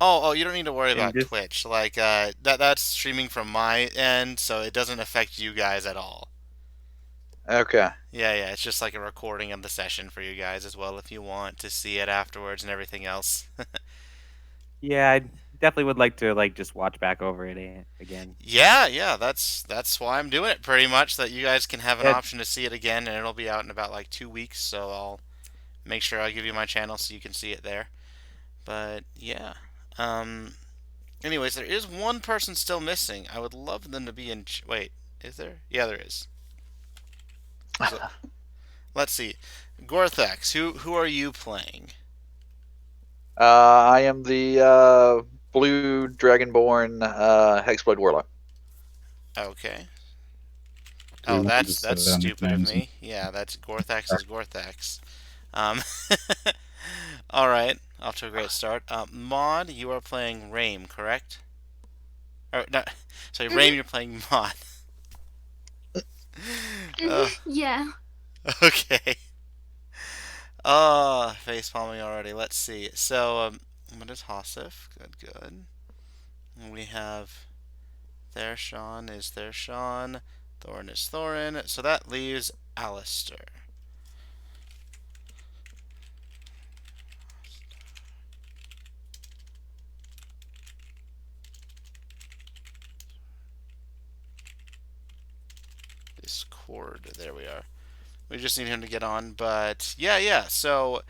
Oh, you don't need to worry And about just Twitch. Like that's streaming from my end, so it doesn't affect you guys at all. Okay. Yeah, it's just like a recording of the session for you guys as well if you want to see it afterwards and everything else. yeah, I definitely would like to just watch back over it again. Yeah, that's why I'm doing it pretty much so that you guys can have an It, option to see it again and it'll be out in about like 2 weeks, so I'll make sure I give you my channel so you can see it there. But yeah. Um anyways, there is one person still missing. I would love them to be in wait, is there? Yeah, there is. So let's see. Gorthax, who are you playing? I am the blue dragonborn hexblade warlock. Okay. Do we Oh, want to that's just set that's our stupid of nicknames and me. Yeah, that's Gorthax is Gorthax. Um, all right, off to a great start. Maud, you are playing Rame, correct? Or no, sorry, Hmm. Rame, you're playing Maud. Hmm. Yeah. Okay. Oh, face palming already. Let's see. So, what is Hossif? Good. We have there. Sean is there. Sean. Thorin is Thorin. So that leaves Alistair. Discord. There we are. We just need him to get on. But yeah. So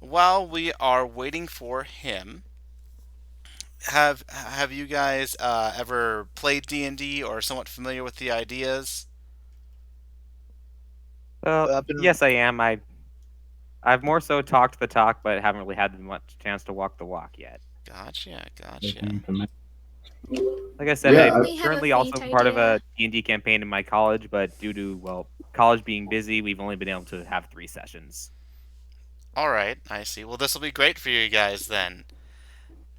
while we are waiting for him, have you guys ever played D&D or somewhat familiar with the ideas? well, I've been yes, I am. I've more so talked the talk, but haven't really had much chance to walk the walk yet. Gotcha. looking for me. Like I said, Yeah, I'm We have a currently also faint part of idea. a D&D campaign in my college, but due to, college being busy, we've only been able to have 3 sessions. All right, I see. Well, this will be great for you guys then.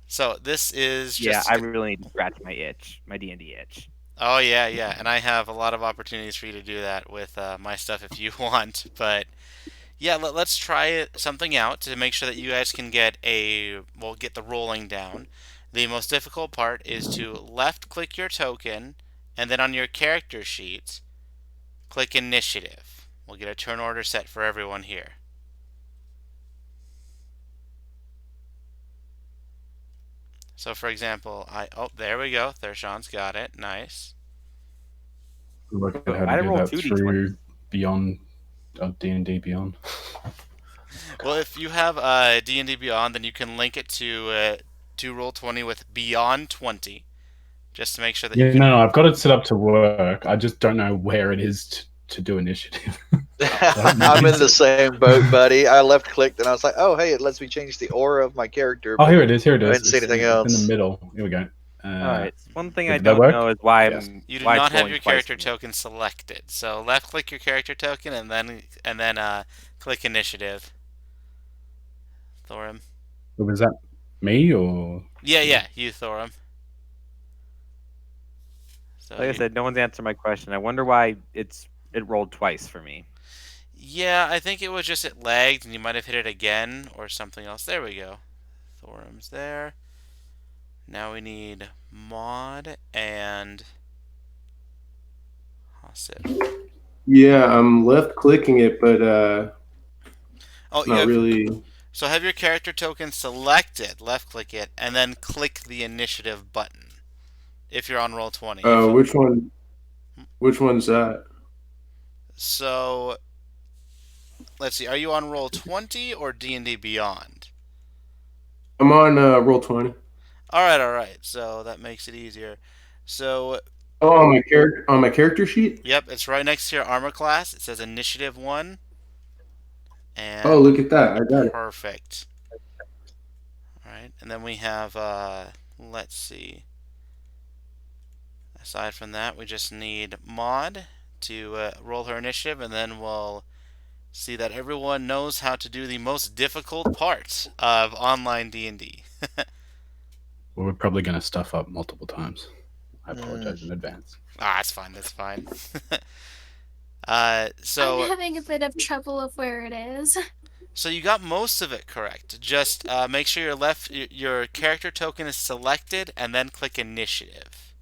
So this is Yeah, just I really need to scratch my D&D itch. oh yeah, and I have a lot of opportunities for you to do that with my stuff if you want. But yeah, let's try something out to make sure that you guys can get the rolling down. The most difficult part is to left click your token and then on your character sheet click initiative. We'll get a turn order set for everyone here. So for example, there we go. Thershawn's got it. Nice. Work out Oh, how I to didn't do roll that 2d20s. through Beyond D&D Beyond. Well, if you have D&D Beyond, then you can link it to Roll20 with Beyond 20, just to make sure that you Yeah, can. no, I've got it set up to work. I just don't know where it is to do initiative. So I I'm in use the it. same boat, buddy. I left clicked and I was like, oh hey, it lets me change the aura of my character, Oh, but here it is. Here it I is. didn't see It's anything in the else. middle. Here we go. All right. One thing I Did that don't work? know is why Yes. You do it's not have rolling your twice character for me. token selected, so left click your character token and then click initiative. Thorum. Was that me or you? Yeah, you Thorum. So Like I you. said, no one's answered my question. I wonder why it rolled twice for me. Yeah, I think it was just it lagged and you might have hit it again or something else. There we go. Thorum's there. Now we need Mod and Hasif. yeah, I'm left clicking it, but Oh, it's you not have really. so have your character token selected, left click it, and then click the initiative button. If you're on roll 20. Which one? Which one's that? So let's see, are you on roll 20 or D&D Beyond? I'm on roll 20. All right. So that makes it easier. So, Oh, on my character sheet. yep, it's right next to your armor class. It says initiative 1 Oh, and look at that! I got it. perfect. All right. And then we have let's see. Aside from that, we just need Mod to roll her initiative, and then we'll see that everyone knows how to do the most difficult part of online D&D. Well, we're probably going to stuff up multiple times. I Mm. apologize in advance. That's fine. I'm So having a bit of trouble of where it is. So you got most of it correct. Just make sure your character token is selected, and then click Initiative.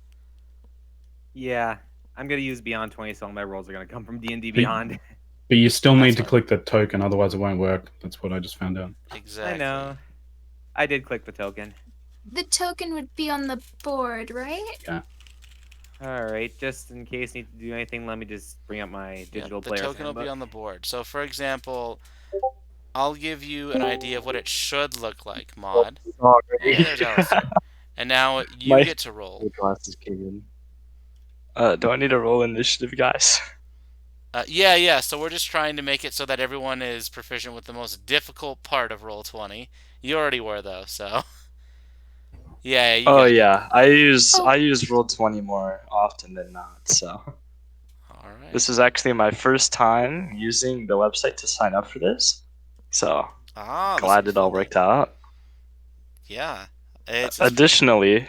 Yeah, I'm gonna use Beyond 20, so all my rolls are gonna come from D&D But- Beyond. But you still That's need to fine. click the token, otherwise it won't work. That's what I just found out. Exactly. I know. I did click the token. The token would be on the board, right? All right, just in case I need to do anything, let me just bring up my digital The player's token will handbook. be on the board. So, for example, I'll give you an idea of what it should look like, Mod. Sorry. Hey, there's Alistair. And now you My- get to roll. My glasses came in. Do I need to roll initiative, guys? Yeah. So we're just trying to make it so that everyone is proficient with the most difficult part of Roll20. You already were though, so yeah. You Oh get it. yeah, I use Roll20 more often than not. So All right. this is actually my first time using the website to sign up for this. So glad it all worked out. Yeah. It's Additionally,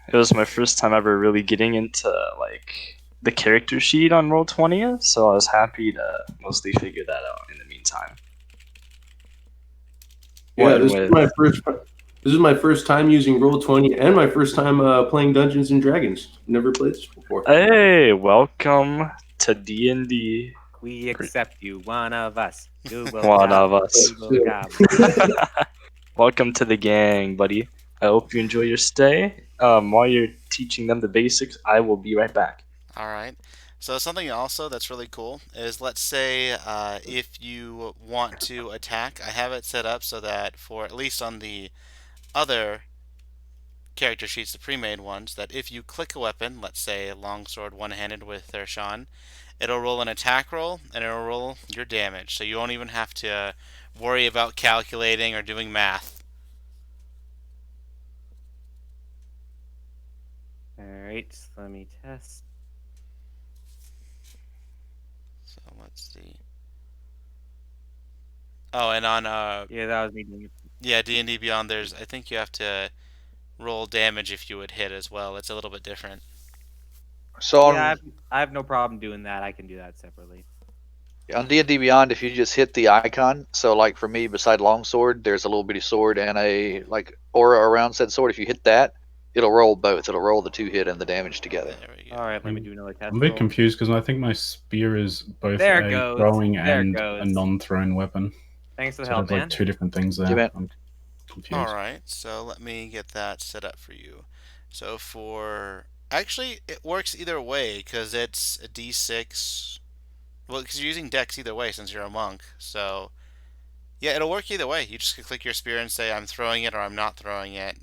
it was my first time ever really getting into like the character sheet on Roll20, so I was happy to mostly figure that out in the meantime. Yeah, What this with- is my first. This is my first time using Roll20 and my first time playing Dungeons and Dragons. Never played this before. Hey, welcome to D&D. We accept you, one of us. One of us. Google Welcome to the gang, buddy. I hope you enjoy your stay. While you're teaching them the basics, I will be right back. all right. So something also that's really cool is, let's say if you want to attack, I have it set up so that for at least on the other character sheets, the pre-made ones, that if you click a weapon, let's say longsword one-handed with Thershan, it'll roll an attack roll and it'll roll your damage. So you won't even have to worry about calculating or doing math. Alright, so let me test. So let's see. Oh, and on Yeah, that was me doing it. yeah, D&D Beyond, I think you have to roll damage if you would hit as well. It's a little bit different. So Yeah, I have no problem doing that. I can do that separately. on D&D Beyond, if you just hit the icon, so like for me, beside longsword, there's a little bitty sword and a like aura around said sword. If you hit that, it'll roll both. It'll roll the 2-hit and the damage together. There we go. Alright, let me do another test. I'm a bit roll. confused because I think my spear is both There it a goes. throwing There it and goes. a non-thrown weapon. Thanks for the So help, there's man. like two different things there. You bet. I'm confused. All right, so let me get that set up for you. So actually, it works either way because it's a D6. Well, because you're using Dex either way since you're a monk. So yeah, it'll work either way. You just click your spear and say I'm throwing it or I'm not throwing it.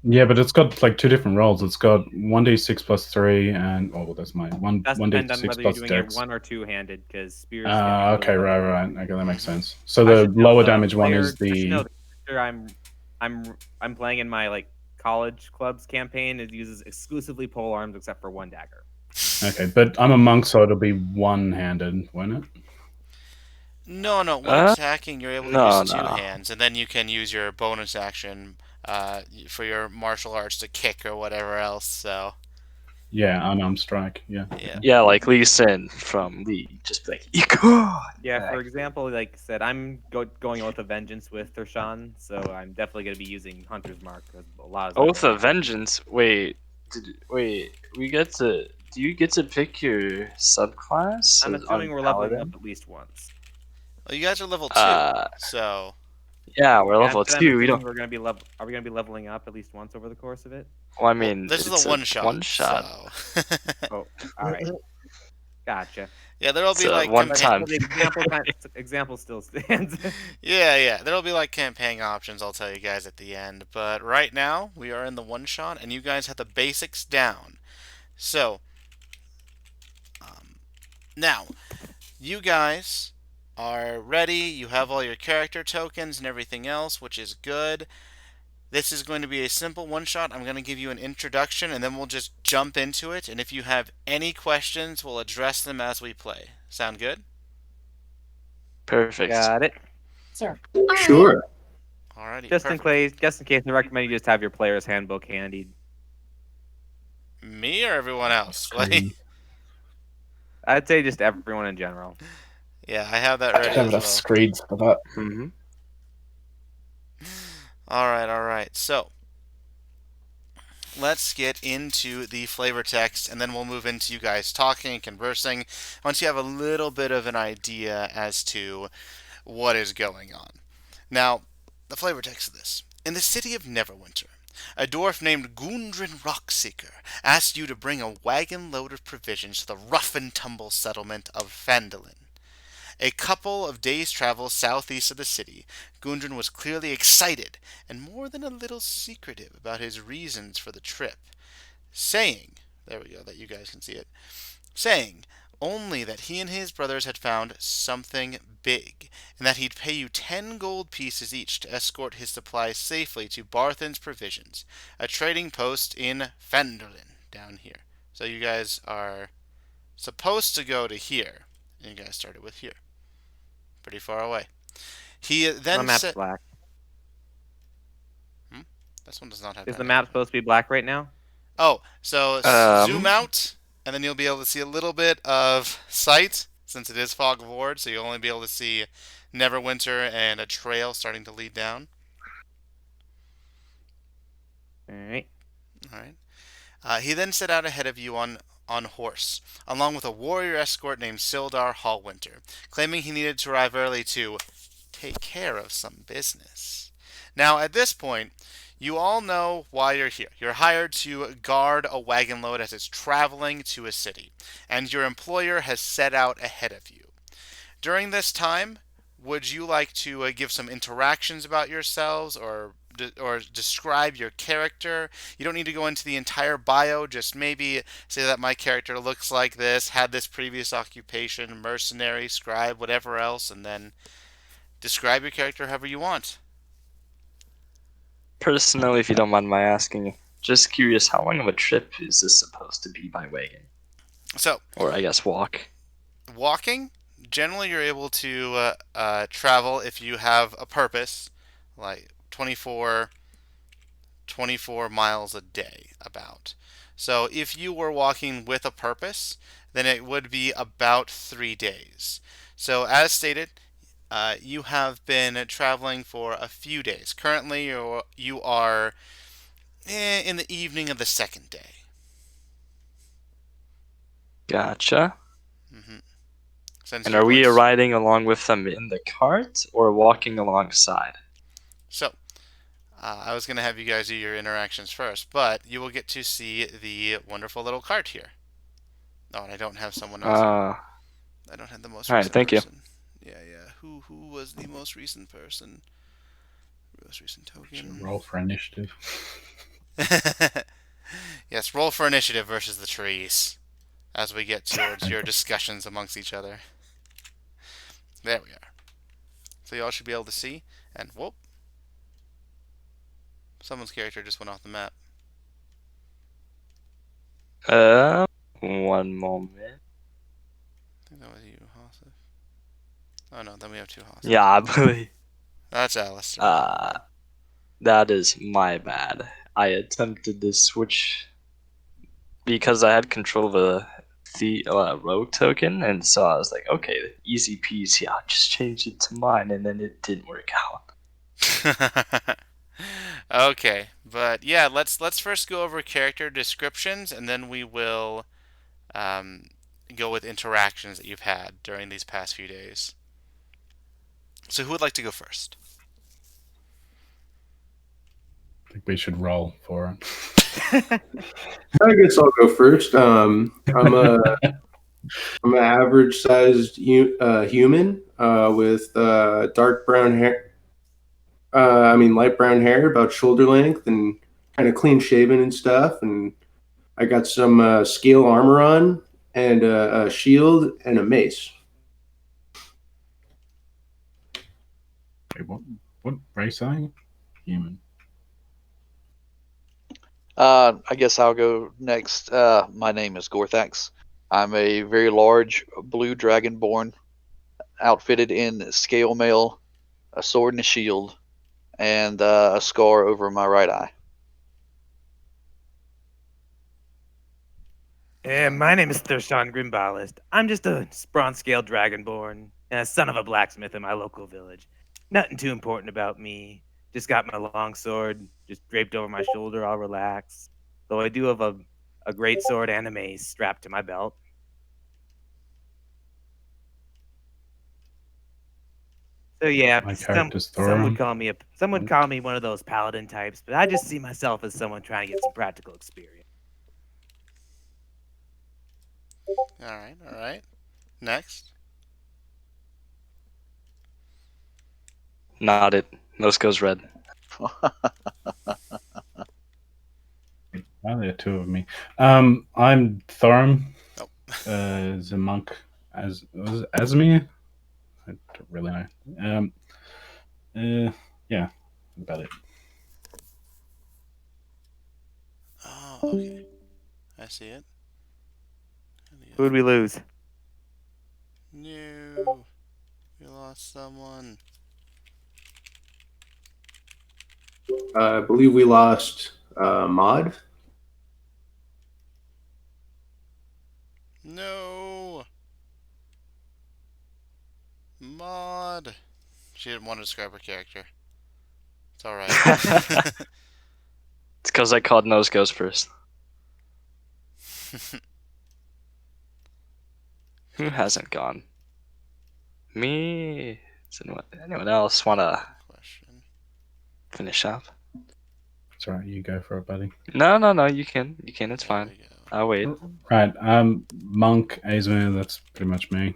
Yeah, but it's got like two different rolls. It's got 1d6 plus 3 and that's my one That's depend on 1d6 whether you're plus doing dex. it one or two-handed, because spears. Okay, right. Okay, that makes sense. So I the should know lower the damage one player- is I should know the the character I'm playing in my like college clubs campaign. It uses exclusively pole arms except for one dagger. okay, but I'm a monk, so it'll be one-handed, won't it? No, when attacking, you're able to no, use two no. hands, and then you can use your bonus action for your martial arts to kick or whatever else. So Yeah, unarmed strike. Yeah. Yeah, like Lee Sin from Lee. Just be like, Iko! Yeah, for example, like I said, I'm going with a vengeance with Thershan, so I'm definitely going to be using Hunter's Mark because a lot of Oath of Vengeance. Wait, we get to. Do you get to pick your subclass? I'm as assuming on we're leveling Paladin? up at least once. well, you guys are level 2, so Yeah, we're Yeah, level I'm 2. We assuming don't. We're going to be Are we going to be leveling up at least once over the course of it? Well, I mean, this is it's a one shot. One shot. So. Oh, all right. Gotcha. Yeah, there'll be It's a like one campaign- time. The example still stands. Yeah. There'll be like campaign options I'll tell you guys at the end. But right now, we are in the one shot, and you guys have the basics down. So, now, you guys are ready. You have all your character tokens and everything else, which is good. This is going to be a simple one shot. I'm going to give you an introduction, and then we'll just jump into it. And if you have any questions, we'll address them as we play. Sound good? Perfect. Got it. Sure. Alrighty. Just in perfect. case, I recommend you just have your player's handbook handy. Me or everyone else? Screen. I'd say just everyone in general. Yeah, I have that I ready have as enough well. screeds for that. Mm-hmm. All right. So let's get into the flavor text, and then we'll move into you guys talking and conversing once you have a little bit of an idea as to what is going on. Now, the flavor text of this. In the city of Neverwinter, a dwarf named Gundren Rockseeker asked you to bring a wagon load of provisions to the rough and tumble settlement of Phandelver. A couple of days' travel southeast of the city, Gundren was clearly excited and more than a little secretive about his reasons for the trip, saying, there we go, that you guys can see it, saying only that he and his brothers had found something big, and that he'd pay you 10 gold pieces each to escort his supplies safely to Barthen's Provisions, a trading post in Phandelver, down here. So you guys are supposed to go to here, and you guys started with here. Pretty far away. He My then map's said, black. this one does not have Is that the map icon. supposed to be black right now? Oh, so zoom out, and then you'll be able to see a little bit of sight, since it is Fog of War, so you'll only be able to see Neverwinter and a trail starting to lead down. All right. All right. He then set out ahead of you on horse, along with a warrior escort named Sildar Hallwinter, claiming he needed to arrive early to take care of some business. Now, at this point, you all know why you're here. You're hired to guard a wagon load as it's traveling to a city, and your employer has set out ahead of you. During this time, would you like to give some interactions about yourselves or describe your character? You don't need to go into the entire bio, just maybe say that my character looks like this, had this previous occupation, mercenary, scribe, whatever else, and then describe your character however you want. Personally, if you don't mind my asking, just curious, how long of a trip is this supposed to be by wagon? So, Or I guess walk? walking, generally you're able to travel if you have a purpose, like 24 miles a day about. So if you were walking with a purpose, then it would be about 3 days. So as stated, you have been traveling for a few days. Currently, you are in the evening of the second day. Gotcha. hmm Since And you are we once riding along with them in the cart or walking alongside? so I was going to have you guys do your interactions first, but you will get to see the wonderful little cart here. Oh, and I don't have someone else. Uh, I don't have the most Alright, recent thank you. person. Yeah. Who was the most recent person? Most recent Should token. roll for initiative. Yes, roll for initiative versus the trees as we get towards your discussions amongst each other. There we are. So y'all should be able to see. And whoop. Someone's character just went off the map. One moment. I think that was you, Hossa. Oh no, then we have two Hossas. Yeah, I believe. That's Alistair. That is my bad. I attempted to switch because I had control of the rogue token, and so I was like, okay, easy peasy. I'll just change it to mine, and then it didn't work out. Okay, but yeah, let's first go over character descriptions, and then we will go with interactions that you've had during these past few days. So who would like to go first? I think we should roll for it. I guess I'll go first. I'm an average-sized human with dark brown hair. Light brown hair, about shoulder length, and kind of clean shaven and stuff. And I got some scale armor on, and a shield, and a mace. Wait, what race are you? Human. I guess I'll go next. My name is Gorthax. I'm a very large blue dragonborn, outfitted in scale mail, a sword and a shield, and a scar over my right eye. My name is Thurshan Grimbalist. I'm just a bronze scale dragonborn. Son of a blacksmith in my local village. Nothing too important about me. Just got my longsword just draped over my shoulder, all relaxed. Though I do have a great sword and a mace strapped to my belt. So yeah, My some character's some would Thorum. call me one of those paladin types, but I just see myself as someone trying to get some practical experience. All right, all right. Next. Not it. Nose goes red. Oh, there are two of me. I'm Thorum. Oh. As a monk. Was it Asmir? I don't really know. Yeah, about it. Oh, okay. I see it. Who would we lose? No. We lost someone. I believe we lost Mod. No. Mod. She didn't want to describe her character. It's all right. It's because I called Nose goes first. Who hasn't gone? Me. Does anyone else want to Question. finish up? It's alright, you go for it, buddy. No. You can. It's There fine. we go. I'll wait. Right, monk, Asmir, that's pretty much me.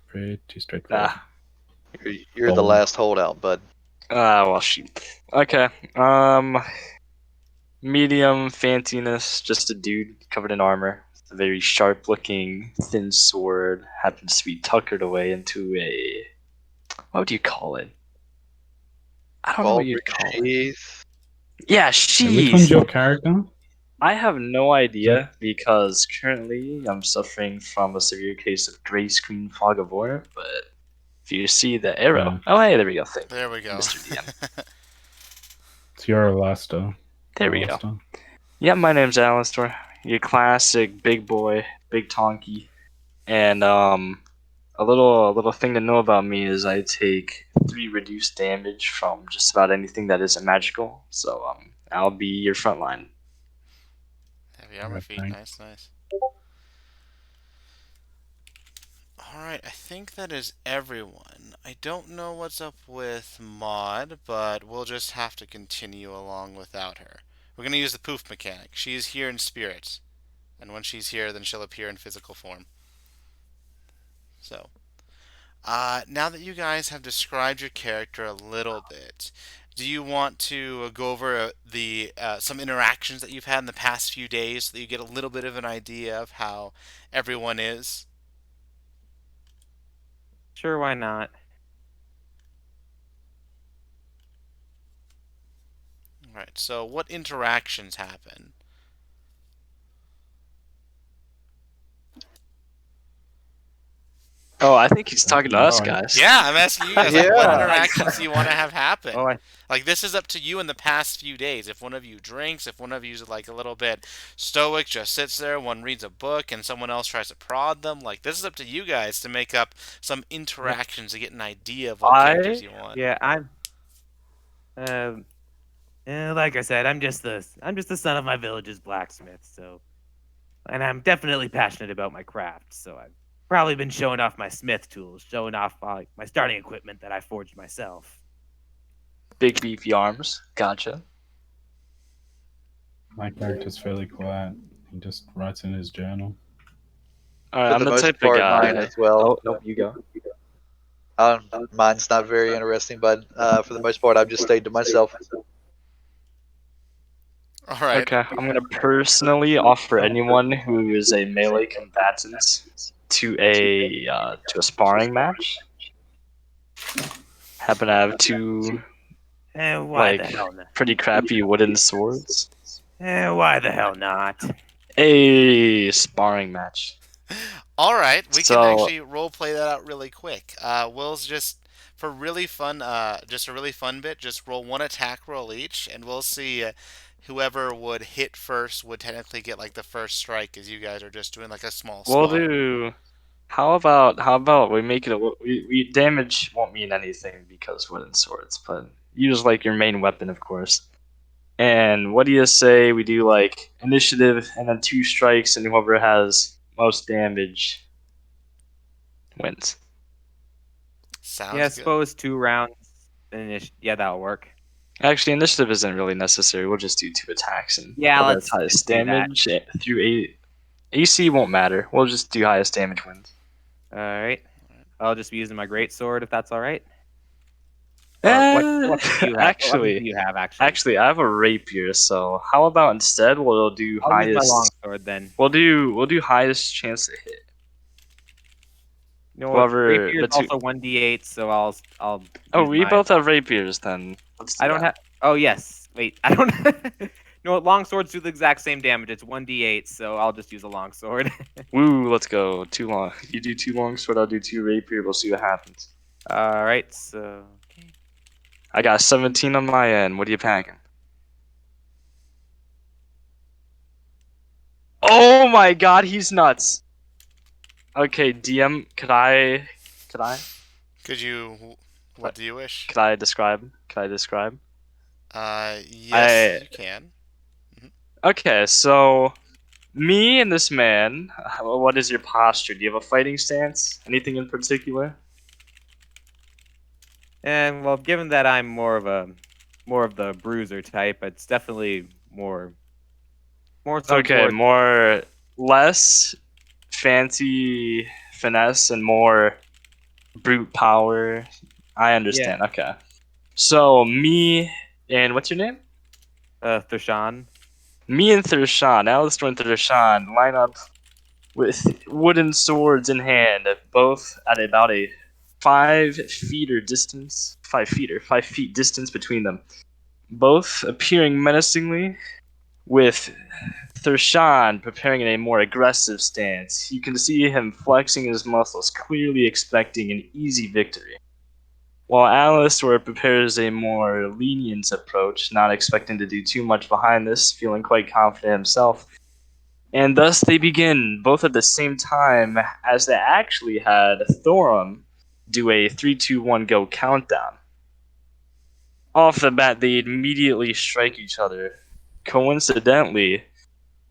Pretty straightforward. You're the last holdout, bud. Well, shoot. Okay. Medium fanciness, just a dude covered in armor. A very sharp-looking, thin sword happens to be tuckered away into a. What would you call it? I don't know what you'd call it. Sheath. Yeah, Hey, which one's sheath. your character? I have no idea because currently I'm suffering from a severe case of gray screen fog of war. But if you see the arrow, Yeah. oh hey, there we go. Thank you, There we go. Mr. DM. It's your Alastair. There we go. Yeah, my name's Alistair. Your classic big boy, big tonky, and a little thing to know about me is I take 3 reduced damage from just about anything that isn't magical. So I'll be your front line. Heavy armor feet. Thanks. Nice. Alright, I think that is everyone. I don't know what's up with Maud, but we'll just have to continue along without her. We're going to use the poof mechanic. She is here in spirit. And when she's here, then she'll appear in physical form. So, now that you guys have described your character a little bit, do you want to go over the some interactions that you've had in the past few days so that you get a little bit of an idea of how everyone is? Sure, why not? Right, so what interactions happen? Oh, I think he's talking to us, guys. Yeah, I'm asking you guys, like, what Yeah. interactions do you want to have happen? Oh, Like, this is up to you in the past few days. If one of you drinks, if one of you's, like, a little bit stoic, just sits there, one reads a book, and someone else tries to prod them, like, this is up to you guys to make up some interactions to get an idea of what characters you want. yeah, I'm. Like I said, I'm just the son of my village's blacksmith. So, and I'm definitely passionate about my craft. So I've probably been showing off my smith tools, showing off my starting equipment that I forged myself. Big beefy arms. Gotcha. My character's fairly quiet. He just writes in his journal. All right, For I'm the the most type of part, guy. mine as well. Oh, no, you go. Mine's not very interesting, but for the most part, I've just stayed to myself. All right. Okay, I'm gonna personally offer anyone who is a melee combatant to a sparring match. Happen to have 2 Why the like hell not? pretty crappy wooden swords. Why the hell not? A sparring match. All right, we can So- actually role play that out really quick. Will's just for really fun, just a really fun bit. Just roll 1 attack roll each, and we'll see whoever would hit first would technically get like the first strike, as you guys are just doing like a small We'll spot. do How about we make it we damage won't mean anything because wooden swords, but use like your main weapon, of course. And what do you say we do like initiative and then 2 strikes, and whoever has most damage wins. Sounds Yeah, I good. suppose 2 rounds. Yeah, that'll work. Actually, initiative isn't really necessary. We'll just do 2 attacks and Yeah, whoever let's has highest just do that. damage through AC won't matter. We'll just do highest damage wins. All right. I'll just be using my great sword if that's all right. Or what weapon do you have? What weapon do you have, Actually, I have a rapier. So how about instead we'll do I'll use my highest. long sword then. We'll do highest chance to hit. You know what? Whoever Rapier the is two. also 1d8, so I'll. Oh, use we my, both have rapiers then. Let's do I don't that. have. Oh yes. Wait, I don't. You know what? Long swords do the exact same damage. It's 1d8, so I'll just use a long sword. Woo, let's go. 2 long. You do 2 long sword, I'll do 2 rapier. We'll see what happens. All right. So. Okay. I got 17 on my end. What are you packing? Oh my god, he's nuts. Okay, DM, could I Could you? What do you wish? describe? Could I describe? Yes, you can. Okay, so me and this man, what is your posture? Do you have a fighting stance? Anything in particular? And well, given that I'm more of the bruiser type, it's definitely more. So Okay, towards. more less fancy finesse and more brute power. I understand. Okay. So me and what's your name? Thurshan. Me and Thurshan, Alistair and Thurshan line up with wooden swords in hand, both at about a 5 feet distance between them. Both appearing menacingly, with Thurshan preparing in a more aggressive stance. You can see him flexing his muscles, clearly expecting an easy victory. While Alistair prepares a more lenient approach, not expecting to do too much behind this, feeling quite confident himself. And thus they begin, both at the same time, as they actually had Thorum do a 3-2-1 go countdown. Off the bat, they immediately strike each other. Coincidentally,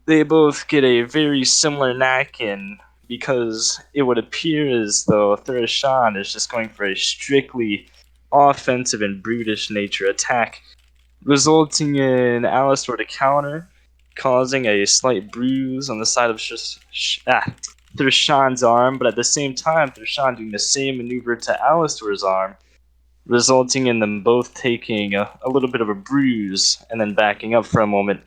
they both get a very similar knack in, because it would appear as though Thurshan is just going for a strictly offensive and brutish nature attack, resulting in Alistair to counter, causing a slight bruise on the side of Thurshan's arm, but at the same time, Thurshan doing the same maneuver to Alistair's arm, resulting in them both taking a little bit of a bruise and then backing up for a moment.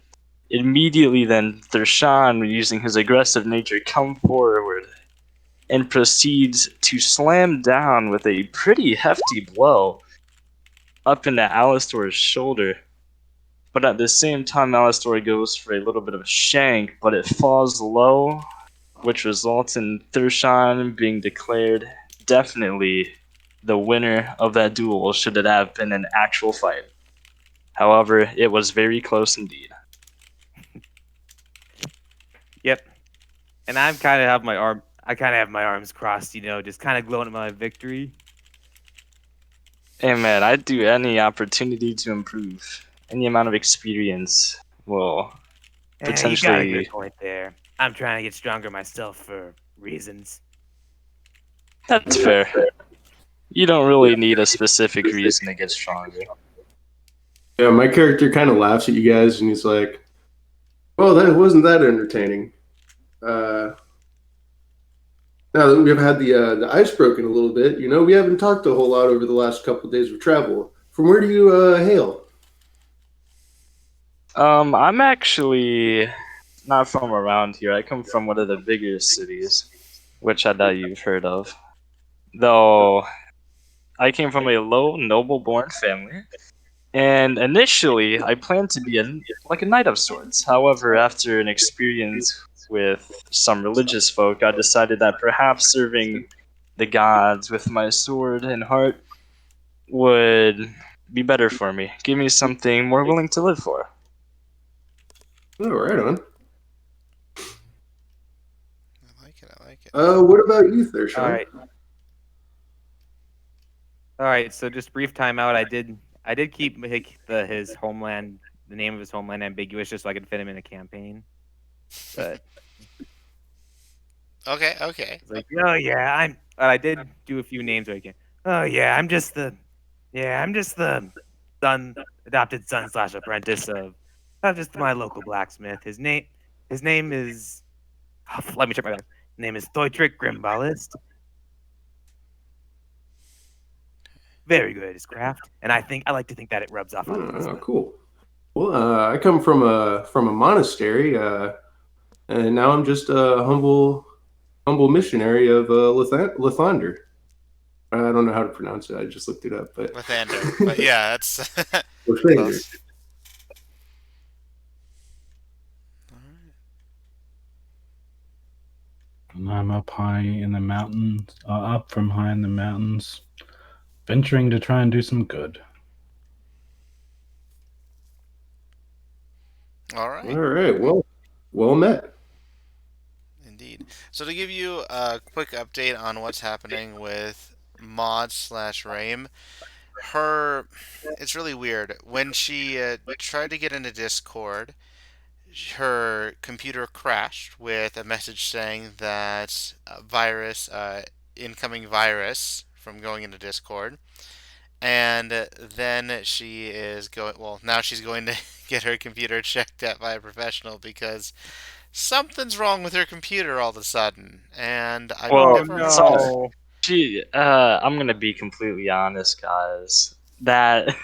Immediately then, Thurshan, using his aggressive nature, come forward and proceeds to slam down with a pretty hefty blow up into Alistair's shoulder. But at the same time, Alistair goes for a little bit of a shank, but it falls low, which results in Thurshan being declared definitely the winner of that duel, should it have been an actual fight. However, it was very close indeed. Yep. And I kind of have my arms crossed, just kind of gloating at my victory. Hey man, I'd do any opportunity to improve. Any amount of experience will You got a potentially. good point there. I'm trying to get stronger myself for reasons. That's fair. You don't really need a specific reason to get stronger. Yeah, my character kind of laughs at you guys, and he's like, "Well, that wasn't that entertaining." Now that we've had the ice broken a little bit, we haven't talked a whole lot over the last couple of days of travel. From where do you hail? I'm actually not from around here. I come from one of the bigger cities, which I doubt you've heard of. Though I came from a low, noble-born family, and initially I planned to be a knight of sorts. However, after an experience with some religious folk, I decided that perhaps serving the gods with my sword and heart would be better for me. Give me something more willing to live for. Oh, right on. I like it. What about you, Thurshawn? All right. So just brief timeout. I did keep his homeland, the name of his homeland, ambiguous, just so I could fit him in a campaign. But Okay. it's like, oh yeah, I did do a few names right here. Oh yeah, I'm just the adopted son / apprentice of just my local blacksmith. His name is. Let me check my. His name is Thoitrick Grimballist. Very good at his craft, and I like to think that it rubs off on Oh, me. cool. Well, I come from a monastery, and now I'm just a humble missionary of Lathander. I don't know how to pronounce it. I just looked it up, but Lathander. But yeah, that's Lathander. close. And I'm up high in the mountains, up from high in the mountains, venturing to try and do some good. All right. All right. Well met. Indeed. So to give you a quick update on what's happening with Mod / Rame, it's really weird. When she tried to get into Discord, her computer crashed with a message saying that incoming virus from going into Discord. And then she is going, well, now she's going to get her computer checked out by a professional because something's wrong with her computer all of a sudden. And I've Well, never heard so I'm gonna be completely honest, guys. That's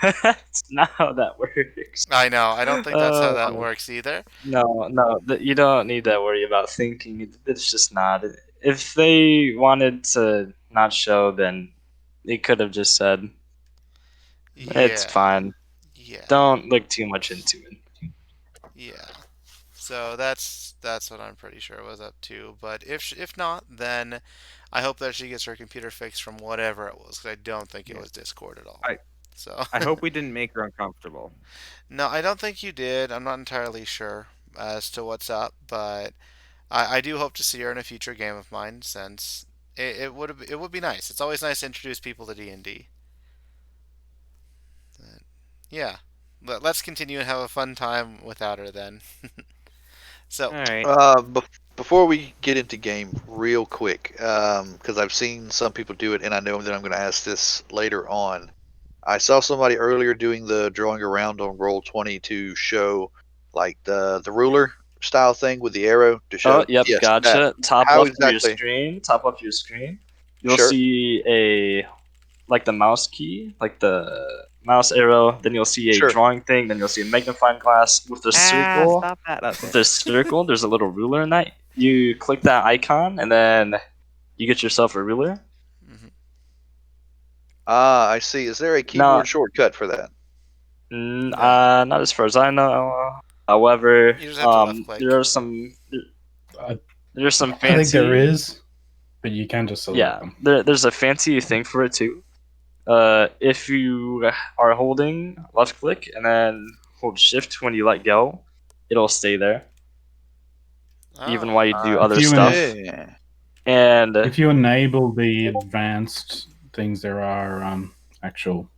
not how that works. I know. I don't think that's how that Uh, works either. No, you don't need to worry about thinking. It's just not. If they wanted to not show, then they could have just said it's Yeah. fine. Yeah. Don't look too much into it. Yeah. So that's what I'm pretty sure was up to. But if not, then I hope that she gets her computer fixed from whatever it was, because I don't think it was Discord at all. So I hope we didn't make her uncomfortable. no, I don't think you did. I'm not entirely sure as to what's up, but I do hope to see her in a future game of mine, since it would be nice. It's always nice to introduce people to D&D. Yeah, let's continue and have a fun time without her then. So, All right. Before we get into game, real quick, because I've seen some people do it, and I know that I'm going to ask this later on. I saw somebody earlier doing the drawing around on Roll20 to show like the ruler style thing with the arrow to show. Oh, yep, yes, gotcha. Top How left of your exactly? screen. Top left of your screen. You'll Sure. see the mouse key, like the mouse arrow. Then you'll see a Sure. drawing thing. Then you'll see a magnifying glass with a circle. Stop that. With the circle, there's a little ruler in that. You click that icon, and then you get yourself a ruler. I see. Is there a keyboard shortcut for that? Not as far as I know. However, you just have to left click. there are some fancy. I think there is, but you can just select them. There's a fancy thing for it too. If you are holding left click and then hold shift when you let go, it'll stay there. Even while you do other stuff. And if you enable the advanced things, there are actual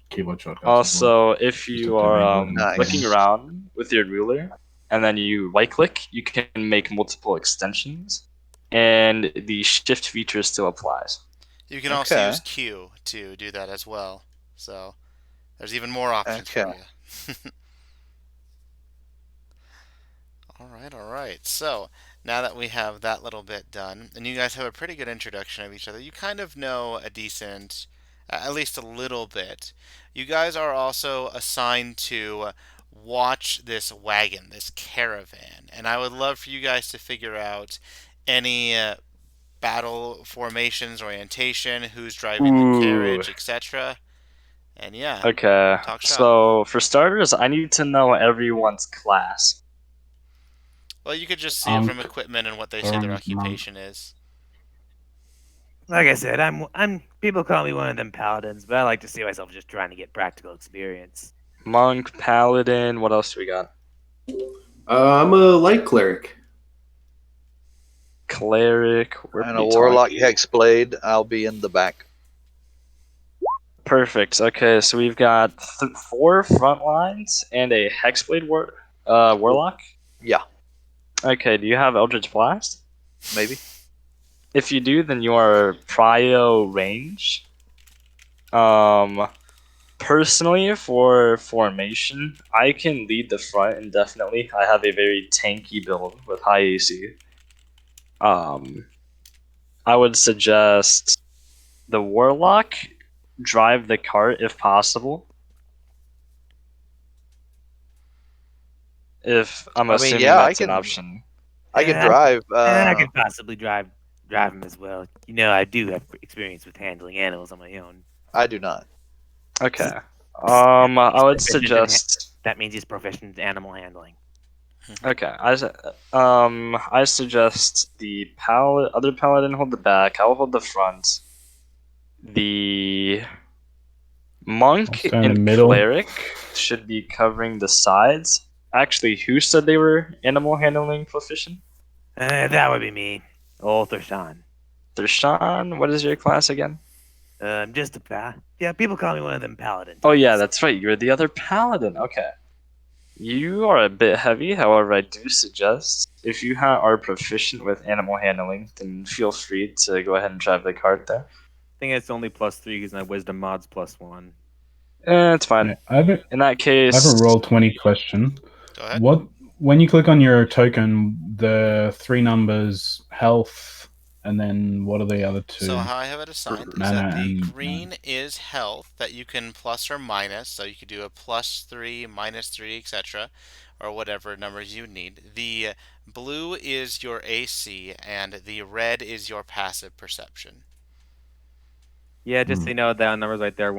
keyboard shortcuts. Also, if you are Nice. clicking around with your ruler and then you right click, you can make multiple extensions, and the shift feature still applies. You can also use Q to do that as well. So there's even more options for you. All right. So now that we have that little bit done, and you guys have a pretty good introduction of each other, you kind of know a decent, at least a little bit. You guys are also assigned to watch this wagon, this caravan, and I would love for you guys to figure out any battle formations, orientation, who's driving the carriage, etc. And yeah. Okay. Talk shop. So for starters, I need to know everyone's class. Well, you could just see it from equipment and what they say their occupation is. Like I said, I'm people call me one of them paladins, but I like to see myself just trying to get practical experience. Monk, paladin, what else do we got? I'm a light cleric. cleric. Where And are a we warlock talking? hexblade. I'll be in the back. Perfect. Okay, so we've got 4 front lines and a hexblade warlock. Yeah, Okay, do you have Eldritch Blast? maybe. If you do, then you are prio range. Personally, for formation, I can lead the front indefinitely. I have a very tanky build with high AC. I would suggest the warlock drive the cart if possible. If I'm I mean, assuming yeah, that's an option. I can Yeah, drive. I could possibly drive him as well. You know, I do have experience with handling animals on my own. I do not. Okay. He's I would proficient in suggest. That means he's proficient in animal handling. Okay, I suggest the other paladin hold the back. I'll hold the front. The monk I'll stand in the and middle. cleric should be covering the sides. Actually, who said they were animal handling proficient? That would be me. Old Thurshan. Thershan, what is your class again? Just yeah, people call me one of them paladins. Oh yeah, that's right. You're the other paladin. Okay. You are a bit heavy, however, I do suggest if you are proficient with animal handling, then feel free to go ahead and drive the cart there. I think it's only +3 because my wisdom mod's +1. It's fine. Yeah, I have In that I case, have a roll 20 question. Go ahead. When you click on your token, the 3 numbers health, and then what are the other 2? So how I have it assigned is Mana that the and green is health that you can plus or minus, so you could do a +3, -3, etc., or whatever numbers you need. The blue is your AC, and the red is your passive perception. Yeah, just so you know, that numbers right there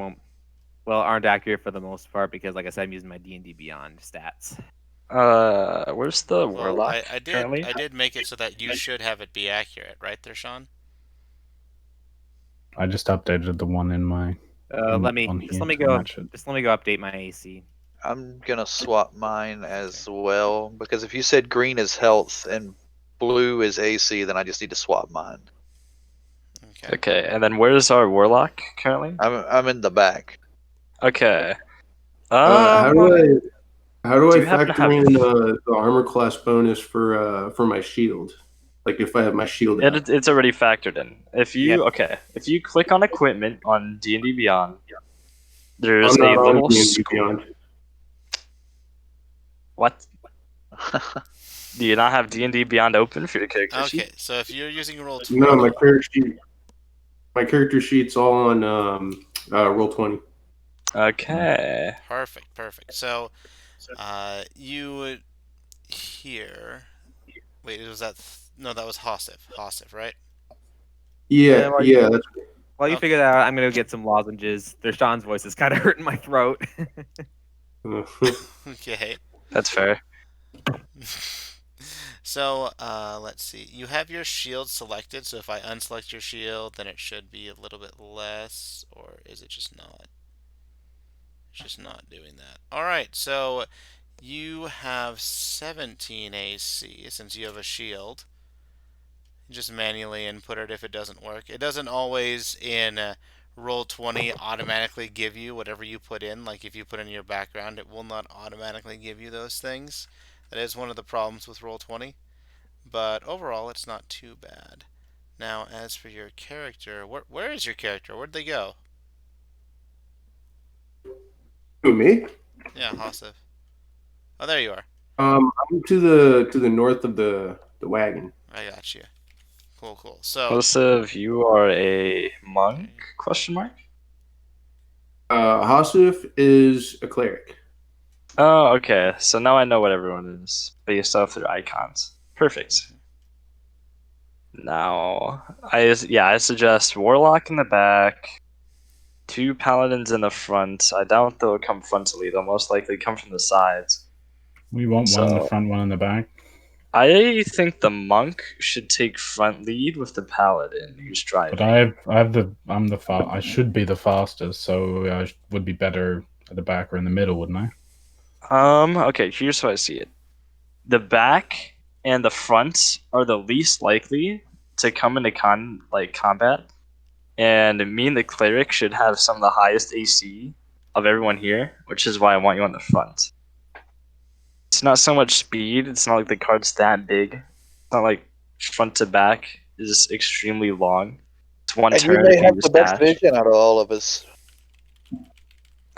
aren't accurate for the most part because, like I said, I'm using my D&D Beyond stats. where's the Well, warlock I currently? did make it so that you should have it be accurate, right there, Sean? I just updated the one in my. Let me go update my AC. I'm gonna swap mine as well because if you said green is health and blue is AC, then I just need to swap mine. Okay. Okay, and then where's our warlock currently? I'm in the back. Okay. How do do I you happen to factor have- in the armor class bonus for my shield? Like if I have my shield out. It's already factored in. If you Yep. if you click on equipment on D&D Beyond, there's I'm not a on little D&D Beyond. What? Do you not have D&D Beyond open for your character sheet? Okay, so if you're using roll 20, No, my character sheet's all on roll 20. Okay. perfect. So, you would here. Wait, was that? No, that was Hossif, right? Yeah, while yeah. While you figure that out, I'm gonna go get some lozenges. Thershan's voice is kind of hurting my throat. Okay. That's fair. So, let's see. You have your shield selected, so if I unselect your shield, then it should be a little bit less, or is it just not? It's just not doing that. Alright, so you have 17 AC since you have a shield. Just manually input it if it doesn't work. It doesn't always in Roll20 automatically give you whatever you put in. Like if you put in your background, it will not automatically give you those things. That is one of the problems with Roll20. But overall, it's not too bad. Now, as for your character, where is your character? Where'd they go? Who, me? Yeah, Hossif. Oh, there you are. I'm to the north of the wagon. I got you. Cool. So, Joseph, you are a monk? Question mark. Hossif is a cleric. Oh, okay. So now I know what everyone is based off their icons. Perfect. Now, I suggest warlock in the back, 2 paladins in the front. I doubt they'll come frontally. They'll most likely come from the sides. We want one in the front, one in the back. I think the monk should take front lead with the paladin who's driving. But I should be the fastest, so I would be better at the back or in the middle, wouldn't I? Okay, here's how I see it. The back and the front are the least likely to come into combat. And me and the cleric should have some of the highest AC of everyone here, which is why I want you on the front. It's not so much speed. It's not like the card's that big. It's not like front to back is extremely long. It's one And you turn may if you have use the best dash. vision out of all of us. You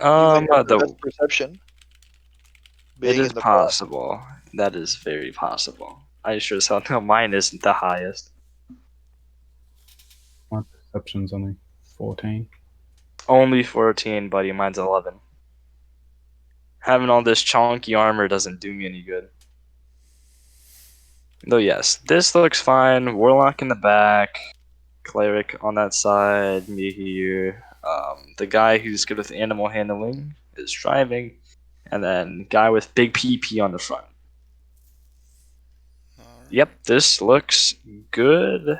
may have the The best perception. it Being is in the front. possible. That is very possible. I sure as hell know mine isn't the highest. My perception's only 14. Only 14, buddy. Mine's 11. Having all this chonky armor doesn't do me any good. Though yes, this looks fine. Warlock in the back, cleric on that side, me here. The guy who's good with animal handling is driving, and then guy with big PP on the front. Yep, this looks good.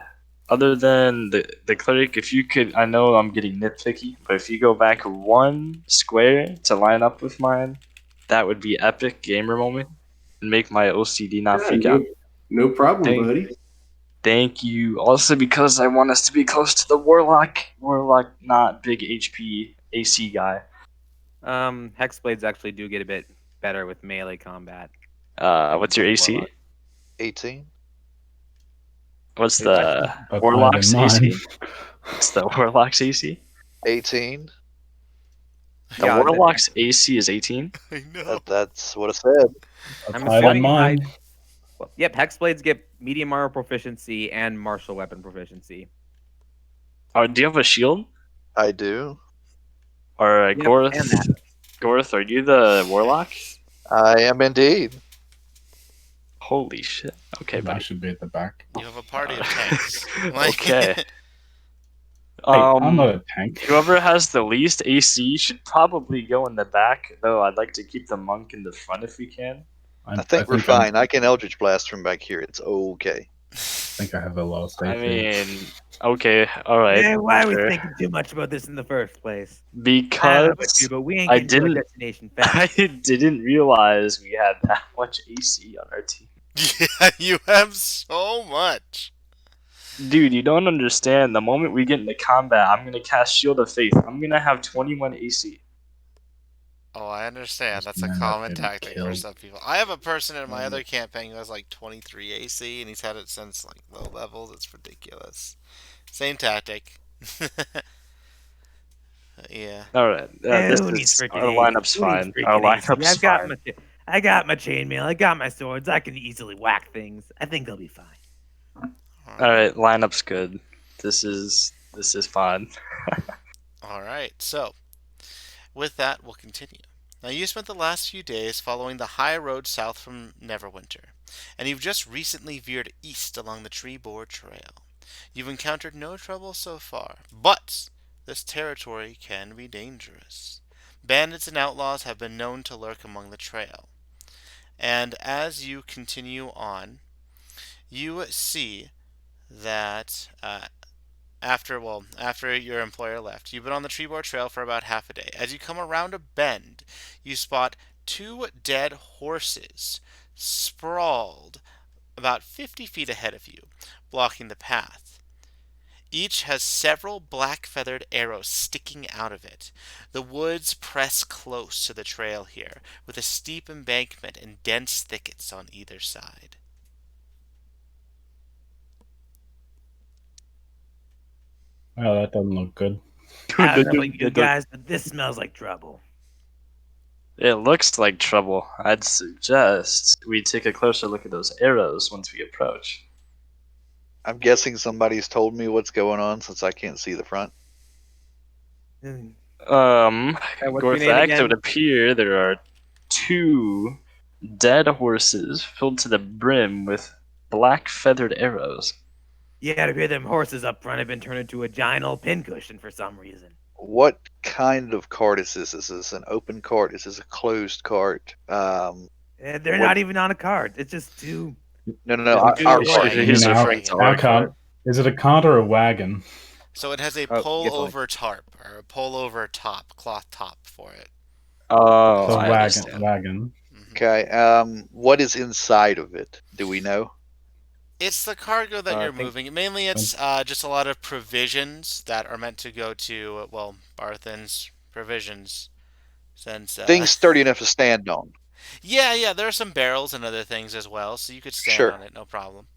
Other than the cleric, if you could, I know I'm getting nitpicky, but if you go back one square to line up with mine, that would be epic gamer moment and make my OCD not freak out. No problem, Thank- buddy. Thank you. Also because I want us to be close to the warlock. Warlock, not big HP AC guy. Hexblades actually do get a bit better with melee combat. What's your AC? Warlock. 18. What's It's the actually- That's warlock's higher than mine. AC? What's the warlock's AC? 18. The Yeah, warlock's AC is 18. I know. That's what I said. That's I'm higher assuming than mine. Well, yep, Hexblades get medium armor proficiency and martial weapon proficiency. Oh, do you have a shield? I do. Or Yep, Gorth? and that. Gorth, are you the warlock? I am indeed. Holy shit. Okay, I buddy. should be at the back. You have a party of tanks. Like- Okay. Hey, I'm not a tank. Whoever has the least AC should probably go in the back, though I'd like to keep the monk in the front if we can. I think we're fine. I can Eldritch Blast from back here. It's okay. I think I have the lowest I AC. mean, okay, alright. Yeah, why are we sure. thinking too much about this in the first place? I don't know Because about you, but we ain't I getting to our didn't- destination fast. I didn't realize we had that much AC on our team. Yeah, you have so much. Dude, you don't understand. The moment we get into combat, I'm gonna cast Shield of Faith. I'm gonna have 21 AC. Oh, I understand. That's a Man, common that's tactic for killed. some people. I have a person in my other campaign who has like 23 AC, and he's had it since like low levels. It's ridiculous. Same tactic. Yeah. Alright, this Who needs is, freaking our lineup's AC? Who needs fine. freaking Our AC? lineup's fine. I got my chainmail. I got my swords. I can easily whack things. I think they'll be fine. Alright, lineup's good. This is fine. All right. So, with that, we'll continue. Now, you spent the last few days following the high road south from Neverwinter, and you've just recently veered east along the Treeboard Trail. You've encountered no trouble so far, but this territory can be dangerous. Bandits and outlaws have been known to lurk among the trail. And as you continue on, you see that after your employer left, you've been on the Treeboard Trail for about half a day. As you come around a bend, you spot two dead horses sprawled about 50 feet ahead of you, blocking the path. Each has several black-feathered arrows sticking out of it. The woods press close to the trail here, with a steep embankment and dense thickets on either side. Well, that doesn't look good. I don't know about you guys, but this smells like trouble. It looks like trouble. I'd suggest we take a closer look at those arrows once we approach. I'm guessing somebody's told me what's going on since I can't see the front. Hmm. what's your name Gorthak, again? it would appear there are two dead horses filled to the brim with black feathered arrows. Yeah, to hear them horses up front have been turned into a giant old pincushion for some reason. What kind of cart is this? Is this an open cart? Is this a closed cart? They're What- not even on a cart. It's just two. No. Dude, Our he's- cart. He's You know, referring to our our cart. cart. Is it a cart or a wagon? So it has a Oh, pull-over tarp, or a pull-over top, cloth top for it. Oh, So I wagon. understand. Wagon. Mhm. Okay. What is inside of it? Do we know? It's the cargo that I you're think- moving. Mainly, it's just a lot of provisions that are meant to go to, well, Barthen's provisions. Since, Things sturdy enough to stand on. yeah, there are some barrels and other things as well, so you could stand Sure. on it, no problem.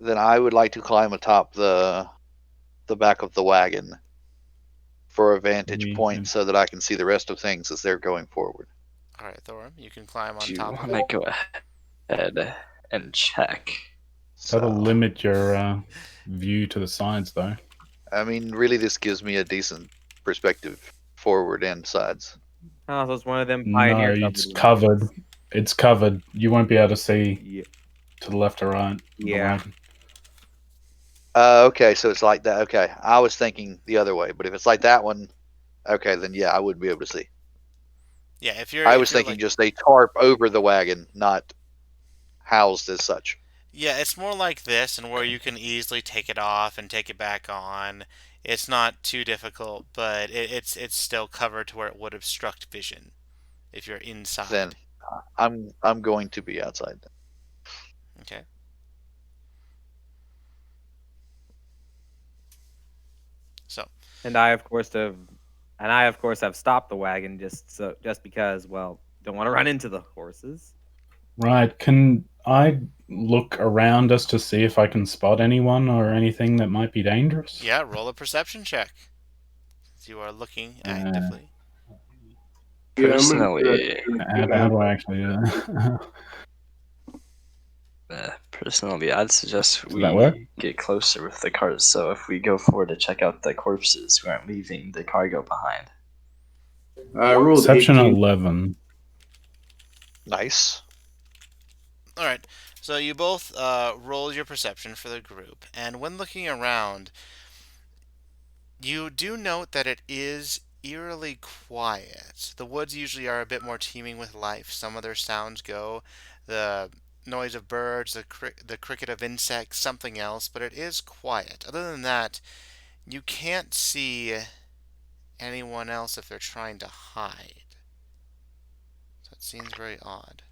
Then I would like to climb atop the back of the wagon for a vantage point so that I can see the rest of things as they're going forward. All right, Thorum, you can climb on Do you top of want it. to go ahead and check? That'll So, limit your view to the sides, though. I mean, really, this gives me a decent perspective forward and sides. Oh, so it's one of them No, pioneer it's wagons. covered. It's covered. You won't be able to see Yeah. to the left or right. of the Yeah. wagon. Okay, so it's like that. Okay, I was thinking the other way, but if it's like that one, okay, then yeah, I would be able to see. Yeah, if you're I if was you're thinking like, just a tarp over the wagon, not housed as such. yeah, it's more like this, and where you can easily take it off and take it back on. It's not too difficult, but it's still covered to where it would obstruct vision if you're inside. Then I'm going to be outside. Okay. So, And I, of course, have stopped the wagon just because, well, don't want to run into the horses. Right. Can I look around us to see if I can spot anyone or anything that might be dangerous? yeah, roll a perception check. Since you are looking actively. Yeah, I'm gonna Personally, How do I actually do that? personally, I'd suggest Does that work? we get closer with the cars. So if we go forward to check out the corpses, we aren't leaving the cargo behind. I rolled Perception 18. 11. Nice. All right. So you both roll your perception for the group, and when looking around, you do note that it is eerily quiet. The woods usually are a bit more teeming with life. Some other sounds go, the noise of birds, the cricket of insects, something else, but it is quiet. Other than that, you can't see anyone else if they're trying to hide. So it seems very odd.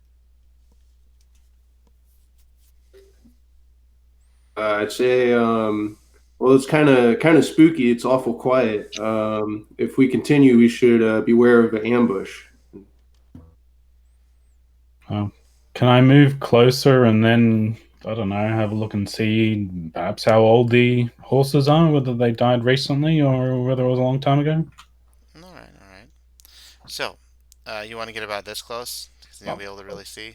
I'd say, well, it's kind of spooky. It's awful quiet. If we continue, we should beware of an ambush. Can I move closer and then, I don't know, have a look and see perhaps how old the horses are, whether they died recently or whether it was a long time ago? All right. So, you want to get about this close? Because then you'll be able to really see.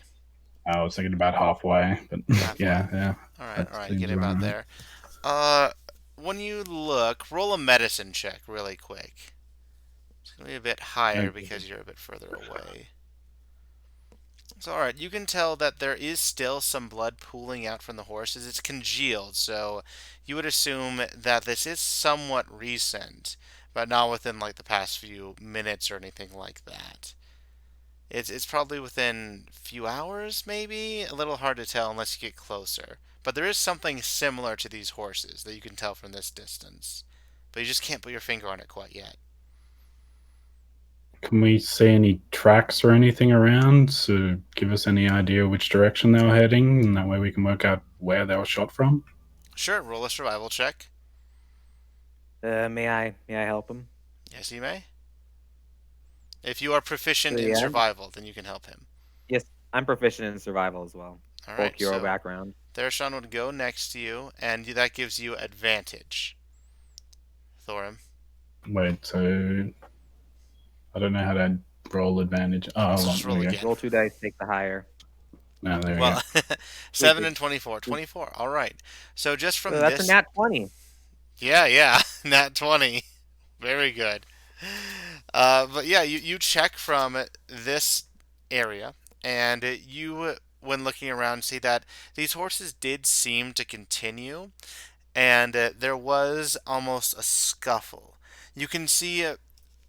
I was thinking about halfway, but Halfway. yeah. All That right, seems get about right. there. When you look, roll a medicine check really quick. It's going to be a bit higher Okay. because you're a bit further away. So, alright, you can tell that there is still some blood pooling out from the horses. It's congealed, so you would assume that this is somewhat recent, but not within like the past few minutes or anything like that. It's probably within a few hours, maybe? A little hard to tell unless you get closer. But there is something similar to these horses that you can tell from this distance. But you just can't put your finger on it quite yet. Can we see any tracks or anything around to give us any idea which direction they were heading, and that way we can work out where they were shot from? Sure, roll a survival check. May I help him? Yes, you may. If you are proficient in Yeah. survival, then you can help him. Yes, I'm proficient in survival as well. All Folk right, hero so background. Thershan would go next to you, and that gives you advantage. Thorim. Wait, so I don't know how to roll advantage. Oh, Let's hold on. just There roll we go. again. Roll 2 dice, take the higher. No, there we Well, go. 7 and 24. 24. All right. So just from So that's this. a nat 20. Yeah. Nat 20. Very good. But yeah, you check from this area, and you, when looking around, see that these horses did seem to continue, and there was almost a scuffle. You can see a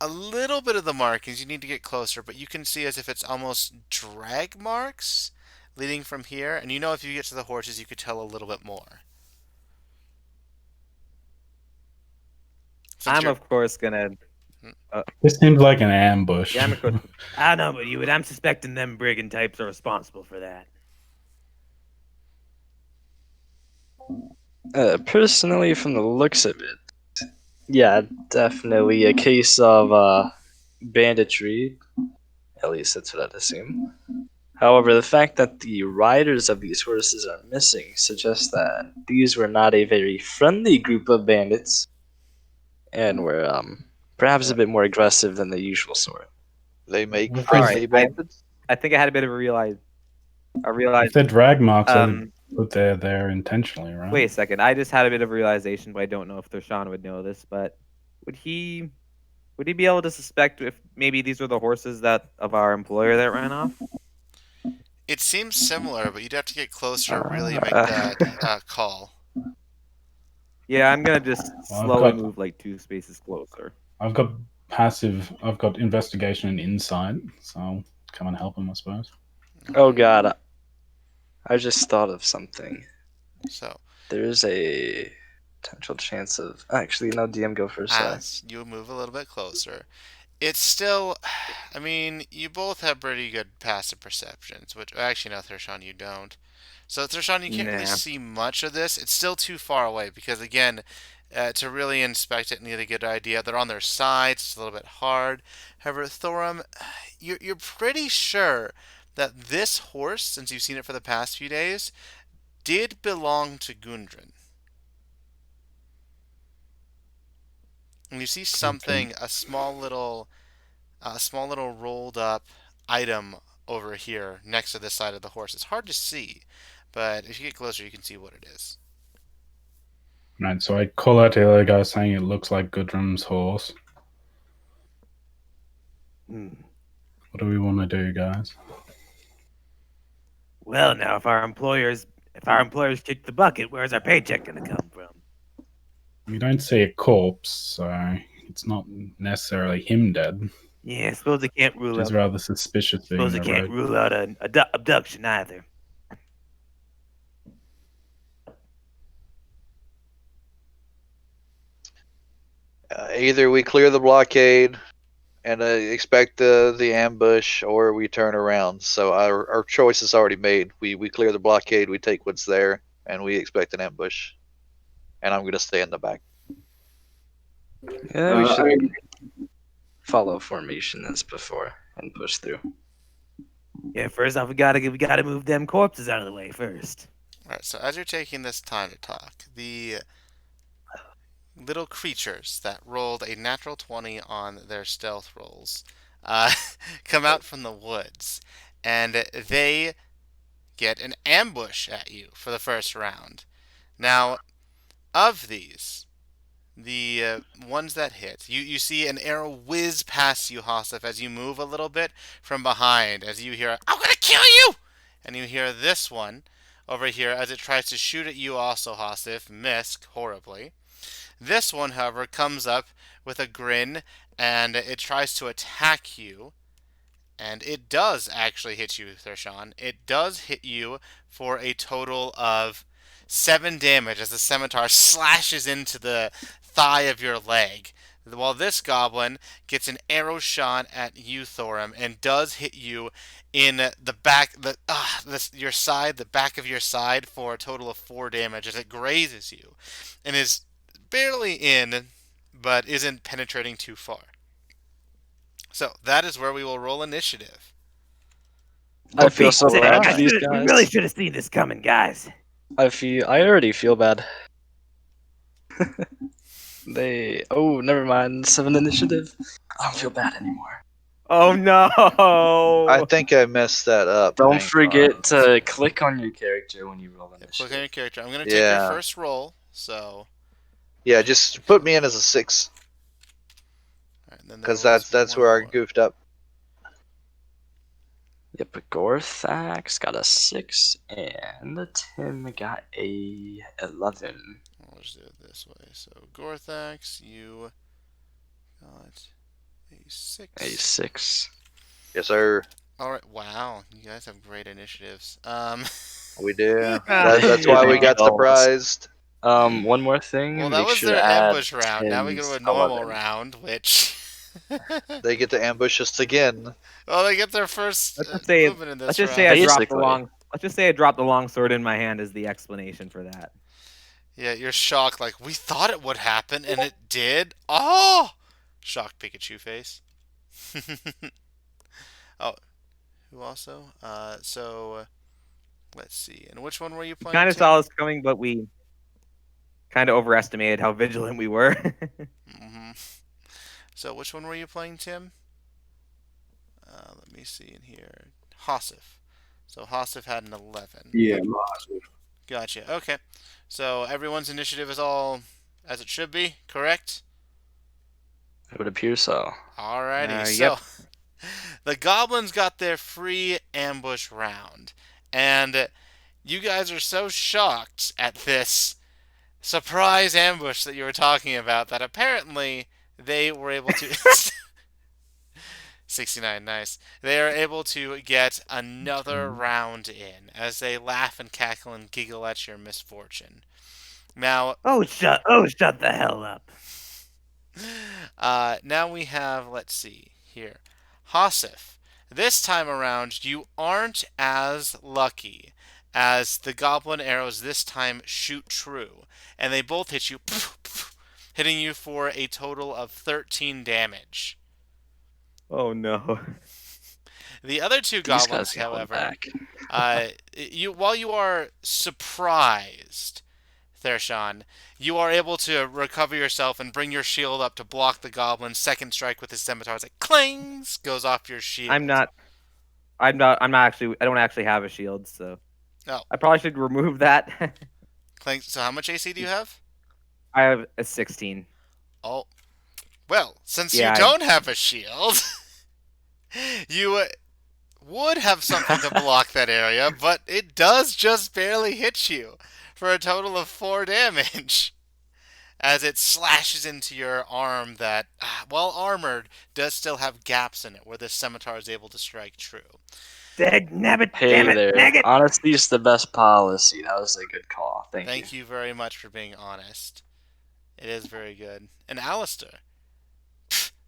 little bit of the markings. You need to get closer, but you can see as if it's almost drag marks leading from here. And you know if you get to the horses, you could tell a little bit more. Since I'm, you're- of course, gonna... This seems like an ambush. Yeah, I'm, of course... I know, but I'm suspecting them brigand types are responsible for that. Personally, from the looks of it, yeah, definitely a case of banditry. At least that's what I'd assume. However, the fact that the riders of these horses are missing suggests that these were not a very friendly group of bandits, and were perhaps a bit more aggressive than the usual sort. They make Well, friendly Alright, bandits. I think I had a bit of I realized. If they're drag marks, Um, but they're there intentionally, right? Wait a second. I just had a bit of a realization, but I don't know if Thershawn would know this. But would he be able to suspect if maybe these were the horses of our employer that ran off? It seems similar, but you'd have to get closer to really make Uh, that call. Yeah, I'm gonna just Well, slowly move like 2 spaces closer. I've got I've got investigation and insight, so I'll come and help him, I suppose. Oh god, I just thought of something. So, There's a potential chance of actually no DM go first. Sorry. as you move a little bit closer, it's still, I mean, you both have pretty good passive perceptions, which actually, no, Thershawn, you don't. So, Thershawn, you can't really Nah. see much of this. It's still too far away because, again, to really inspect it and get a good idea, they're on their sides. It's a little bit hard. However, Thorum, you're pretty sure that this horse, since you've seen it for the past few days, did belong to Gundren. And you see something, a small little rolled up item over here next to the side of the horse. It's hard to see, but if you get closer, you can see what it is. Right, so I call out to the other guy saying it looks like Gudrun's horse. Hmm. What do we want to do, guys? Well, now if our employers kick the bucket, where's our paycheck gonna come from? We don't see a corpse, so it's not necessarily him dead. Yeah, I suppose I can't rule Which is out. rather suspicious being Suppose I the can't road. rule out an abduction either. Either we clear the blockade and expect the ambush, or we turn around. So our choice is already made. We clear the blockade, we take what's there, and we expect an ambush. And I'm gonna stay in the back. Yeah, we should I mean, follow formation as before and push through. Yeah, first off, we gotta move them corpses out of the way first. Alright, so as you're taking this time to talk, the little creatures that rolled a natural 20 on their stealth rolls come out from the woods, and they get an ambush at you for the first round. Now, of these, the ones that hit, you see an arrow whiz past you, Hossif, as you move a little bit from behind, as you hear, "I'm gonna kill you!" And you hear this one over here as it tries to shoot at you also, Hossif, miss horribly. This one, however, comes up with a grin and it tries to attack you. And it does actually hit you, Thershawn. It does hit you for a total of 7 damage as the scimitar slashes into the thigh of your leg. While this goblin gets an arrow shot at you, Thorum, and does hit you in the back, your side, the back of your side, for a total of 4 damage as it grazes you, and is barely in, but isn't penetrating too far. So that is where we will roll initiative. I feel so Dang, bad for these we guys. really should have seen this coming, guys. I already feel bad. Oh, never mind. 7 initiative. I don't feel bad anymore. Oh no! I think I messed that up. Don't Hang forget on. to click on your character when you roll Click initiative. on your character. I'm going to take Yeah. your first roll. So, Yeah, just put me in as a 6, alright, then there because was that's one where I more. goofed up. Yep, Gorthax got a 6, and Tim got a 11. I'll just do it this way. So, Gorthax, you got a 6. A 6. Yes, sir. Alright, wow. You guys have great initiatives. We do. That's why we got surprised. One more thing. Well, that make was sure their to add ambush round. Now we go to a Tim's normal 11. round, which. They get to ambush us again. Well, they get their first Let's just say movement in this let's just round. say I dropped the Basically. long. Let's just say I dropped the long sword in my hand as the explanation for that. Yeah, you're shocked. Like, we thought it would happen, and it did. Oh! Shocked Pikachu face. Oh, who also? Let's see. And which one were you playing, Kind of Tim? saw us coming, but we kind of overestimated how vigilant we were. Hmm. So, which one were you playing, Tim? Let me see in here. Hossif. So, Hossif had an 11. Yeah, I'm awesome. Gotcha. Okay. So, everyone's initiative is all as it should be, correct? It would appear so. Alrighty. Yep. So, the goblins got their free ambush round. And you guys are so shocked at this surprise ambush that you were talking about that apparently they were able to 69, nice. They are able to get another round in as they laugh and cackle and giggle at your misfortune. Now, shut the hell up. now we have, let's see here, Hossif. This time around, you aren't as lucky as the goblin arrows this time shoot true, and they both hit you, hitting you for a total of 13 damage. Oh no. The other two These goblins, guys going however, back. while you are surprised, Thershan, you are able to recover yourself and bring your shield up to block the goblin's second strike with his scimitar. It's like clings, goes off your shield. I'm not actually, I don't actually have a shield, so. Oh. I probably should remove that. Clings. So how much AC do you have? I have a 16. Oh, well, since Yeah, you don't have a shield, you would have something to block that area, but it does just barely hit you for a total of 4 damage. As it slashes into your arm that, while armored, does still have gaps in it where this scimitar is able to strike true. Dag nabbit, Hey damn it, there. nag it. Honesty is the best policy. That was a good call. Thank you. Thank you very much for being honest. It is very good. And Alistair,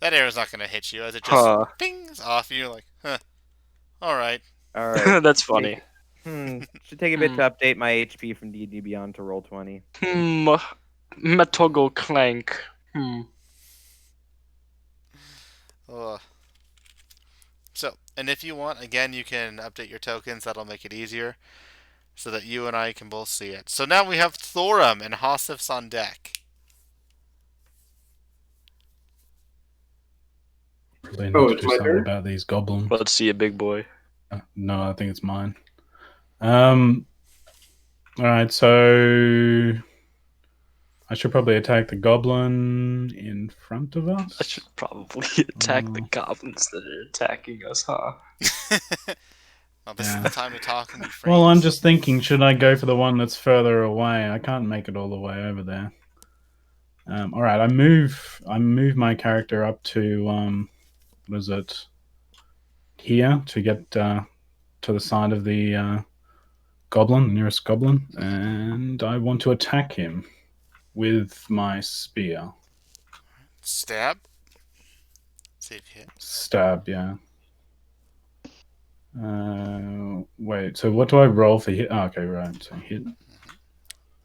that arrow's not going to hit you as it just pings off you like, huh. Alright. Alright. That's funny. Should take a bit to update my HP from D&D Beyond to roll 20. Metogo clank. Ugh. So, and if you want, again, you can update your tokens. That'll make it easier so that you and I can both see it. So now we have Thorum and Hossif's on deck. Probably need Oh, to it's do my something turn? about these goblins. Let's see a big boy. No, I think it's mine. Alright, so I should probably attack the goblin in front of us. I should probably attack the goblins that are attacking us, huh? Well, this is the time to talk and be friends. Well, I'm just thinking, should I go for the one that's further away? I can't make it all the way over there. Alright, I move my character up to what is it? Here to get to the side of the goblin, nearest goblin, and I want to attack him with my spear. Stab. See if you hit. Stab, yeah. Wait, so what do I roll for hit? Oh, okay, right. So hit.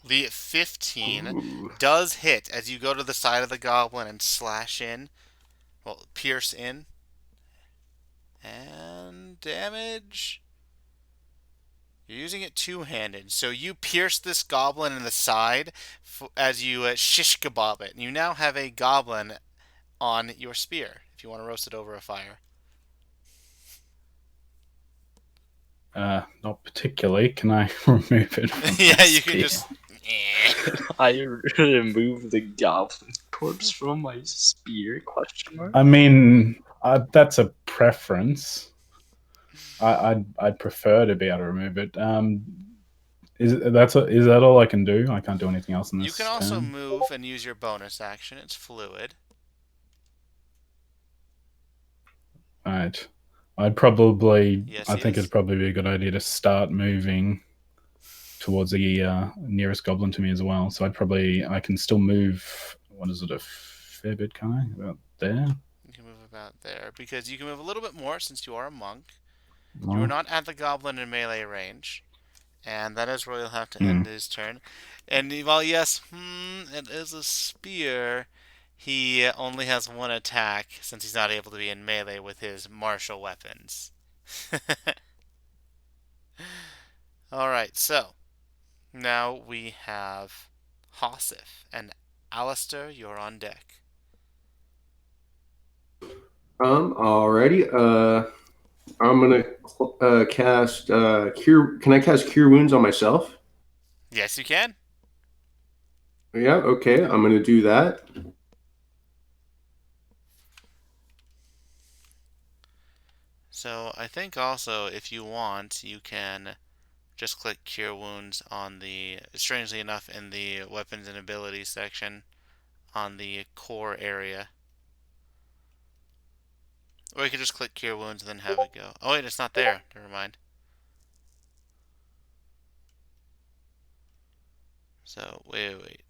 The 15 Ooh. does hit as you go to the side of the goblin and slash in. Well, pierce in. And damage. You're using it two-handed, so you pierce this goblin in the side as you shish kebab it. And you now have a goblin on your spear if you want to roast it over a fire. Not particularly. Can I remove it? From Yeah, my you can spear? just. I remove the goblin corpse from my spear? Question mark. I mean, that's a preference. I'd prefer to be able to remove it. Is that all I can do? I can't do anything else in this. You can also turn? move and use your bonus action. It's fluid. Right. I'd probably. Yes, I think yes. it'd probably be a good idea to start moving towards the nearest goblin to me as well. So I can still move. What is it? A fair bit, can I? About there. You can move about there because you can move a little bit more since you are a monk. Oh. You are not at the goblin in melee range, And that is where he'll have to Hmm. end his turn. And while yes, it is a spear, he only has one attack since he's not able to be in melee with his martial weapons. Alright, so now we have Hossif and Alistair, you're on deck. Alrighty. I'm gonna cast cure. Can I cast cure wounds on myself? Yes, you can. Yeah. Okay. I'm gonna do that. So I think also if you want, you can just click Cure Wounds on the, strangely enough, in the Weapons and Abilities section on the core area. Or you could just click Cure Wounds and then have it go. Oh wait, it's not there. Never mind. So, wait.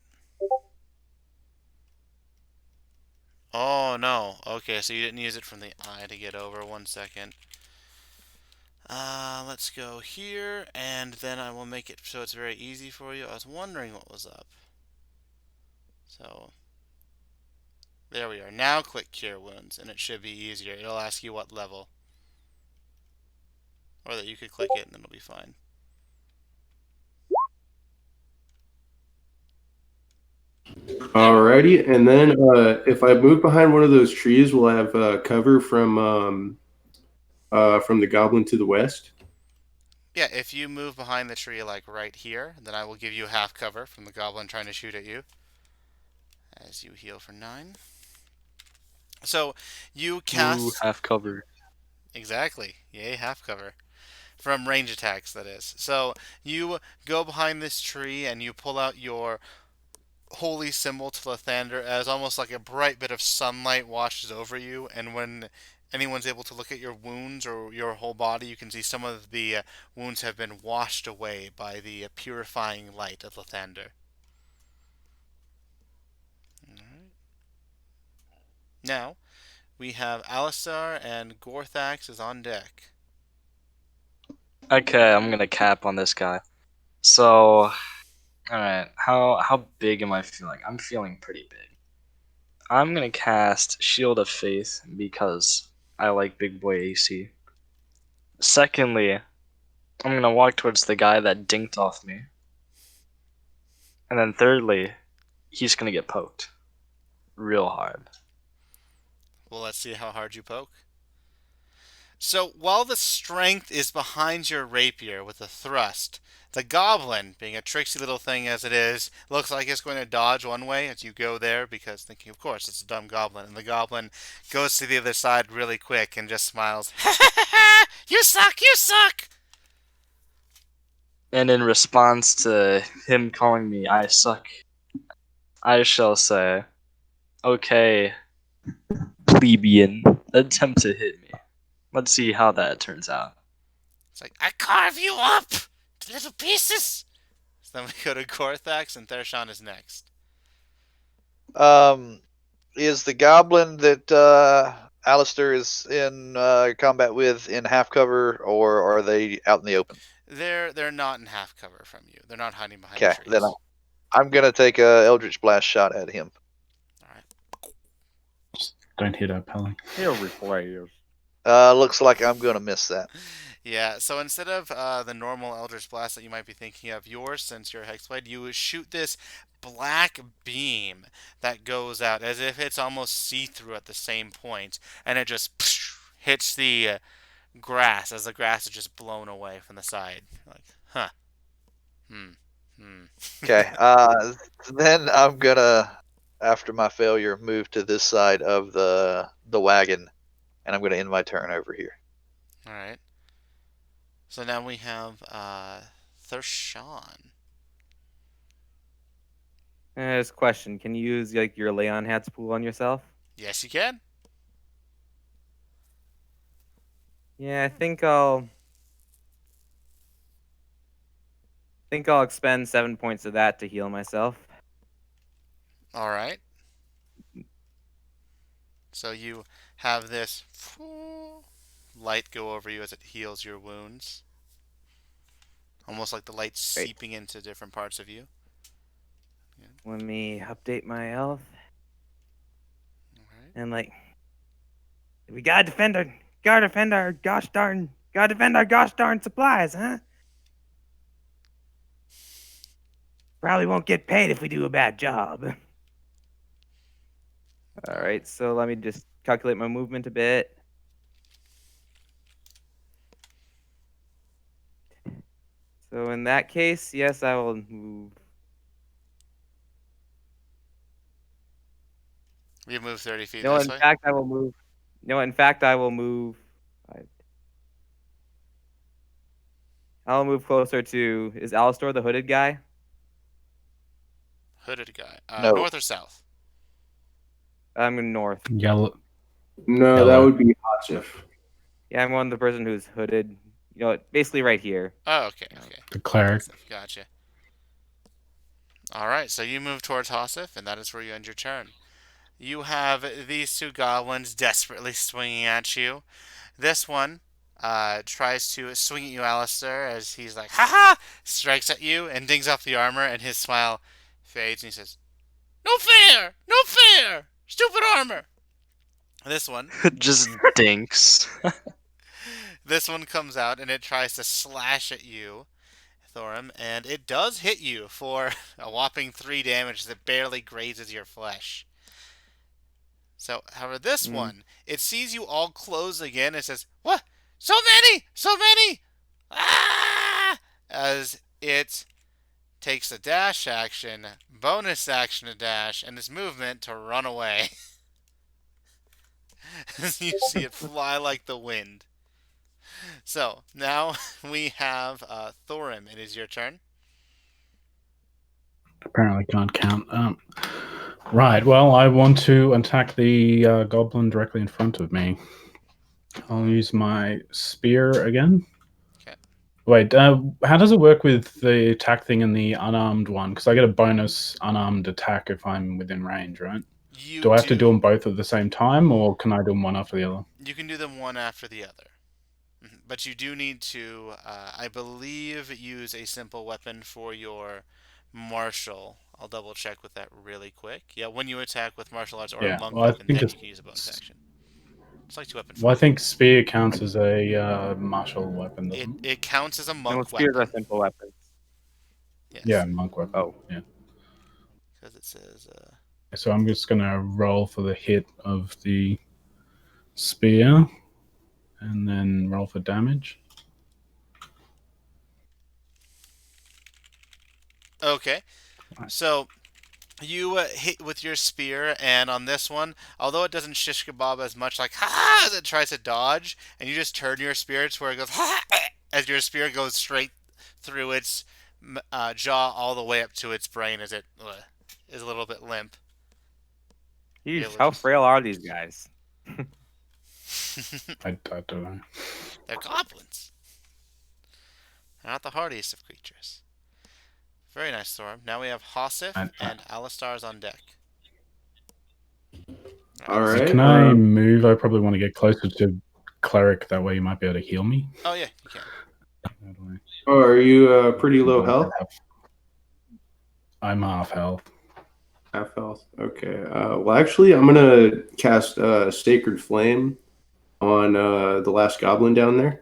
Oh no. Okay, so you didn't use it from the eye to get over. 1 second. Let's go here, and then I will make it so it's very easy for you. I was wondering what was up. So, there we are. Now click Cure Wounds, and it should be easier. It'll ask you what level. Or that you could click it, and then it'll be fine. Alrighty. And then if I move behind one of those trees, will I have cover from the goblin to the west? Yeah, if you move behind the tree, like right here, then I will give you half cover from the goblin trying to shoot at you. As you heal for 9. So, you Ooh, cast... half cover. Exactly. Yay, half cover. From range attacks, that is. So, you go behind this tree and you pull out your holy symbol to Lathander as almost like a bright bit of sunlight washes over you, and when anyone's able to look at your wounds or your whole body, you can see some of the wounds have been washed away by the purifying light of Lathander. Alright. Now, we have Alistar and Gorthax is on deck. Okay, I'm gonna cap on this guy. So, alright, how big am I feeling? I'm feeling pretty big. I'm gonna cast Shield of Faith because I like big boy AC. Secondly, I'm gonna walk towards the guy that dinked off me. And then thirdly, he's gonna get poked. Real hard. Well, let's see how hard you poke. So, while the strength is behind your rapier with a thrust, the goblin, being a tricksy little thing as it is, looks like it's going to dodge one way as you go there because thinking, of course, it's a dumb goblin. And the goblin goes to the other side really quick and just smiles. Ha ha ha ha! You suck! You suck! And in response to him calling me I suck, I shall say, okay, plebeian, attempt to hit me. Let's see how that turns out. It's like, I carve you up to little pieces! So then we go to Gorthax, and Thershan is next. Is the goblin that Alistair is in combat with in half cover, or are they out in the open? They're not in half cover from you. They're not hiding behind Okay, trees. then I'm gonna take a Eldritch Blast shot at him. Alright. Don't hit our Pally. He'll replay you. Looks like I'm gonna miss that. Yeah, so instead of the normal Eldritch Blast that you might be thinking of, yours, since you're Hexblade, you shoot this black beam that goes out as if it's almost see-through at the same point, and it just hits the grass as the grass is just blown away from the side. Like, huh. Okay, then I'm gonna, after my failure, move to this side of the wagon, and I'm gonna end my turn over here. Alright. So now we have Thershan. This question: can you use like your lay on hats pool on yourself? Yes, you can. Yeah, I think I'll expend 7 points of that to heal myself. Alright. So you have this light go over you as it heals your wounds. almost like the light seeping into different parts of you. Let me update my health. Alright. And like, we gotta defend our gosh darn supplies, huh? Probably won't get paid if we do a bad job. All right, so let me just calculate my movement a bit. So in that case, yes, I will move. You move 30 feet No, this in way? fact, I will move. No, in fact, I will move. I'll move closer to. Is Alistor the hooded guy? Hooded guy. No. North or south? I'm going north. Yellow. No, that Yellow. would be Hotchif. Yeah, I'm one of the person who's hooded. Basically right here. Oh, okay, okay. The cleric. Gotcha. Alright, so you move towards Hossif, and that is where you end your turn. You have these two goblins desperately swinging at you. This one tries to swing at you, Alistair, as he's like, ha ha! Strikes at you and dings off the armor, and his smile fades, and he says, no fair! No fair! Stupid armor! This one. Just dinks. This one comes out, and it tries to slash at you, Thorum, and it does hit you for a whopping 3 damage that barely grazes your flesh. So, however, this one, it sees you all close again and says, what? So many! So many! Ah! As it takes a dash action, bonus action to dash, and its movement to run away. As you see it fly like the wind. So, now we have Thorim. It is your turn. Apparently can't count. Right, well, I want to attack the goblin directly in front of me. I'll use my spear again. Okay. Wait, how does it work with the attack thing and the unarmed one? Because I get a bonus unarmed attack if I'm within range, right? Do I have to do them both at the same time, or can I do them one after the other? You can do them one after the other. But you do need to, I believe, use a simple weapon for your martial. I'll double check with that really quick. Yeah, when you attack with martial arts or a monk weapon, then you can use a bonus action. It's like 2 weapons. Well, I think spear counts as a martial weapon, doesn't it? It counts as a monk weapon. Spears are simple weapons. Yes. Yeah, monk weapon. Oh. Yeah. Because it says... So I'm just going to roll for the hit of the spear and then roll for damage. Okay. So you hit with your spear, and on this one, although it doesn't shish kebab as much like ha as it tries to dodge, and you just turn your spear to where it goes ha as your spear goes straight through its jaw all the way up to its brain as it is a little bit limp. Jeez, how frail are these guys? I don't know. They're goblins. They're not the hardiest of creatures. Very nice, Storm. Now we have Hossif and Alistar's on deck. All right. Can I move? I probably want to get closer to cleric. That way you might be able to heal me. Oh, yeah, you can. Oh, are you pretty low health? I'm half health. Half health. Okay. Well, actually, I'm going to cast Sacred Flame on the last goblin down there.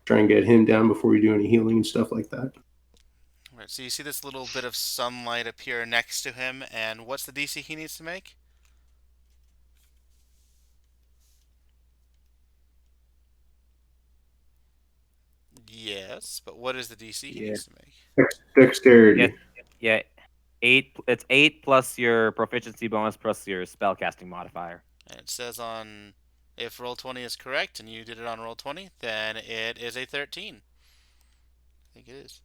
Try and get him down before we do any healing and stuff like that. Right, so you see this little bit of sunlight appear next to him, and what's the DC he needs to make? Yes, but what is the DC he needs to make? Dexterity. Yeah. 8. It's 8 plus your proficiency bonus plus your spellcasting modifier. And it says on if Roll20 is correct, and you did it on Roll20, then it is a 13. I think it is.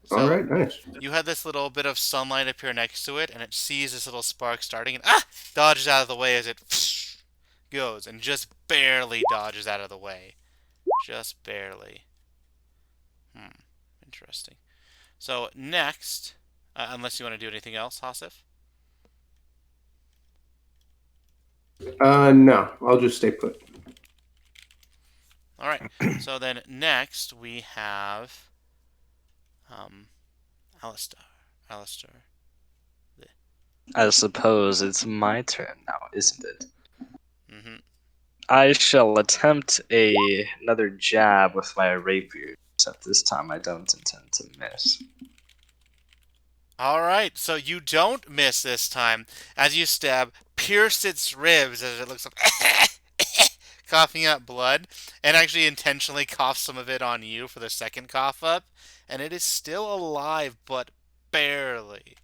So all right, nice. You had this little bit of sunlight appear next to it, and it sees this little spark starting, and dodges out of the way as it goes, and just barely dodges out of the way. Just barely. Interesting. So next, unless you want to do anything else, Hossif? No, I'll just stay put. All right. So then next we have Um, Alistair. Alistair. I suppose it's my turn now, isn't it? Mm-hmm. I shall attempt another jab with my rapier, except this time I don't intend to miss. All right, so you don't miss this time as you stab, pierce its ribs as it looks like coughing up blood, and actually intentionally cough some of it on you for the second cough up, and it is still alive, but barely.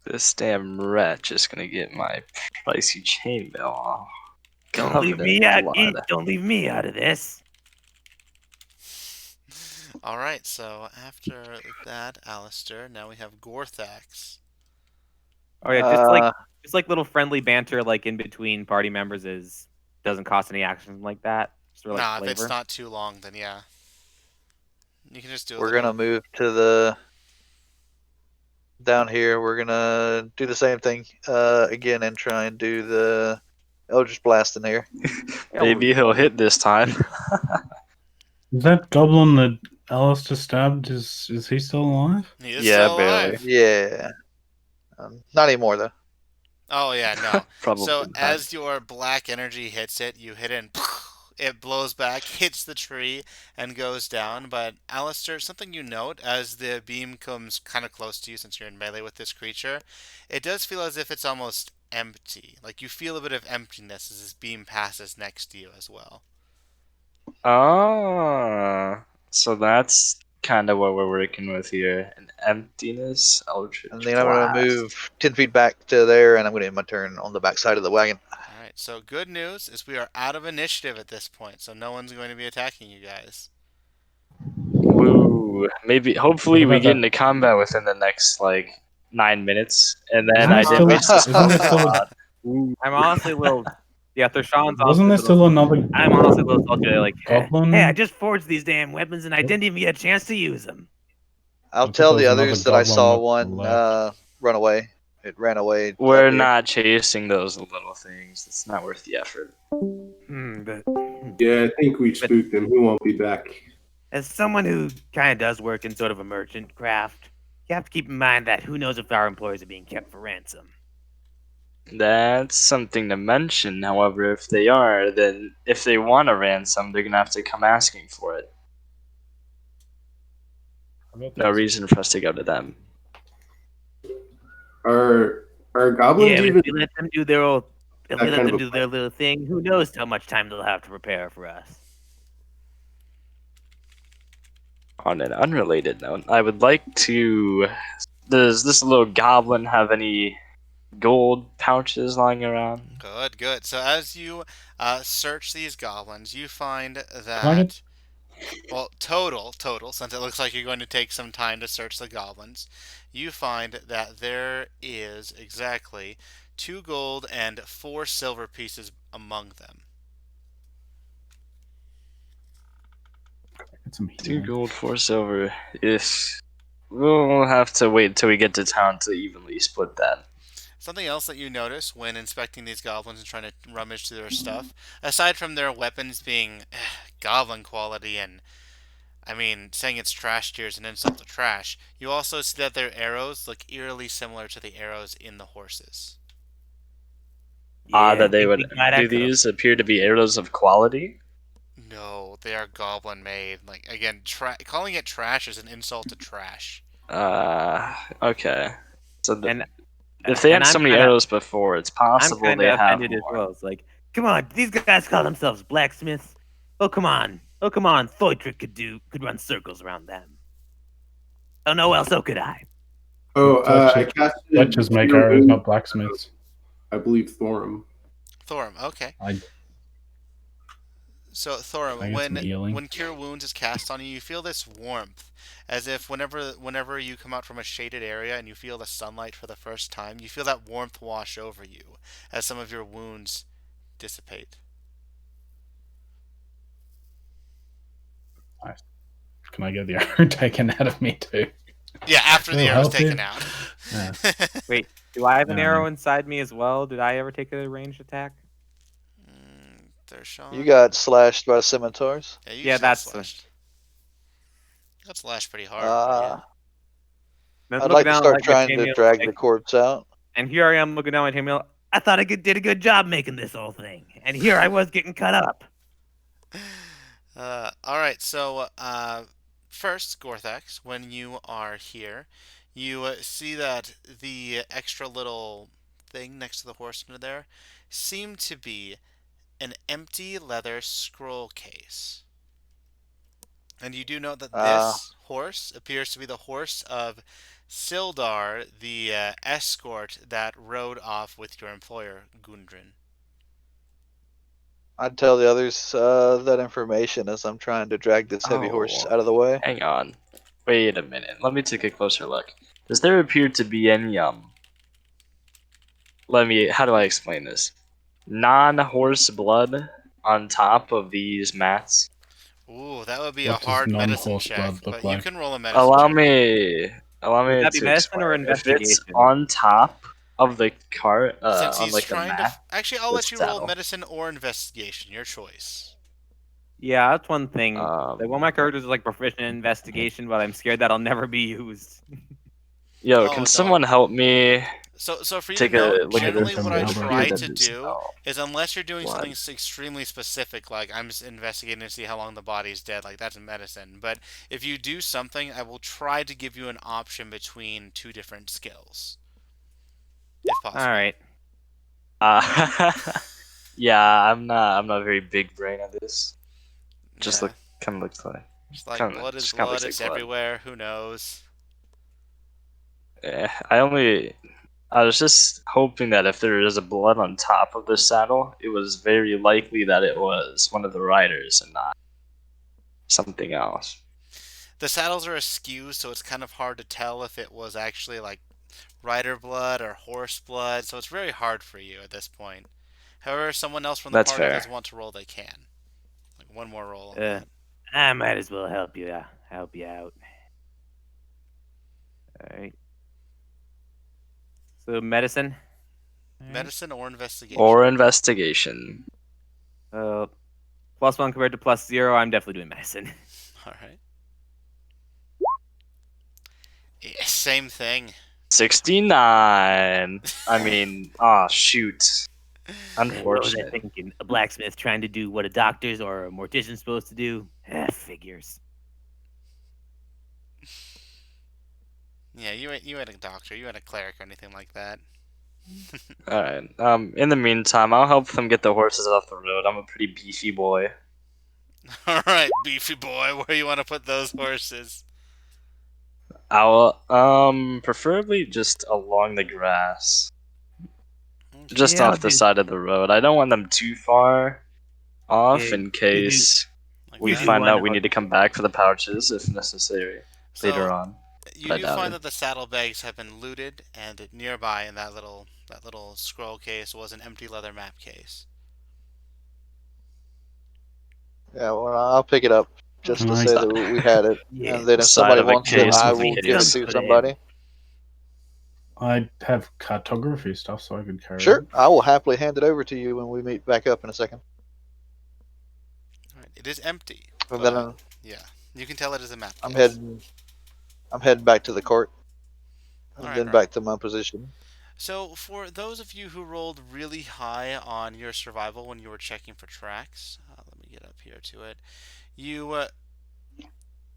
This damn wretch is gonna get my pricey chainmail all Don't leave covered me in out. blood. Don't leave me out of this. All right, so after that, Alistair, now we have Gorthax. Oh yeah, just like little friendly banter, like in between party members, doesn't cost any action like that. Just for like Nah, if flavor. it's not too long, then yeah. You can just do a We're little... gonna move to the down here. We're gonna do the same thing again and try and do the Eldritch Blast in here. Maybe he'll hit this time. Is that goblin that Alistair stabbed? Is he still alive? He is Yeah, still barely. alive. Yeah, not anymore though. Oh, yeah, no. Probably So not. as your black energy hits it, you hit it and it blows back, hits the tree, and goes down. But Alistair, something you note as the beam comes kind of close to you since you're in melee with this creature, it does feel as if it's almost empty. Like you feel a bit of emptiness as this beam passes next to you as well. Ah, so that's kind of what we're working with here. An emptiness, Eldritch And then I'm gonna Blast. move 10 feet back to there, and I'm gonna end my turn on the back side of the wagon. All right, so good news is we are out of initiative at this point, so no one's going to be attacking you guys. Woo. Maybe, hopefully, What we about get that? into combat within the next, 9 minutes, and then Isn't I there didn't still- reach the isn't spell there still a- slot. I'm honestly a little. Yeah, Thershawn's Wasn't there still another? I'm honestly a little salty. Like, Goblin? hey, I just forged these damn weapons and I didn't even get a chance to use them. I'll thought tell there the was another others that I goblin saw that one left. run away. It ran away. We're up here. not chasing those little things. It's not worth the effort. But Yeah, I think we spooked him. He won't be back. as someone who kind of does work in sort of a merchant craft, you have to keep in mind that who knows if our employees are being kept for ransom. That's something to mention. However, if they are, then if they want a ransom, they're gonna have to come asking for it. No reason for us to go to them. Are Yeah, goblins but even? if we let them do their old, if That we let kind them of a do their little thing, who knows how much time they'll have to prepare for us. On an unrelated note, I would like to. Does this little goblin have any gold pouches lying around? Good, good. So as you search these goblins, you find Can I that, get- well, total, since it looks like you're going to take some time to search the goblins, you find that there is exactly 2 gold and 4 silver pieces among them. Get some 2 healing. gold, 4 silver. If we'll have to wait until we get to town to evenly split that. Something else that you notice when inspecting these goblins and trying to rummage through their stuff, aside from their weapons being goblin quality and, I mean, saying it's trash tier is an insult to trash, you also see that their arrows look eerily similar to the arrows in the horses. Yeah, That I they think would we might do have to- these appear to be arrows of quality. No, they are goblin made. Like, again, calling it trash is an insult to trash. Okay. So And if they and had so I'm many kinda- arrows before, it's I'm possible kind they of have offended as more. well. It's like, come on, these guys call themselves blacksmiths. Oh come on, Thoitrick could run circles around them. Oh no, well so could I. Oh, I Fletcher- casted. Fletchers make Cure arrows, Wounds, not blacksmiths. I believe Thorum. Thorum, okay. I So Can I Thorum, get some healing? when Cure Wounds is cast on you, you feel this warmth, as if whenever you come out from a shaded area and you feel the sunlight for the first time, you feel that warmth wash over you as some of your wounds dissipate. Can I get the arrow taken out of me too? Yeah, after the It'll arrow's help taken you. out. Yeah. Wait, do I have an Um, arrow inside me as well? Did I ever take a ranged attack? Thershawn? You got slashed by scimitars. Yeah, you Yeah, just got that's slashed. That's lashed pretty hard for you. Uh, I'm I'd looking like to down start like my trying to chainmail, drag the like, corpse out. and here I am looking down my chainmail. I thought I did a good job making this whole thing, and here I was getting cut up. All right. So first, Gorthax, when you are here, you see that the extra little thing next to the horse under there seemed to be an empty leather scroll case. And you do note that Uh, this horse appears to be the horse of Sildar, the escort that rode off with your employer, Gundren. I'd tell the others that information as I'm trying to drag this heavy horse Oh, out of the way. hang on. Wait a minute. Let me take a closer look. Does there appear to be any how do I explain this? Non-horse blood on top of these mats? Ooh, that would be a What does hard medicine non-horse check, blood look but you like? can roll a medicine Allow check. me Would that be to medicine or explain. If it's investigation? on top of the cart, Since on he's like the trying to. mat, Actually, I'll the let you roll saddle. medicine or investigation. Your choice. Yeah, that's one thing. Like, one of my Um, characters is like proficient in investigation, but I'm scared that'll never be used. Yo, Oh, can no. someone help me So for you take to know, a look at generally this? what It I would appear try that to there's do no is unless you're doing blood. something extremely specific, like I'm just investigating to see how long the body's dead, like that's medicine. But if you do something, I will try to give you an option between two different skills, if possible. All right. Yeah, I'm not very big brain at this. Just Yeah. kind of looks like Just like kinda blood is just kinda blood, looks like it's blood. everywhere. Who knows? I was just hoping that if there is a blood on top of the saddle, it was very likely that it was one of the riders and not something else. The saddles are askew, so it's kind of hard to tell if it was actually like rider blood or horse blood. So it's very hard for you at this point. However, if someone else from the That's party fair. does want to roll, they can. Like one more roll on Uh, that. I might as well help you out. Help you out. All right. So medicine. All right. Medicine or investigation. Or investigation. +1 compared to +0. I'm definitely doing medicine. All right. Yeah, same thing. 69. I mean, shoot. What was I Unfortunate. thinking? A blacksmith trying to do what a doctor's or a mortician's supposed to do? Figures. Yeah, you ain't a doctor. You ain't a cleric or anything like that. Alright. In the meantime, I'll help them get the horses off the road. I'm a pretty beefy boy. All right, beefy boy. Where you want to put those horses? I'll preferably just along the grass. Okay. Just Yeah, off the dude. side of the road. I don't want them too far off Yeah, in case Like we that. find one out we need to come back for the pouches if necessary later So on. you I do doubt find it. that the saddlebags have been looted, and nearby in that little scroll case was an empty leather map case. Yeah, well, I'll pick it up just Can to I- say that we had it. Yeah. And then if Side somebody of a wants it, case I with a will case. give it to somebody. I have cartography stuff, so I could carry Sure, it. I will happily hand it over to you when we meet back up in a second. All right. It is empty. And but, then yeah, you can tell it is a map I'm case. heading back to the court, and Alright, then alright. back to my position. So, for those of you who rolled really high on your survival when you were checking for tracks, let me get up here to it.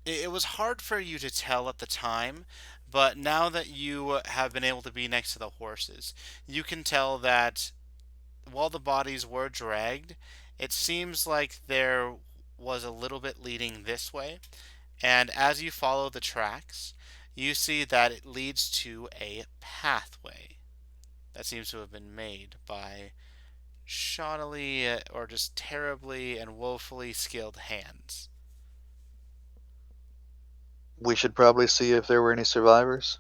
It was hard for you to tell at the time, but now that you have been able to be next to the horses, you can tell that while the bodies were dragged, it seems like there was a little bit leading this way. And as you follow the tracks, you see that it leads to a pathway that seems to have been made by shoddily or just terribly and woefully skilled hands. We should probably see if there were any survivors.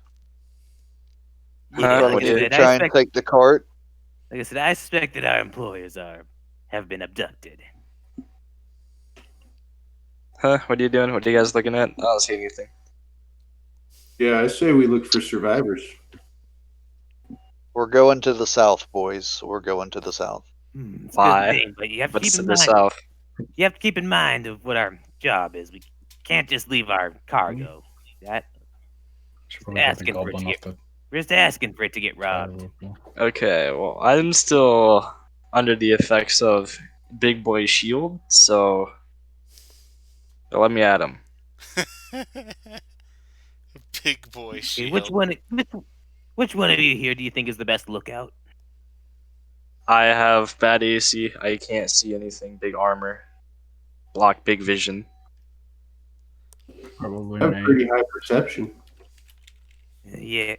We Yeah, probably what need do to you- try and take the cart. Like I said, I suspect that our employers have been abducted. Huh? What are you doing? What are you guys looking at? I don't see anything. Yeah, I say we look for survivors. We're going to the south, boys. We're going to the south. It's a Why? good thing, but you have to What's keep in to the mind. south? You have to keep in mind of what our job is. can't just leave our cargo. Should Just probably get the asking for it to goblin get. off the We're just asking for it to get robbed. Okay, well, I'm still under the effects of Big Boy Shield, so let me at him. Big boy Okay, shield. which one of you here do you think is the best lookout? I have bad AC. I can't see anything. Big armor. Block big vision. Probably I have me. pretty high perception. Yeah, I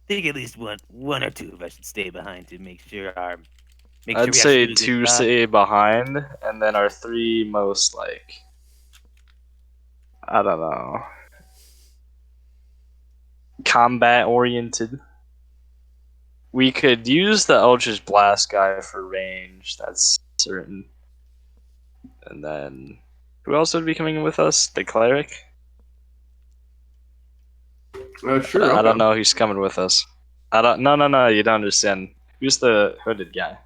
think at least one or two of us should stay behind to make sure I'd we say actually do a two good job. stay behind, and then our three most, like, I don't know, combat oriented. We could use the Eldritch Blast guy for range, that's certain. And then, who else would be coming in with us? The cleric? Sure, I I'll don't go. know who's coming with us. I don't. No. You don't understand. Who's the hooded guy?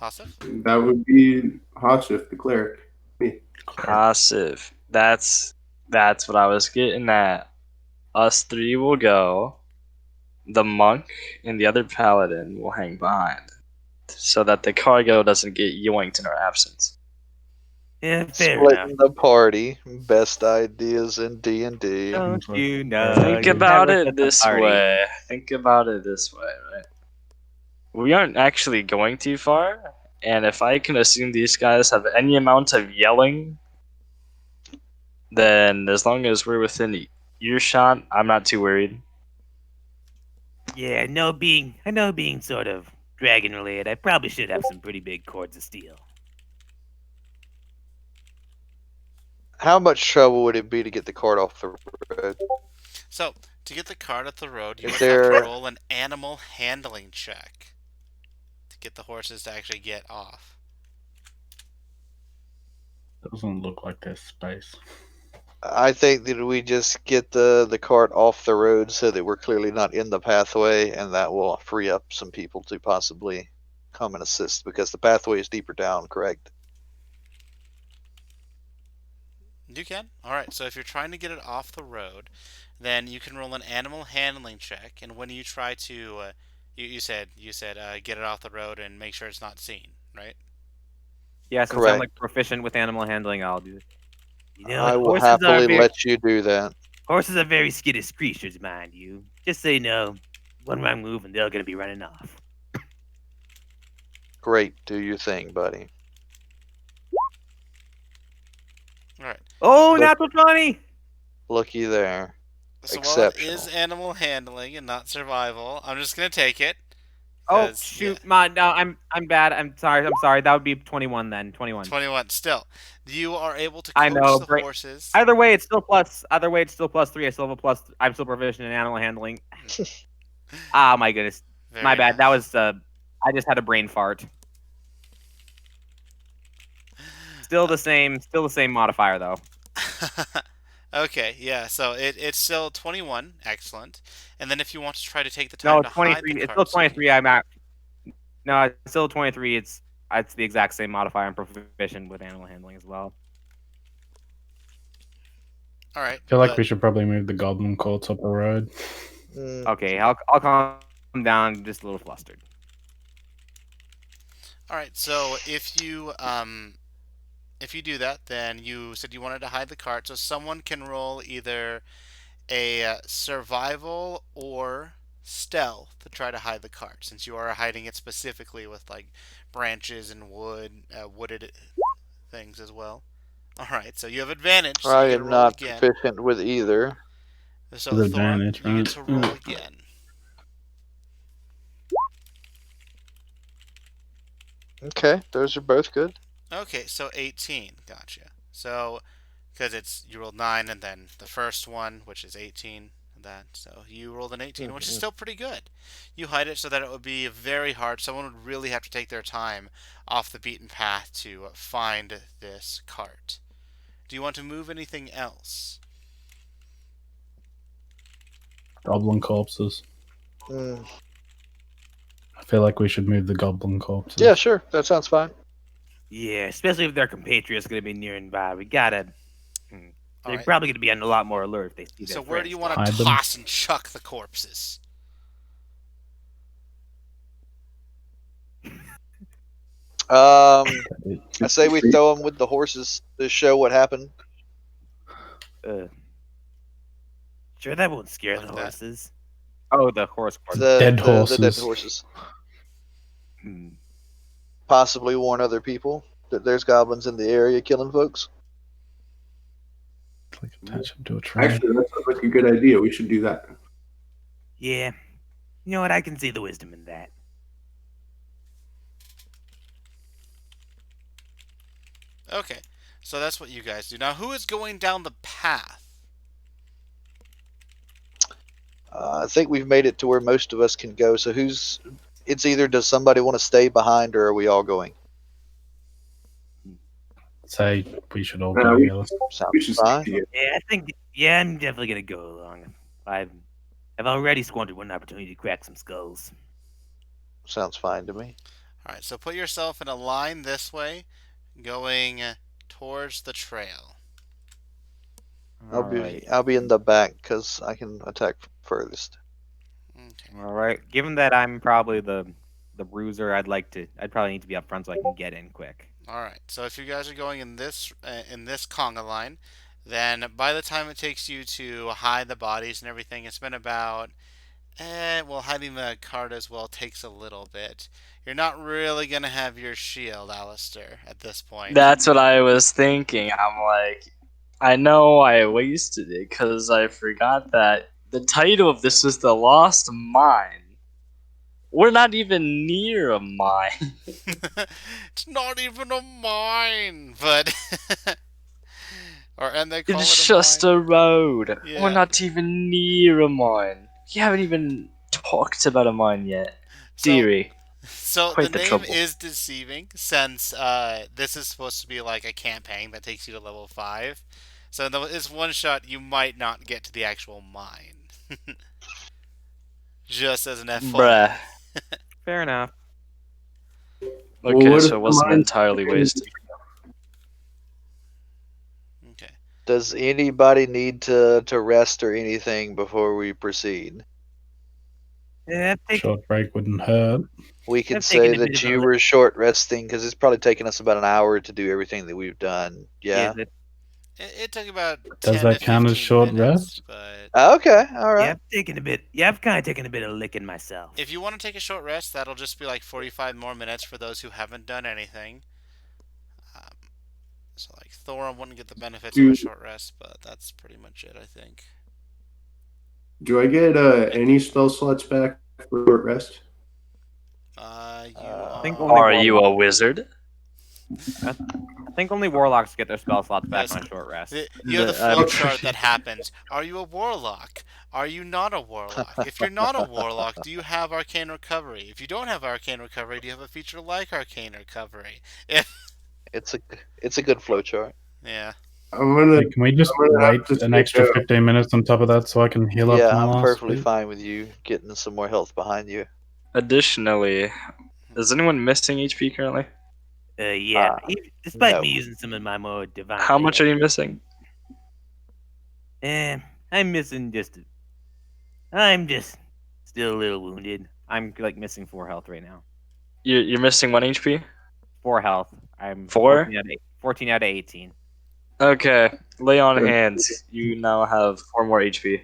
Hasif? That would be Hasif, the cleric. Me. Passive. That's what I was getting at. Us three will go. The monk and the other paladin will hang behind, so that the cargo doesn't get yoinked in our absence. Yeah, fair Splitting enough. the party. Best ideas in D&D. Don't you know? Think you about never it set the this party. way. Right? We aren't actually going too far, and if I can assume these guys have any amount of yelling, then as long as we're within earshot, I'm not too worried. Yeah, I know being sort of dragon related, I probably should have some pretty big cords of steel. How much trouble would it be to get the cart off the road? So, to get the cart off the road, you Is would have to there- roll an animal handling check to get the horses to actually get off. Doesn't look like there's space. I think that we just get the cart off the road so that we're clearly not in the pathway, and that will free up some people to possibly come and assist because the pathway is deeper down, correct? You can. All right. So if you're trying to get it off the road, then you can roll an animal handling check. And when you try to, you said get it off the road and make sure it's not seen, right? Yeah, since I'm Correct. like proficient with animal handling, I'll do it. You know, I will horses are happily very, let you do that. horses are very skittish creatures, mind you. Just so you know, one wrong move and they're gonna be running off. Great, do your thing, buddy. All right. Oh, Look- natural 20! Looky there. So while it is Exceptional. animal handling and not survival, I'm just gonna take it. Oh 'cause, shoot, yeah, no, I'm bad. I'm sorry. That would be 21 then. 21. 21. Still, you are able to I coax know, the great. horses. Either way, it's still plus. Either way, it's still +3. I still have a plus. I'm still proficient in animal handling. Ah, my goodness. Very My bad. That nice. was. I just had a brain fart. Still the same. Still the same modifier though. Okay, yeah. So it's still 21. Excellent. And then if you want to try to take the No, time it's to hide 23. the It's still cart 23. I'm at. No, it's still 23. It's the exact same modifier. I'm proficient with animal handling as well. All right. I feel like but- we should probably move the goblin courts up the road. Mm, Okay, I'll calm down. I'm just a little flustered. All right. So if you do that, then you said you wanted to hide the cart. So someone can roll either a survival or stealth to try to hide the cart, since you are hiding it specifically with like branches and wooded things as well. All right. So you have advantage. So I you get to am roll not again. proficient with either. So With Thorn, advantage, you right? get to roll again. Okay, those are both good. Okay, so 18. Gotcha. So, because you rolled 9 and then the first one, which is 18, that. So you rolled an 18, which is still pretty good. You hide it so that it would be very hard. Someone would really have to take their time off the beaten path to find this cart. Do you want to move anything else? Goblin corpses. Mm, I feel like we should move the goblin corpses. yeah, sure. That sounds fine. Yeah, especially if their compatriots gonna be nearby. We gotta. They're Alright. probably going to be on a lot more alert if they see their So where do friends. you want to Hide them. toss and chuck the corpses? I say we throw them with the horses to show what happened. Sure, that won't scare Like the that. horses. Oh, the horse part. The Dead the horses. dead horses. Hmm. Possibly warn other people that there's goblins in the area killing folks. Like attach them to a tree. Actually, that sounds like a good idea. We should do that. Yeah. You know what? I can see the wisdom in that. Okay, so that's what you guys do. Now, who is going down the path? I think we've made it to where most of us can go. So who's? It's either does somebody want to stay behind, or are we all going? Say we should all No, go we- together. We Sounds should fine. stick together. Yeah, I think. Yeah, I'm definitely gonna go along. I've already squandered one opportunity to crack some skulls. Sounds fine to me. Alright, so put yourself in a line this way, going towards the trail. I'll be in the back because I can attack furthest. Okay. All right. Given that I'm probably the bruiser, I'd probably need to be up front so I can get in quick. Alright, so if you guys are going in this conga line, then by the time it takes you to hide the bodies and everything, it's been about, well, hiding the cart as well takes a little bit. You're not really going to have your shield, Alistair, at this point. That's what I was thinking. I'm like, I know I wasted it because I forgot that the title of this was The Lost Mine. We're not even near a mine. It's not even a mine, but... and they call It's it just mine. a road. Yeah. We're not even near a mine. You haven't even talked about a mine yet. So- Deary. So Quite the the name trouble. is deceiving, since this is supposed to be like a campaign that takes you to level 5. So in this one shot, you might not get to the actual mine. Just as an FYI. Bruh. Fair enough. Well, Okay, what if so it the wasn't mine's- entirely wasted. Okay. Does anybody need to rest or anything before we proceed? Yeah, Short break wouldn't hurt. We can I've say taken a bit that of a you were short resting because it's probably taken us about an hour to do everything that we've done. Yeah. It took about Does 10 that to count as 15 short minutes, rest? but Okay. All right. Yeah, I've taken a bit. Yeah, I've kind of taken a bit of licking myself. if you want to take a short rest, that'll just be like 45 more minutes for those who haven't done anything. So like Thorin wouldn't get the benefits of a short rest, but that's pretty much it, I think. Do I get any spell slots back for short rest? You think are... only Are you a wizard? I think only warlocks get their spell slots back Listen, on a short rest. You have the I'm flow pretty- chart that happens. Are you a warlock? Are you not a warlock? If you're not a warlock, do you have arcane recovery? If you don't have arcane recovery, do you have a feature like arcane recovery? It's a good flow chart. Yeah. I'm gonna. Hey, can we just I'm gonna have wait to an take extra a- 15 minutes on top of that so I can heal up Yeah, my I'm last perfectly bit? fine with you getting some more health behind you. Additionally, is anyone missing HP currently? Yeah. Despite no. me using some of my more divine. How much are you missing? I'm missing just. I'm just still a little wounded. I'm like missing 4 health right now. You're missing 1 HP? 4 health. I'm 4? 14 out of 18. Okay, lay on hands. You now have 4 more HP.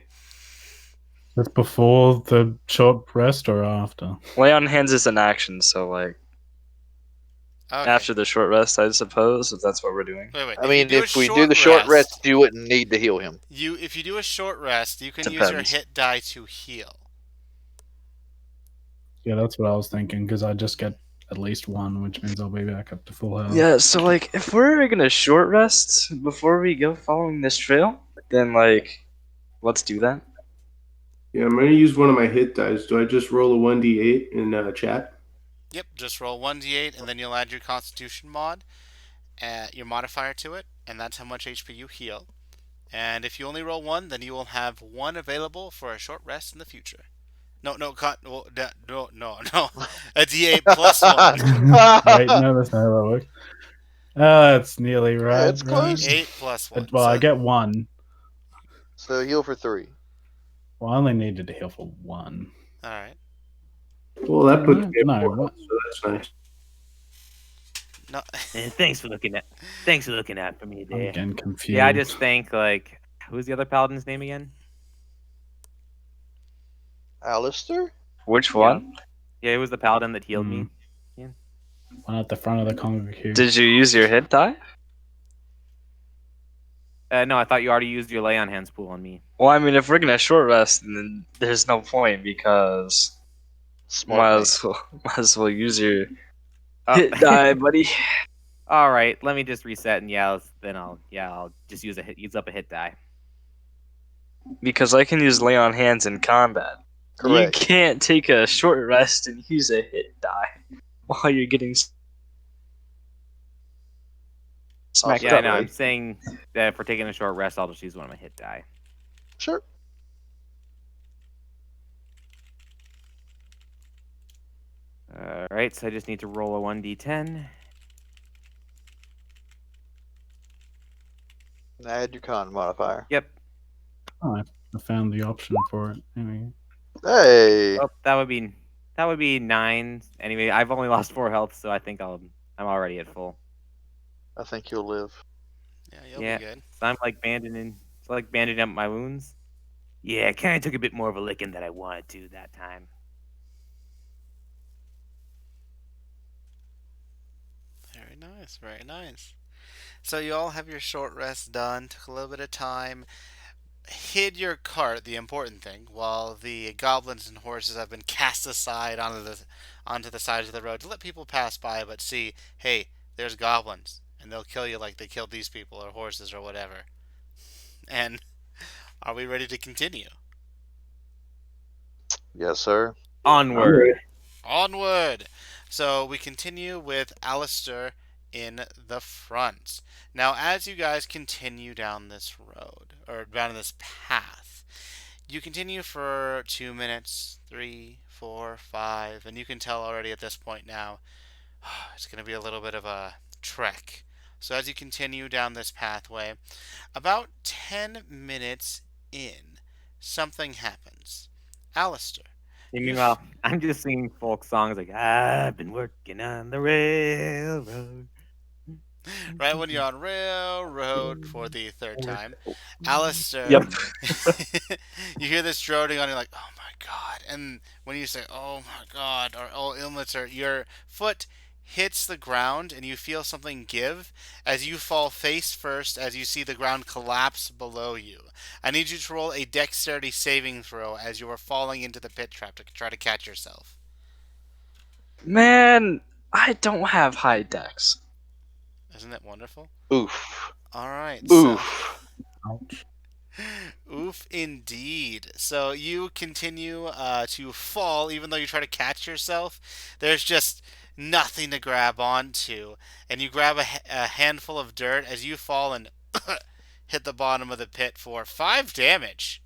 That's before the short rest or after? Lay on hands is an action, so like Okay. after the short rest, I suppose, if that's what we're doing. Wait. I mean, if we do the short rest, you wouldn't need to heal him. if you do a short rest, you can use your Depends. hit die to heal. Yeah, that's what I was thinking, because I just get at least 1, which means I'll be back up to full health. Yeah, so like if we're gonna short rest before we go following this trail, then like let's do that. Yeah, I'm gonna use one of my hit dice. Do I just roll a 1d8 in chat? Yep, just roll 1d8 and then you'll add your constitution mod, your modifier to it, and that's how much HP you heal. And if you only roll 1, then you will have 1 available for a short rest in the future. No. A D8 plus 1. Wait, no, that's not how that works. That's nearly right. it's close. D8 plus 1. Well, I So, get one. So heal for 3. Well, I only needed to heal for one. all right. Well, that puts No, me at no, 4 what? health, so that's nice. No. And thanks for looking out for me I'm there. getting confused. Yeah, I just think like, who's the other paladin's name again? Alistair? Which Yeah. one? Yeah, it was the paladin that healed me. one at the front of the conga queue. Did you use your hit die? No, I thought you already used your lay on hands pool on me. Well, I mean, if we're gonna short rest, then there's no point because Smart might as well use your Oh. hit die, buddy. All right, let me just reset and then I'll just use up a hit die. Because I can use lay on hands in combat. Correct. You can't take a short rest and use a hit die while you're getting smacked Yeah, I up. know. I'm saying that if we're taking a short rest, I'll just use one of my hit die. Sure. All right, so I just need to roll a 1d10. Add your con modifier. Yep. Oh, I found the option for it. Anyway. Hey. Oh, that would be 9. Anyway, I've only lost 4 health, so I think I'm already at full. I think you'll live. Yeah, you'll Yeah. be good. So I'm like bandaging up my wounds. Yeah, kind of took a bit more of a licking than I wanted to that time. Very nice, very nice. So you all have your short rest done. Took a little bit of time. Hid your cart, the important thing, while the goblins and horses have been cast aside onto the sides of the road to let people pass by, but see, hey, there's goblins, and they'll kill you like they killed these people or horses or whatever. And are we ready to continue? Yes, sir. Onward. Onward! So we continue with Alistair in the front. Now, as you guys continue down this road, or down this path, you continue for 2 minutes, 3, 4, 5, and you can tell already at this point now, it's going to be a little bit of a trek. So as you continue down this pathway, about 10 minutes in, something happens. Alistair. Meanwhile, I'm just singing folk songs like I've been working on the railroad. Right when you're on railroad for the third time, Alistair, Yep. you hear this droning on, you're like, oh my god. And when you say, oh my god, or oh Ilmater, your foot hits the ground and you feel something give as you fall face first as you see the ground collapse below you. I need you to roll a dexterity saving throw as you are falling into the pit trap to try to catch yourself. Man, I don't have high dex. Isn't it wonderful? Oof. Alright, so... Oof. Ouch. Oof, indeed. So you continue to fall, even though you try to catch yourself. There's just nothing to grab onto, and you grab a handful of dirt as you fall and hit the bottom of the pit for 5 damage.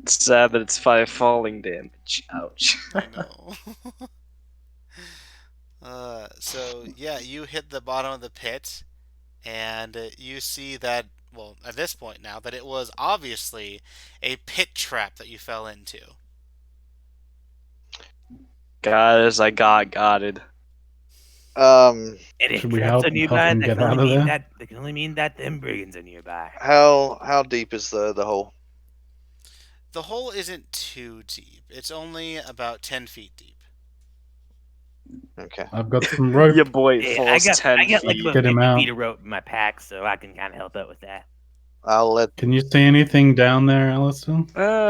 It's sad that it's 5 falling damage. Ouch. I know. So yeah, you hit the bottom of the pit, and you see that, well, at this point now, that it was obviously a pit trap that you fell into. Guys, I got gotted. Um, And if Should we traps help are nearby, him that get can out only of mean there? that can only mean that them brigands are nearby. how deep is the hole? The hole isn't too deep. It's only about 10 feet deep. Okay. I've got some rope. Your boy Yeah, falls 10 I got like feet. about Get him 50 out. feet of rope in my pack, so I can kind of help out with that. I'll let. Can you see anything down there, Alistair?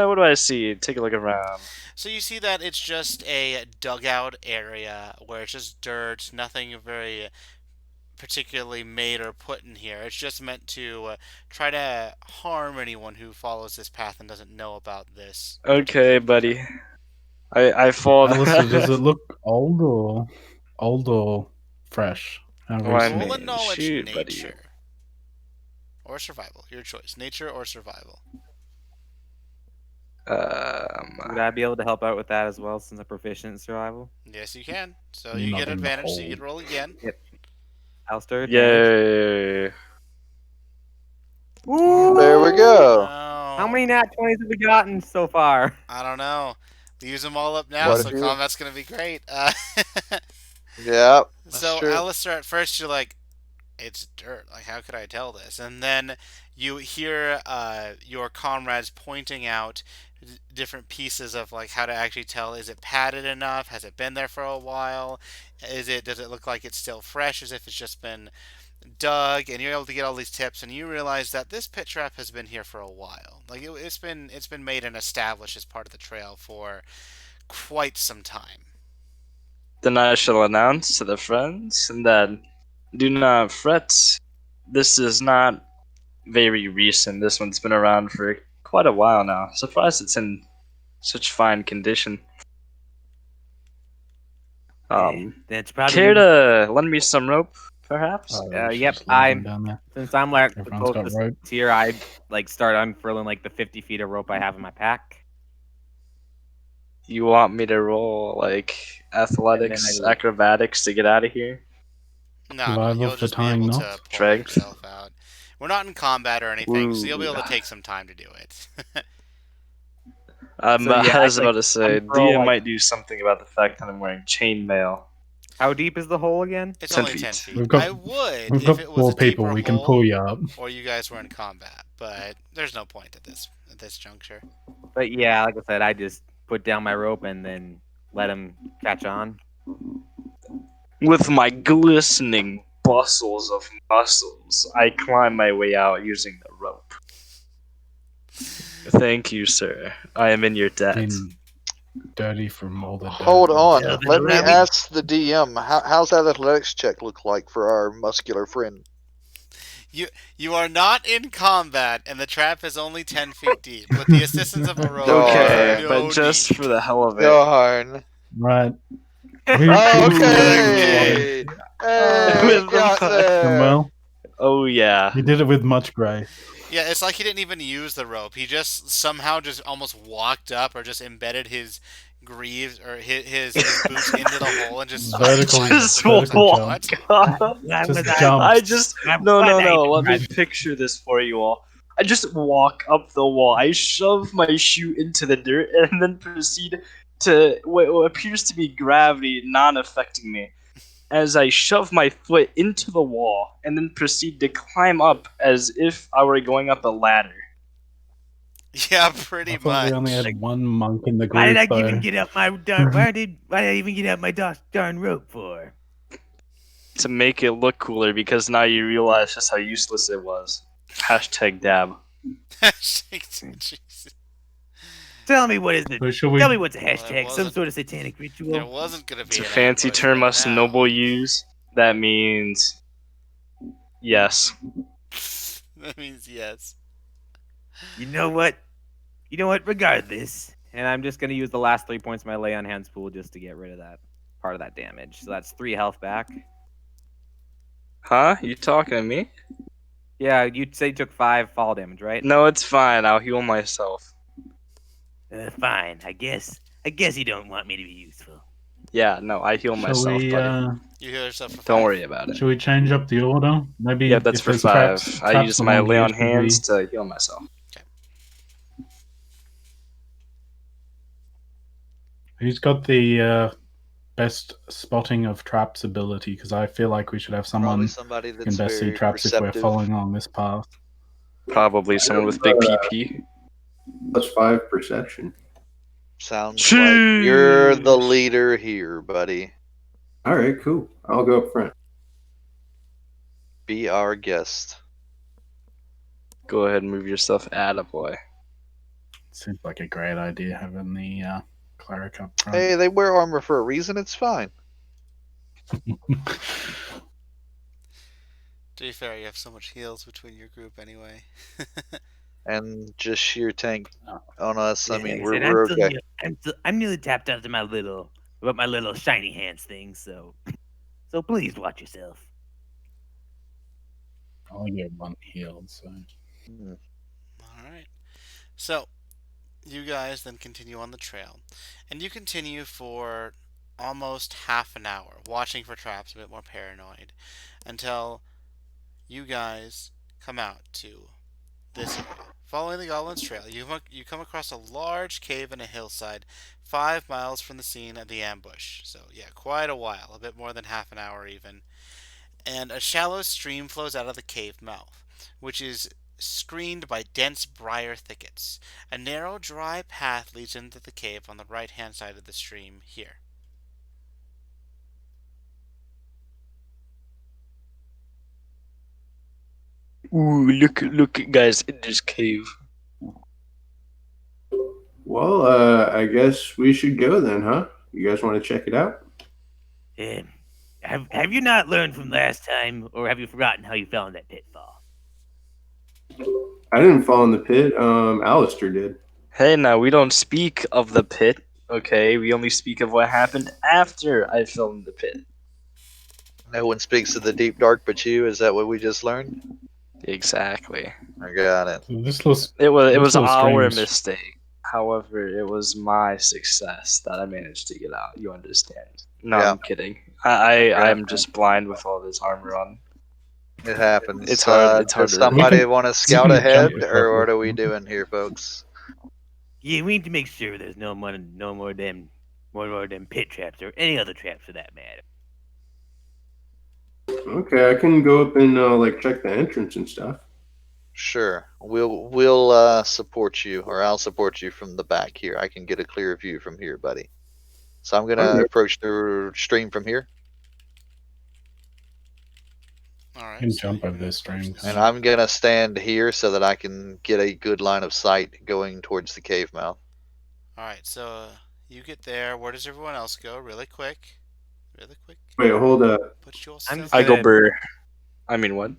What do I see? Take a look around. So you see that it's just a dugout area where it's just dirt, nothing very particularly made or put in here. It's just meant to try to harm anyone who follows this path and doesn't know about this. Okay, buddy. I fall. Alistair, does it look old or fresh? How Why, recent? Roll a man, knowledge shoot, buddy. nature. Or survival. Your choice. Nature or survival. Would I be able to help out with that as well since I'm proficient in survival? Yes, you can. So You're you not get in the advantage, so you hole. get to roll again. I'll start advantage. Yay! Ooh! There we go. How many nat 20s have we gotten so far? I don't know. Use them all up now, Quite a so few. combat's gonna be great. Yeah, that's So, true. Alistair, at first you're like, it's dirt. Like, how could I tell this? And then you hear your comrades pointing out different pieces of like how to actually tell: is it padded enough? Has it been there for a while? Does it look like it's still fresh, as if it's just been dug? And you're able to get all these tips, and you realize that this pit trap has been here for a while. Like it's been made and established as part of the trail for quite some time. Then I shall announce to the friends that do not fret. This is not very recent. This one's been around for quite a while now. Surprised it's in such fine condition. That's probably Care to lend me some rope, perhaps? Oh, we should yep, just leave them down there. since I'm like the Everyone's got closest rope. here, I like start unfurling like the 50 feet of rope I have in my pack. You want me to roll like athletics, I- acrobatics to get out of here? No, Survival you'll for just be tying able to knots. pull Drag. yourself out. We're not in combat or anything, so you'll be able to Ooh. take some time to do it. I yeah, was I'd, about to say, unfurl, Dia like- might do something about the fact that I'm wearing chainmail. How deep is the hole again? It's 10 only feet. 10 feet. We've got- I would We've if got it was 4 a deeper people. We can hole, pull you up. or you guys were in combat, but there's no point at this juncture. But yeah, like I said, I just put down my rope and then let him catch on. With my glistening bustles of muscles, I climb my way out using the rope. Thank you, sir. I am in your debt. Been dirty from all the dirt. Hold on. Yeah, Let me let me- ask the DM. How's that athletics check look like for our muscular friend? You are not in combat, and the trap is only 10 feet deep. With the assistance of a rope, Okay, no but just need. for the hell of it. Darn. Right. Okay. Hey, With got the- there. Well, Oh yeah. you did it with much grace. Yeah, it's like he didn't even use the rope. He just somehow just almost walked up or just embedded his greaves or his boots into the hole and just Vertical- Just vertical walk jump. up. Just jump. I just no. Let me Right. picture this for you all. I just walk up the wall. I shove my shoe into the dirt and then proceed to what appears to be gravity not affecting me. As I shove my foot into the wall and then proceed to climb up as if I were going up a ladder. Yeah, pretty I thought we only much. had one monk in the group. Why did I though. even get up my darn? Why did I even get up my darn rope for? To make it look cooler because now you realize just how useless it was. Hashtag dab. Jesus. Tell me what is it? So shall we? Tell me what's a Well, hashtag? it Some wasn't- sort of satanic ritual? There wasn't gonna be It's a an fancy ambush, term but us now- noble use. That means yes. That means yes. You know what? Regardless, and I'm just gonna use the last 3 points of my lay on hands pool just to get rid of that part of that damage. So that's 3 health back. Huh? You talking to me? Yeah, you say you took 5 fall damage, right? No, it's fine. I'll heal myself. Fine. I guess you don't want me to be useful. Yeah, no, I heal Shall myself, we? buddy. You heal yourself for Don't 5. worry about it. Shall we change up the order? Maybe. Yeah, that's if for there's 5. traps- I traps use my along lay here, on should we- hands to heal myself. Who's got the best spotting of traps ability? Because I feel like we should have Probably someone somebody who can that's best see very traps if we're perceptive. following on this path. Probably someone with big PP. +5 perception. Sounds like you're the Sheesh. leader here, buddy. All right, cool. I'll go up front. Be our guest. Go ahead and move yourself, attaboy. Seems like a great idea having the cleric up front. Hey, they wear armor for a reason. It's fine. To be fair, you have so much heals between your group anyway. And just sheer tank on us. I Yeah, mean, like I said, we're okay. I'm nearly tapped out to my little shiny hands thing. So please watch yourself. I only get one healed, so Hmm. All right. So you guys then continue on the trail, and you continue for almost half an hour, watching for traps, a bit more paranoid, until you guys come out to this area. Following the Goblin's Trail, you come across a large cave in a hillside, 5 miles from the scene of the ambush. So, yeah, quite a while, a bit more than half an hour even. And a shallow stream flows out of the cave mouth, which is screened by dense briar thickets. A narrow, dry path leads into the cave on the right hand side of the stream here. Ooh, look, guys, in this cave. Well, I guess we should go then, huh? You guys want to check it out? Have you not learned from last time, or have you forgotten how you fell in that pitfall? I didn't fall in the pit. Alistair did. Hey, now we don't speak of the pit, okay? We only speak of what happened after I fell in the pit. No one speaks of the deep dark but you. Is that what we just learned? Exactly. I got it. This looks. It was This little our stream's- mistake. However, it was my success that I managed to get out. You understand? No, Yeah. I'm kidding. I'm just blind with all this armor on. It happens. It's hard. It's hard Does to somebody remember. want to We scout can ahead, jump or across what are we this. doing here, folks? Yeah, we need to make sure there's no more than pit traps or any other traps for that matter. Okay, I can go up and like check the entrance and stuff. Sure. We'll support you, or I'll support you from the back here. I can get a clear view from here, buddy. So I'm gonna Okay. approach the stream from here, Alright. You can so jump you're over gonna this approach stream, the can't and I'm gonna stand here so that I can get a good line of sight going towards the cave mouth. Alright, so you get there. Where does everyone else go? Really quick. Really quick. Wait, hold up. Put I'm yourself. just I go gonna- burr. I mean, what?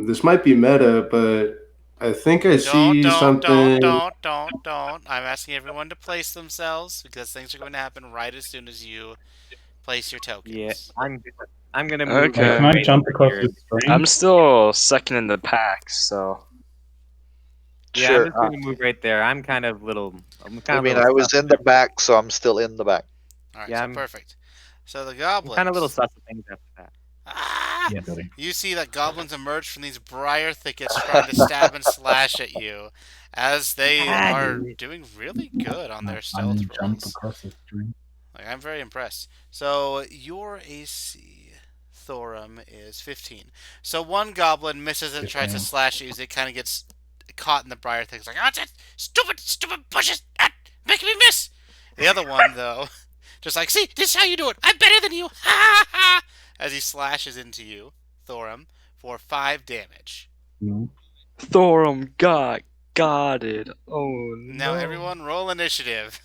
This might be meta, but I think I see something. Don't. I'm asking everyone to place themselves because things are going to happen right as soon as you place your tokens. Yeah, I'm gonna move. Okay. Hey, can I right jump over across here. the stream? I'm still second in the pack, so Yeah, Sure. I'm just gonna move right there. I'm kind of little. I mean, I was in the back, so I'm still in the back. Alright, Yeah, so I'm- perfect. So the I'm goblins. kind of little sus of things after that. Ah! Yeah, buddy. You see that goblins emerge from these briar thickets trying to stab and slash at you as they Ah, are dude. doing really good on their I stealth can jump rolls. across the stream. Like, I'm very impressed. So your AC, Thorum, is 15. So one goblin misses and tries to 15. slash you as it kind of gets caught in the briar thickets. Like, oh, stupid bushes, make me miss. The other one, though, just like, see, this is how you do it. I'm better than you. Ha ha ha. As he slashes into you, Thorum, for 5 damage. Mhm. Thorum got it. Oh Now no! everyone, roll initiative.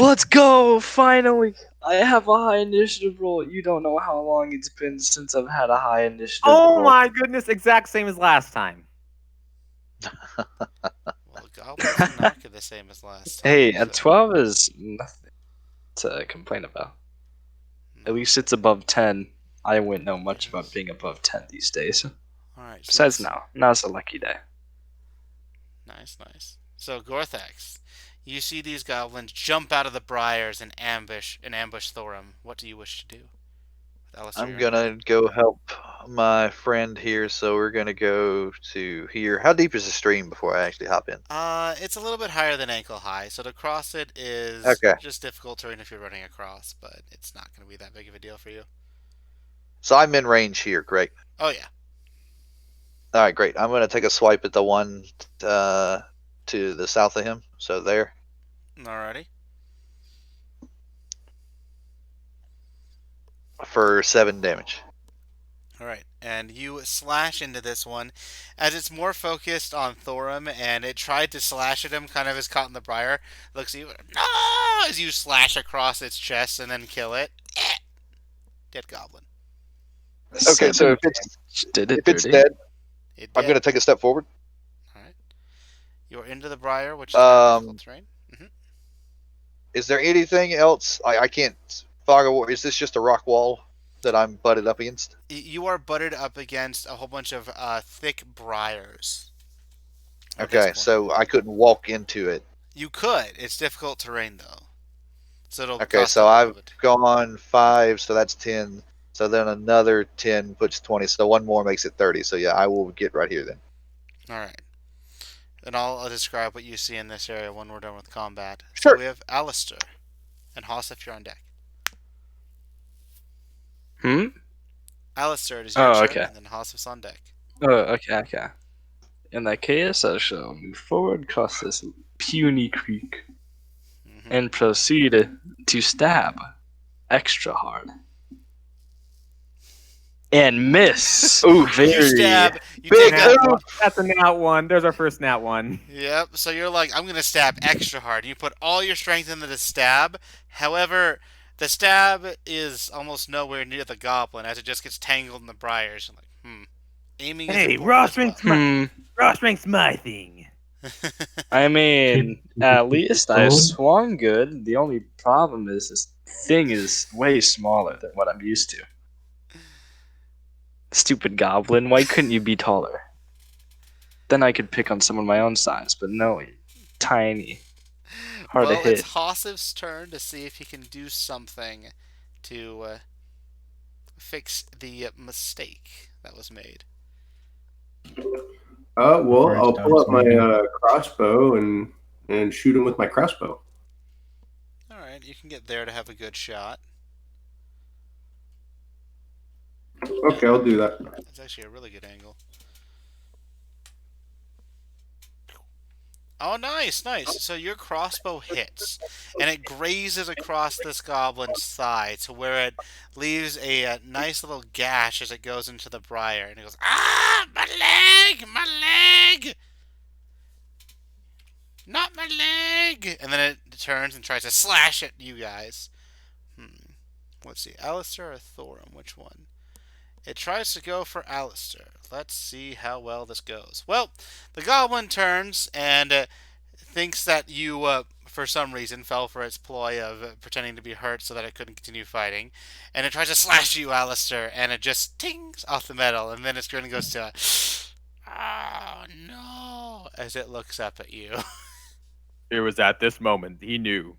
Let's go! Finally, I have a high initiative roll. You don't know how long it's been since I've had a high initiative Oh roll. my goodness! Exact same as last time. Well, goblins are not the same as last time. Hey, so- at 12 is nothing to complain about. At least it's above 10. I wouldn't know much about being above 10 these days. Alright, so Besides, let's- now it's a lucky day. Nice. So Gorthax, you see these goblins jump out of the briars and ambush Thorum. What do you wish to do? With Alistair, I'm you're gonna go help my friend here, so we're gonna go to here. How deep is the stream before I actually hop in? It's a little bit higher than ankle high, so to cross it is Okay. just difficult terrain if you're running across, but it's not going to be that big of a deal for you. So I'm in range here, correct? Oh yeah. All right, great. I'm gonna take a swipe at the one to the south of him. So there. Alrighty. For 7 damage. Alright, and you slash into this one as it's more focused on Thorum, and it tried to slash at him, kind of is caught in the briar. Looks at you, no! As you slash across its chest and then kill it. Dead goblin. Okay, so if it's Did it if it's dirty. dead, It I'm did. gonna take a step forward. Alright. You're into the briar, which is very difficult terrain. Is there anything else? I can't fog a war. Is this just a rock wall that I'm butted up against? You are butted up against a whole bunch of thick briars at this Okay, point. so I couldn't walk into it. You could. It's difficult terrain though, so it'll Okay, cost a so I've movement. gone 5, so that's 10. So then another 10 puts 20. So one more makes it 30. So yeah, I will get right here then. All right. And I'll describe what you see in this area when we're done with combat. So Sure. we have Alistair and Haas if you're on deck. Alistair, it is your Oh, turn, okay. and then Haas is on deck. Oh, okay. In that case, I shall move forward across this puny creek Mhm. and proceed to stab extra hard. And miss. Ooh, You stab. You big take a. oof. That's a nat one. There's our first nat one. Yep. So you're like, I'm gonna stab extra hard. You put all your strength into the stab. However, the stab is almost nowhere near the goblin as it just gets tangled in the briars. You're like, Aiming is Hey, important raw as well. strength's raw strength's my thing. I mean, Could- at least I Sword? swung good. The only problem is this thing is way smaller than what I'm used to. Stupid goblin, why couldn't you be taller? Then I could pick on someone my own size, but no, you're tiny. Hard to Well, hit. it's Hossif's turn to see if he can do something to fix the mistake that was made. Well, Before he I'll pull stabs up my me. crossbow and shoot him with my crossbow. All right, you can get there to have a good shot. Okay, I'll do that. That's actually a really good angle. Oh, nice. So your crossbow hits, and it grazes across this goblin's thigh to where it leaves a nice little gash as it goes into the briar, and it goes, "Ah, my leg, my leg, not my leg!" And then it turns and tries to slash at you guys. Let's see, Alistair or Thorum? Which one? It tries to go for Alistair. Let's see how well this goes. Well, the goblin turns and thinks that you, for some reason, fell for its ploy of pretending to be hurt so that it couldn't continue fighting. And it tries to slash you, Alistair, and it just tings off the metal. And then its grin goes to, "Oh, no," as it looks up at you. It was at this moment he knew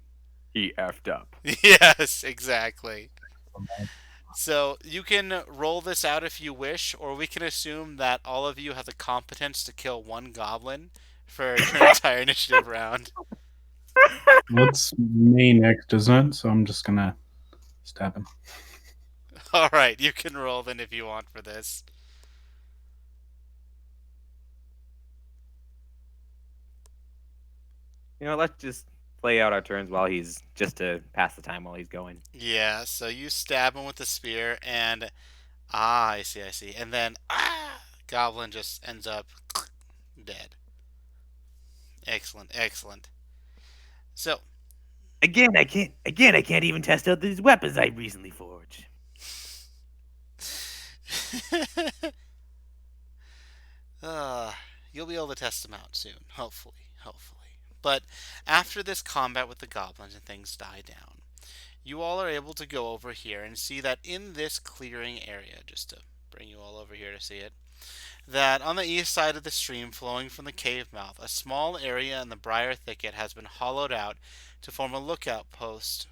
he effed up. Yes, exactly. So you can roll this out if you wish, or we can assume that all of you have the competence to kill one goblin for your entire initiative round. Well, it's me next, isn't it? So I'm just gonna stab him. All right, you can roll then if you want for this. You know, let's just play out our turns while he's just to pass the time while he's going. Yeah, so you stab him with the spear, and I see, and then goblin just ends up dead. Excellent. So Again, I can't even test out these weapons I recently forged. you'll be able to test them out soon, hopefully. But after this combat with the goblins and things die down, you all are able to go over here and see that in this clearing area, just to bring you all over here to see it, that on the east side of the stream flowing from the cave mouth, a small area in the briar thicket has been hollowed out to form a lookout post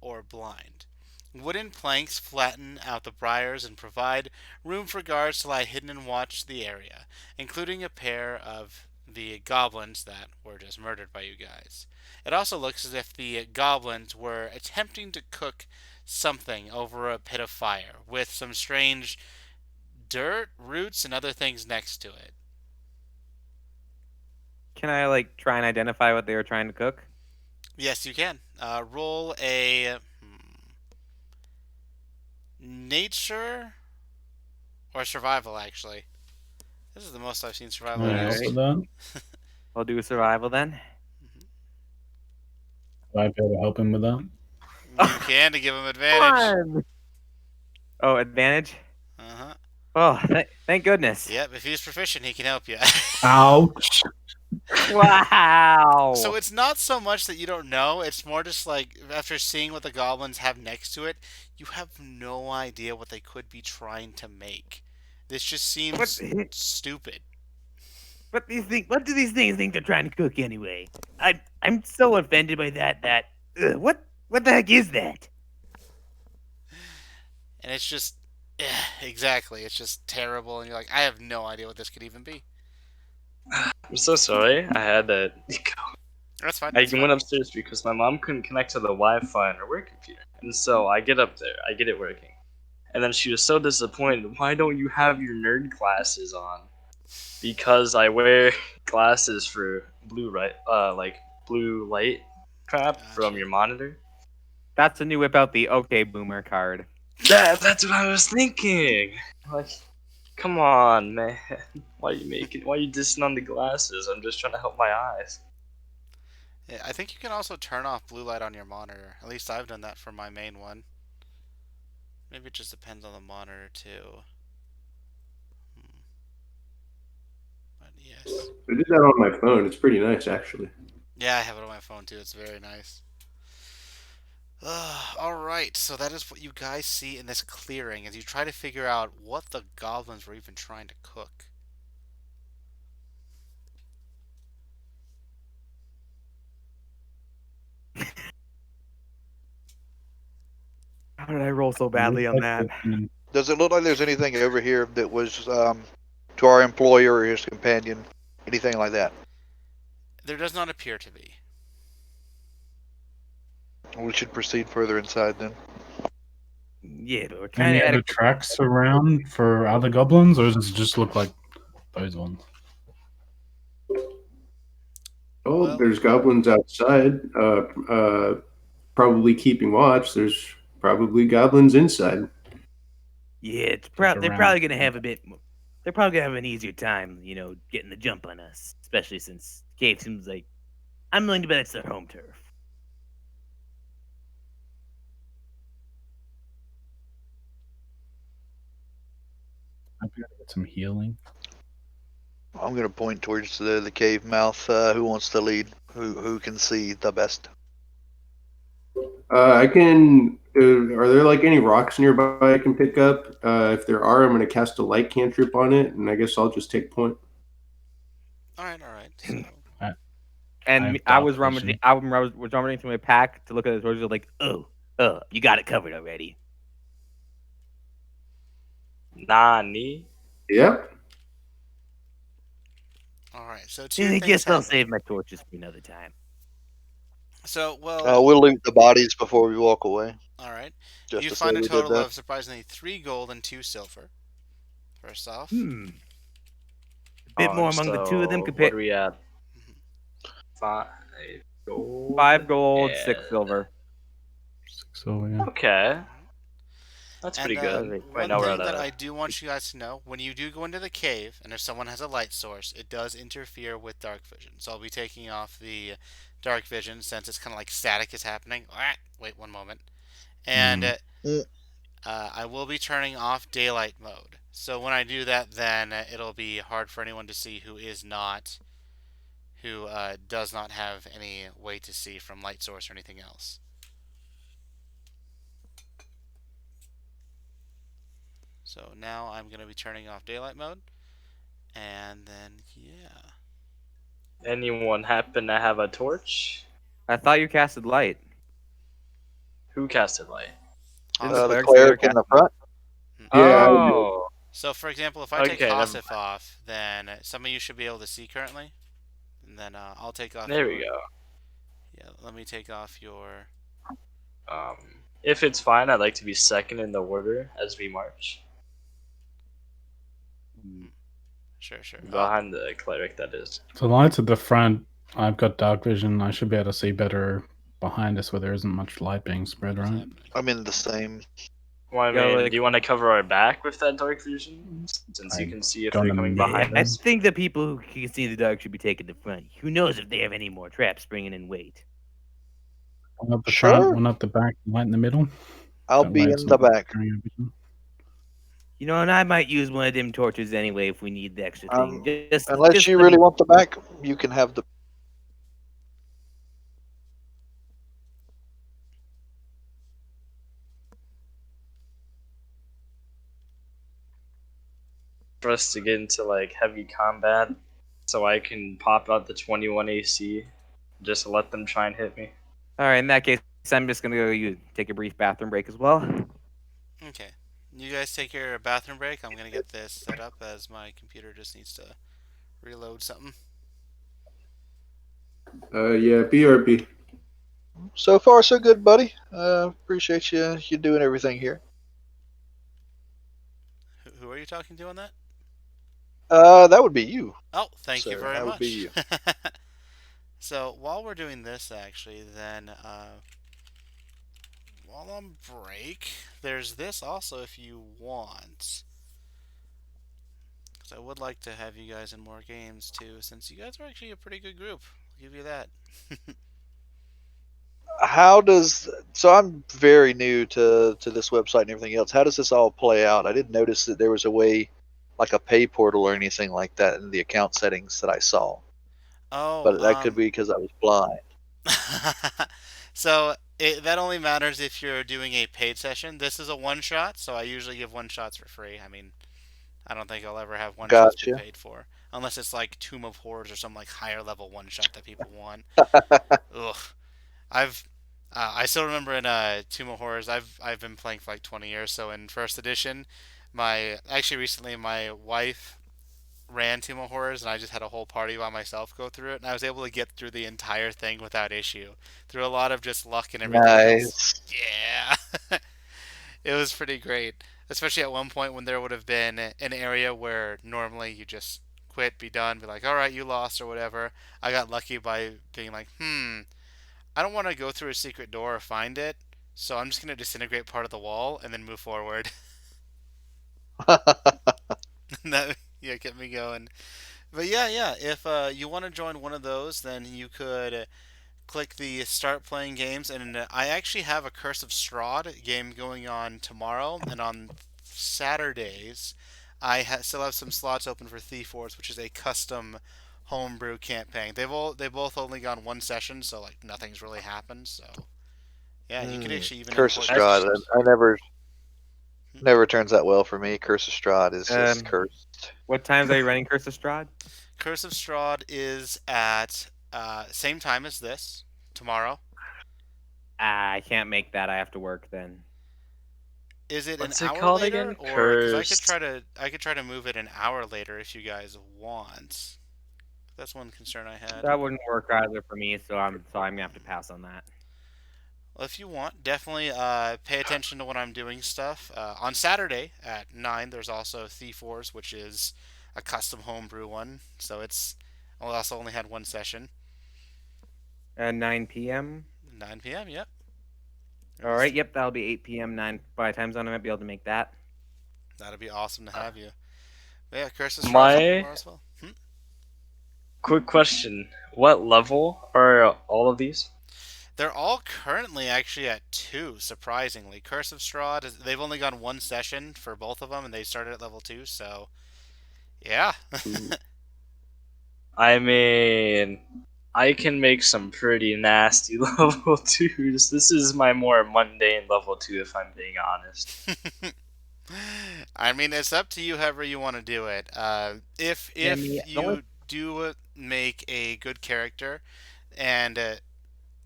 or blind. Wooden planks flatten out the briars and provide room for guards to lie hidden and watch the area, including a pair of the goblins that were just murdered by you guys. It also looks as if the goblins were attempting to cook something over a pit of fire with some strange dirt, roots, and other things next to it. Can I try and identify what they were trying to cook? Yes, you can. Roll a nature or survival, actually. This is the most I've seen survival Alright. used. So then, I'll do survival then. will I be able to help him with that? You can to give him advantage. Oh, advantage? Uh-huh. Oh, thank goodness. Yep, if he's proficient, he can help you. Ouch! Wow. So it's not so much that you don't know, it's more just like after seeing what the goblins have next to it, you have no idea what they could be trying to make. This just What? seems stupid. What do these things think they're trying to cook anyway? I'm so offended by that. What the heck is that? And it's just exactly, it's just terrible and you're like, I have no idea what this could even be. I'm so sorry. I had to That's fine. I That's went fine. upstairs because my mom couldn't connect to the Wi-Fi on her work computer, and so I get up there, I get it working, and then she was so disappointed. Why don't you have your nerd glasses on? Because I wear glasses for like blue light crap from Gotcha. your monitor. That's when you whip out the OK Boomer card. That's what I was thinking. Like, come on, man. Why you dissing on the glasses? I'm just trying to help my eyes. Yeah, I think you can also turn off blue light on your monitor. At least I've done that for my main one. Maybe it just depends on the monitor too. But yes. I did that on my phone. It's pretty nice, actually. Yeah, I have it on my phone too. It's very nice. Alright, so that is what you guys see in this clearing as you try to figure out what the goblins were even trying to cook. How did I roll so badly on that? Does it look like there's anything over here that was to our employer or his companion? Anything like that? There does not appear to be. We should proceed further inside then. Yeah, but we're kind Any of other tracks around for other goblins, or does it just look like those ones? Oh, Well- there's goblins outside, probably keeping watch. There's probably goblins inside. Yeah, Look they're around. probably gonna have a bit. They're probably gonna have an easier time, getting the jump on us, especially since cave seems like I'm willing to bet it's their home turf. I'm gonna get some healing. I'm gonna point towards the cave mouth. Who wants to lead? Who can see the best? I can. Are there like any rocks nearby I can pick up? If there are, I'm going to cast a light cantrip on it, and I guess I'll just take point. Alright, alright. So, I And have I was dark rummaging. vision. I was rummaging through my pack to look at the torches. Like, oh, you got it covered already. Nani? Yep. alright, so two I things guess I'll happen. save my torches for another time. So, well, We'll loot the bodies before we walk away. alright. Just You to find say a we did total that. of surprisingly 3 gold and 2 silver. First off. A bit more among the two of them What compared. are we at? 5 gold. 5 gold, and- 6 silver. So yeah. Okay. That's And, pretty good. Right One now we're thing at that a- I do want you guys to know, when you do go into the cave, and if someone has a light source, it does interfere with dark vision. So I'll be taking off the dark vision since it's kind of like static is happening. Wait one moment. And I will be turning off daylight mode. So when I do that, then it'll be hard for anyone to see who does not have any way to see from light source or anything else. So now I'm going to be turning off daylight mode. And then, yeah. Anyone happen to have a torch? I thought you casted light. Who casted light? Didn't Awesome. The clerics say they're cleric in the front. Yeah, Oh. So, for example, if I take Okay, never Hasif off, then some of you should be able to see currently. And then I'll take off There your... we go. Yeah, let me take off your... If it's fine, I'd like to be second in the order as we march. Sure. Behind the cleric, that is. The lights at the front. I've got dark vision. I should be able to see better behind us where there isn't much light being spread, what's right? happening? I'm in the same. Well, I Yeah, mean, like- do you want to cover our back with that dark vision? Since you I can see if don't they're coming know. behind I us. think the people who can see the dark should be taking the front. Who knows if they have any more traps bringing in weight? One up the Sure. front, one up the back, light in the middle. I'll That be way in it's the not back. obscuring our vision. You know, and I might use one of them torches anyway if we need the extra thing. Unless you let really me- want the back, you can have the. For us to get into like heavy combat, so I can pop out the 21 AC, just let them try and hit me. All right, in that case, I'm just gonna go take a brief bathroom break as well. Okay. You guys take your bathroom break. I'm gonna get this set up as my computer just needs to reload something. Yeah, BRB. So far, so good, buddy. Appreciate you doing everything here. Who are you talking to on that? That would be you. Oh, thank you Sir, very that would be much. you. So while we're doing this, actually, then while on break, there's this also if you want. Because I would like to have you guys in more games too, since you guys are actually a pretty good group. I'll give you that. How does so? I'm very new to this website and everything else. How does this all play out? I didn't notice that there was a way, like a pay portal or anything like that, in the account settings that I saw. Oh, But that could be because I was blind. so that only matters if you're doing a paid session. This is a one shot, so I usually give one shots for free. I mean, I don't think I'll ever have one shots be Gotcha. paid for, unless it's like Tomb of Horrors or some like higher level one shot that people want. Ugh, I've I still remember in Tomb of Horrors. I've been playing for like 20 years. So in first edition, my actually recently my wife ran Tomb of Horrors, and I just had a whole party by myself go through it, and I was able to get through the entire thing without issue, through a lot of just luck and everything else. Nice. Yeah, it was pretty great, especially at one point when there would have been an area where normally you just quit, be done, be like, all right, you lost or whatever. I got lucky by being like, I don't want to go through a secret door or find it, so I'm just gonna disintegrate part of the wall and then move forward. That yeah kept me going. But yeah. If you want to join one of those, then you could click the start playing games, and I actually have a Curse of Strahd game going on tomorrow, and on Saturdays, I still have some slots open for Thief Wars, which is a custom homebrew campaign. They both only gone one session, so like nothing's really happened. So yeah, you could actually even Curse of import the Strahd. games. I never turns out well for me. Curse of Strahd is just cursed. What times are you running Curse of Strahd? Curse of Strahd is at same time as this tomorrow. I can't make that. I have to work then. Is it What's an it hour called later, again? or because Cursed. I could try to move it an hour later if you guys want. That's one concern I had. That wouldn't work either for me, so I'm gonna have to pass on that. Well, if you want, definitely pay attention to when I'm doing stuff. On Saturday at 9, there's also Thief Wars, which is a custom homebrew one. So it's also only had one session. 9 p.m. 9 p.m. Yep. All right. Yep, that'll be 8 p.m. 9 by time zone. I might be able to make that. That'd be awesome to have you. But yeah, Curse of Strahd's My tomorrow as well. quick question: what level are all of these? They're all currently actually at 2, surprisingly. Curse of Strahd, they've only gone one session for both of them, and they started at level 2, so yeah. I mean, I can make some pretty nasty level 2s. This is my more mundane level 2, if I'm being honest. I mean, it's up to you however you want to do it. If Yeah, you do make a good character, and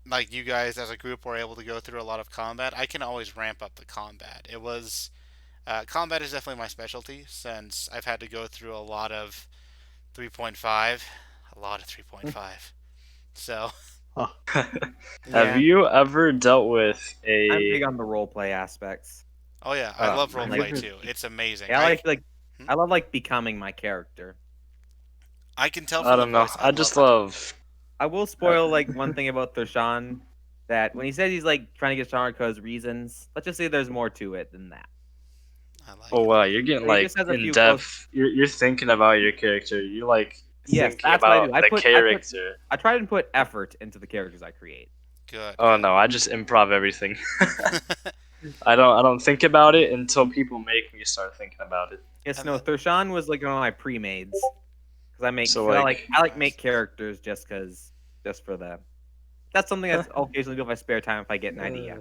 like you guys as a group were able to go through a lot of combat, I can always ramp up the combat. Combat is definitely my specialty since I've had to go through a lot of 3.5, a lot of 3.5. So Have you ever dealt with I'm big a? on the role play aspects. oh yeah, I love like- roleplay too. It's amazing. Yeah, I love becoming my character. I can tell I from the don't know. voice. I just it. love. I will spoil one thing about Thershan, that when he says he's trying to get stronger because reasons, let's just say there's more to it than that. I like Oh it. wow, you're getting He like just has a in few depth. You're thinking about your character. You're Yes, thinking that's what I about do. the character. I try and put effort into the characters I create. Good. Oh good. no, I just improv everything. I don't think about it until people make me start thinking about it. Yes, And no, the- Thurshan was like one of my pre-mades because I make. So, I like- like make characters just for the. That's something that's I'll occasionally do in my spare time if I get an idea.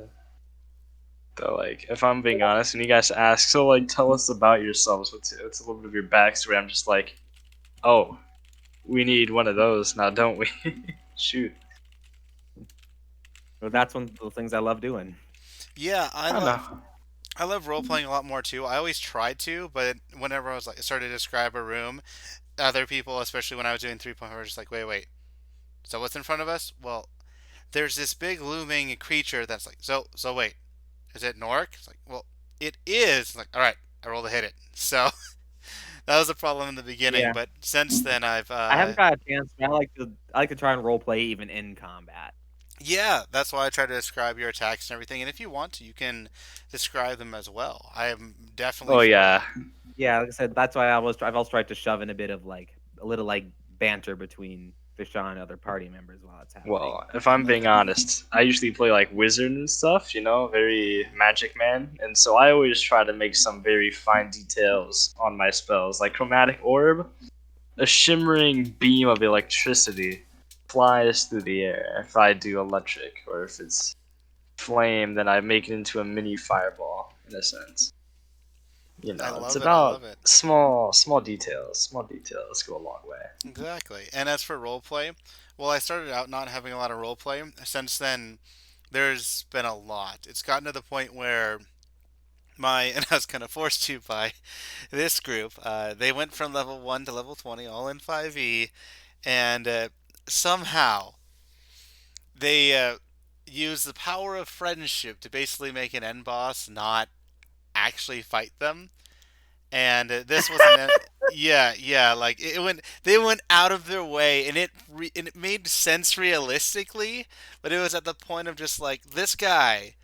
Though, like, if I'm being honest, and you guys ask, so like, tell us about yourselves. What's a little bit of your backstory? I'm just like, oh, we need one of those now, don't we? Shoot. So that's one of the things I love doing. Yeah, I don't know. I love role playing a lot more too. I always tried to, but whenever I was like started to describe a room, other people, especially when I was doing 3.0, were just like, wait. So what's in front of us? Well, there's this big looming creature that's like, so wait, is it Nork? It's like, well, it is. It's like, all right, I roll to hit it. So that was a problem in the beginning, Yeah. but since then I haven't got a chance. But I like to try and role play even in combat. yeah, that's why I try to describe your attacks and everything. And if you want to, you can describe them as well. I am definitely. Oh for yeah. Yeah, like I said, that's why I've also tried to shove in a bit of like a little like banter between Deshaun and other party members while it's happening. Well, if I'm being honest, I usually play like wizard and stuff, you know, very magic man, and so I always try to make some very fine details on my spells, like chromatic orb, a shimmering beam of electricity flies through the air if I do electric, or if it's flame, then I make it into a mini fireball in a sense. You I know, love it's it, I about love it. small details. Small details go a long way. Exactly. And as for roleplay, well, I started out not having a lot of roleplay. Since then, there's been a lot. It's gotten to the point where and I was kind of forced to by this group. They went from level 1 to level 20, all in 5e, and somehow they used the power of friendship to basically make an end boss not actually fight them. And this was an yeah, like they went out of their way, and it made sense realistically, but it was at the point of just like this guy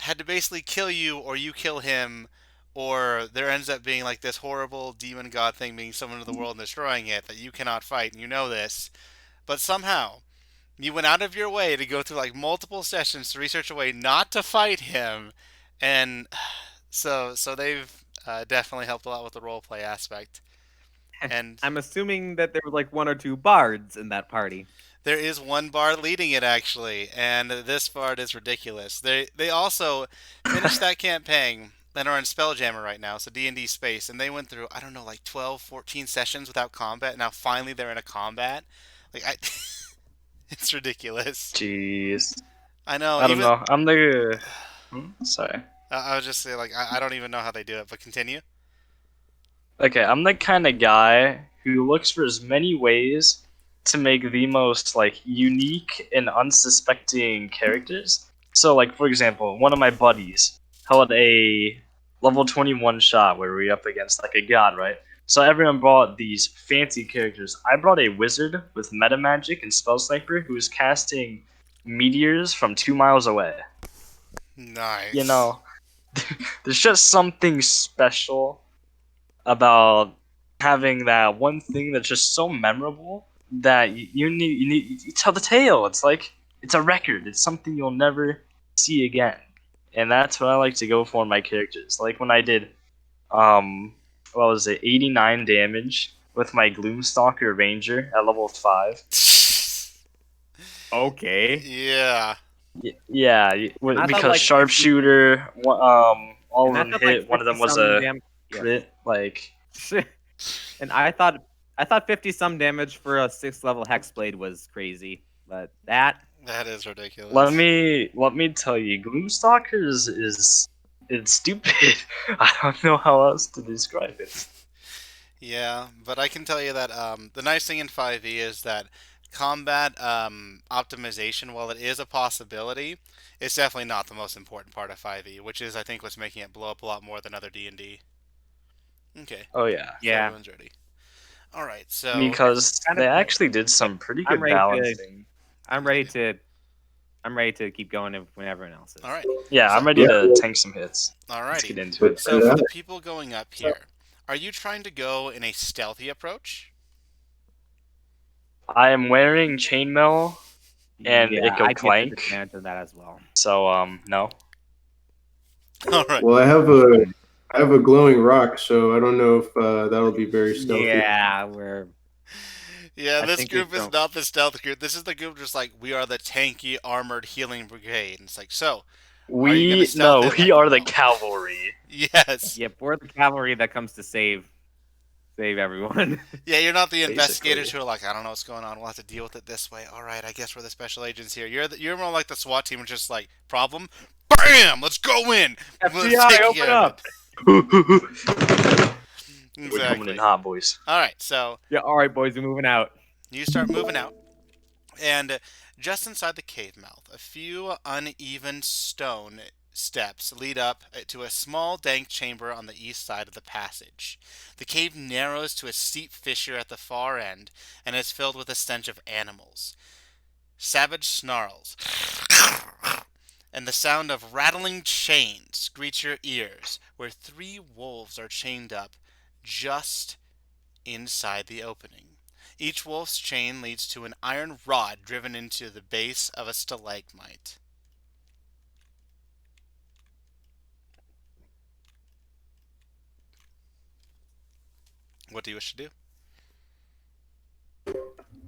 had to basically kill you or you kill him, or there ends up being like this horrible demon god thing being summoned to the world and destroying it that you cannot fight, and you know this, but somehow you went out of your way to go through like multiple sessions to research a way not to fight him, and so they've definitely helped a lot with the roleplay aspect. And I'm assuming that there were like one or two bards in that party. there is one bard leading it actually, and this bard is ridiculous. They also finished that campaign and are in Spelljammer right now, so D&D space, and they went through I don't know like 12, 14 sessions without combat. Now finally they're in a combat. Like it's ridiculous. Jeez. I know. I don't know. I'm the. Sorry. I was just saying, like, I don't even know how they do it, but continue. Okay, I'm the kind of guy who looks for as many ways to make the most like unique and unsuspecting characters. So, like for example, one of my buddies held a level 21 shot where we were up against like a god, right? So everyone brought these fancy characters. I brought a wizard with meta magic and spell sniper who was casting meteors from 2 miles away. Nice. You know, there's just something special about having that one thing that's just so memorable that you need you tell the tale. It's like it's a record. It's something you'll never see again, and that's what I like to go for in my characters. Like when I did, what was it, 89 damage with my Gloomstalker Ranger at level 5. Okay. Yeah. Yeah, I thought, because like, sharpshooter, all of And I them thought, hit. like, One of them was 50-some a damn- yeah. crit. Like, And I thought 50 some damage for a 6th level hexblade was crazy, but that That is ridiculous. let me tell you, Gloomstalkers is it's stupid. I don't know how else to describe it. Yeah, but I can tell you that the nice thing in 5e is that combat optimization, while it is a possibility, it's definitely not the most important part of 5e, which is, I think, what's making it blow up a lot more than other D&D. Okay. Oh yeah, So Yeah. everyone's ready. All right, so because kind of- they actually did some pretty I'm good ready to- balancing. I'm ready to keep going when everyone else is. all right, Yeah, I'm ready to tank some hits. Let's get alrighty. into it. So for the people going up here, are you trying to go in a stealthy approach? I am wearing chainmail and yeah, Echo I get Clank. advantage of that as well. So no. All right. Well, I have a glowing rock, so I don't know if that'll be very stealthy. Yeah, we're. Yeah, I this think we group is don't- not the stealth group. This is the group just like we are the tanky armored healing brigade. And it's like, so are you gonna stealth in? We Like, are the no. cavalry. Yes. Yep, we're the cavalry that comes to save everyone. Yeah, you're not the investigators Basically. who are like, I don't know what's going on. We'll have to deal with it this way. All right, I guess we're the special agents here. You're more like the SWAT team, which is just like problem, bam, let's go in. Let's FBI, take open care of up. it. We're coming in Exactly. hot, boys. All right, so Yeah, all right, boys, we're moving out. you start moving out, and just inside the cave mouth, a few uneven stone steps lead up to a small dank chamber on the east side of the passage. The cave narrows to a steep fissure at the far end and is filled with a stench of animals. Savage snarls and the sound of rattling chains greet your ears, where 3 wolves are chained up just inside the opening. Each wolf's chain leads to an iron rod driven into the base of a stalagmite. What do you wish to do?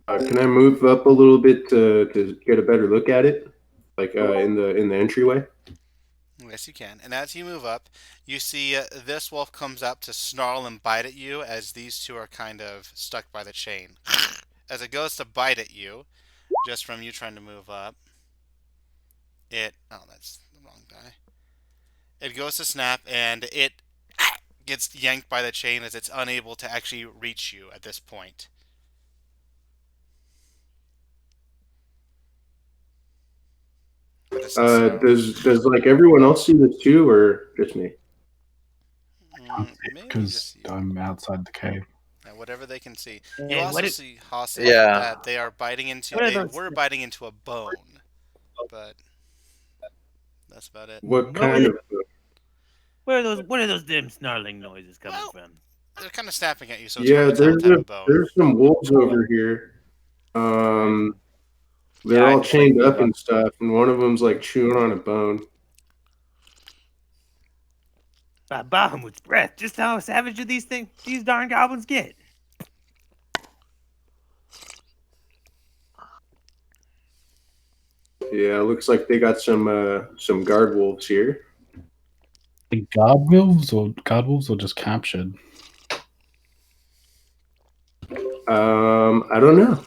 Can I move up a little bit to get a better look at it, like in the entryway? Yes, you can. And as you move up, you see this wolf comes up to snarl and bite at you as these two are kind of stuck by the chain. As it goes to bite at you, just from you trying to move up, oh, that's the wrong guy. It goes to snap and it gets yanked by the chain as it's unable to actually reach you at this point. Does like everyone else see this too, or just me? Maybe Because just you. I'm outside the cave. Whatever they can see. And You also what is- see Haas Yeah. that they are biting into. What are They those- were biting into a bone, but that's about it. What What kind was of? What are those damn snarling noises coming Well, from? They're kind of snapping at you, so it's Yeah, hard to tell what type of bone. there's some wolves over here. They're Yeah, I all just, chained like, up and stuff, and one of them's like chewing on a bone. By Bahamut's breath, just how savage do these darn goblins get? Yeah, looks like they got some guard wolves here. The guard wolves or just captured? I don't know.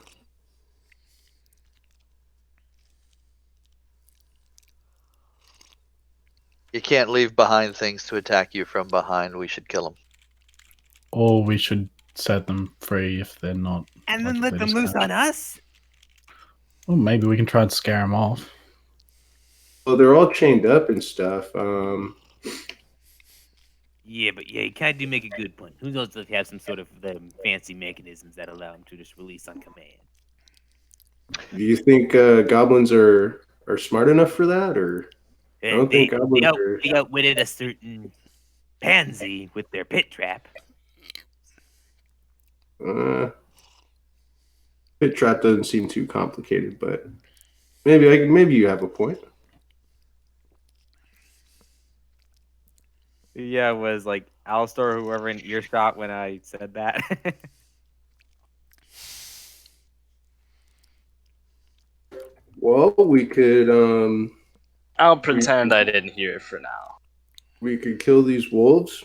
You can't leave behind things to attack you from behind. We should kill them. Or we should set them free if they're not. And then Like, let they them just loose captured. on us? Well, maybe we can try and scare them off. Well, they're all chained up and stuff. Yeah, but yeah, you kind of do make a good point. Who knows if they have some sort of fancy mechanisms that allow them to just release on command? Do you think goblins are smart enough for that, or? I don't think goblins are. They outwitted a certain pansy with their pit trap. Pit trap doesn't seem too complicated, but maybe you have a point. Yeah, it was like Alistar or whoever in earshot when I said that. Well, we could I'll pretend I didn't hear it for now. we could kill these wolves,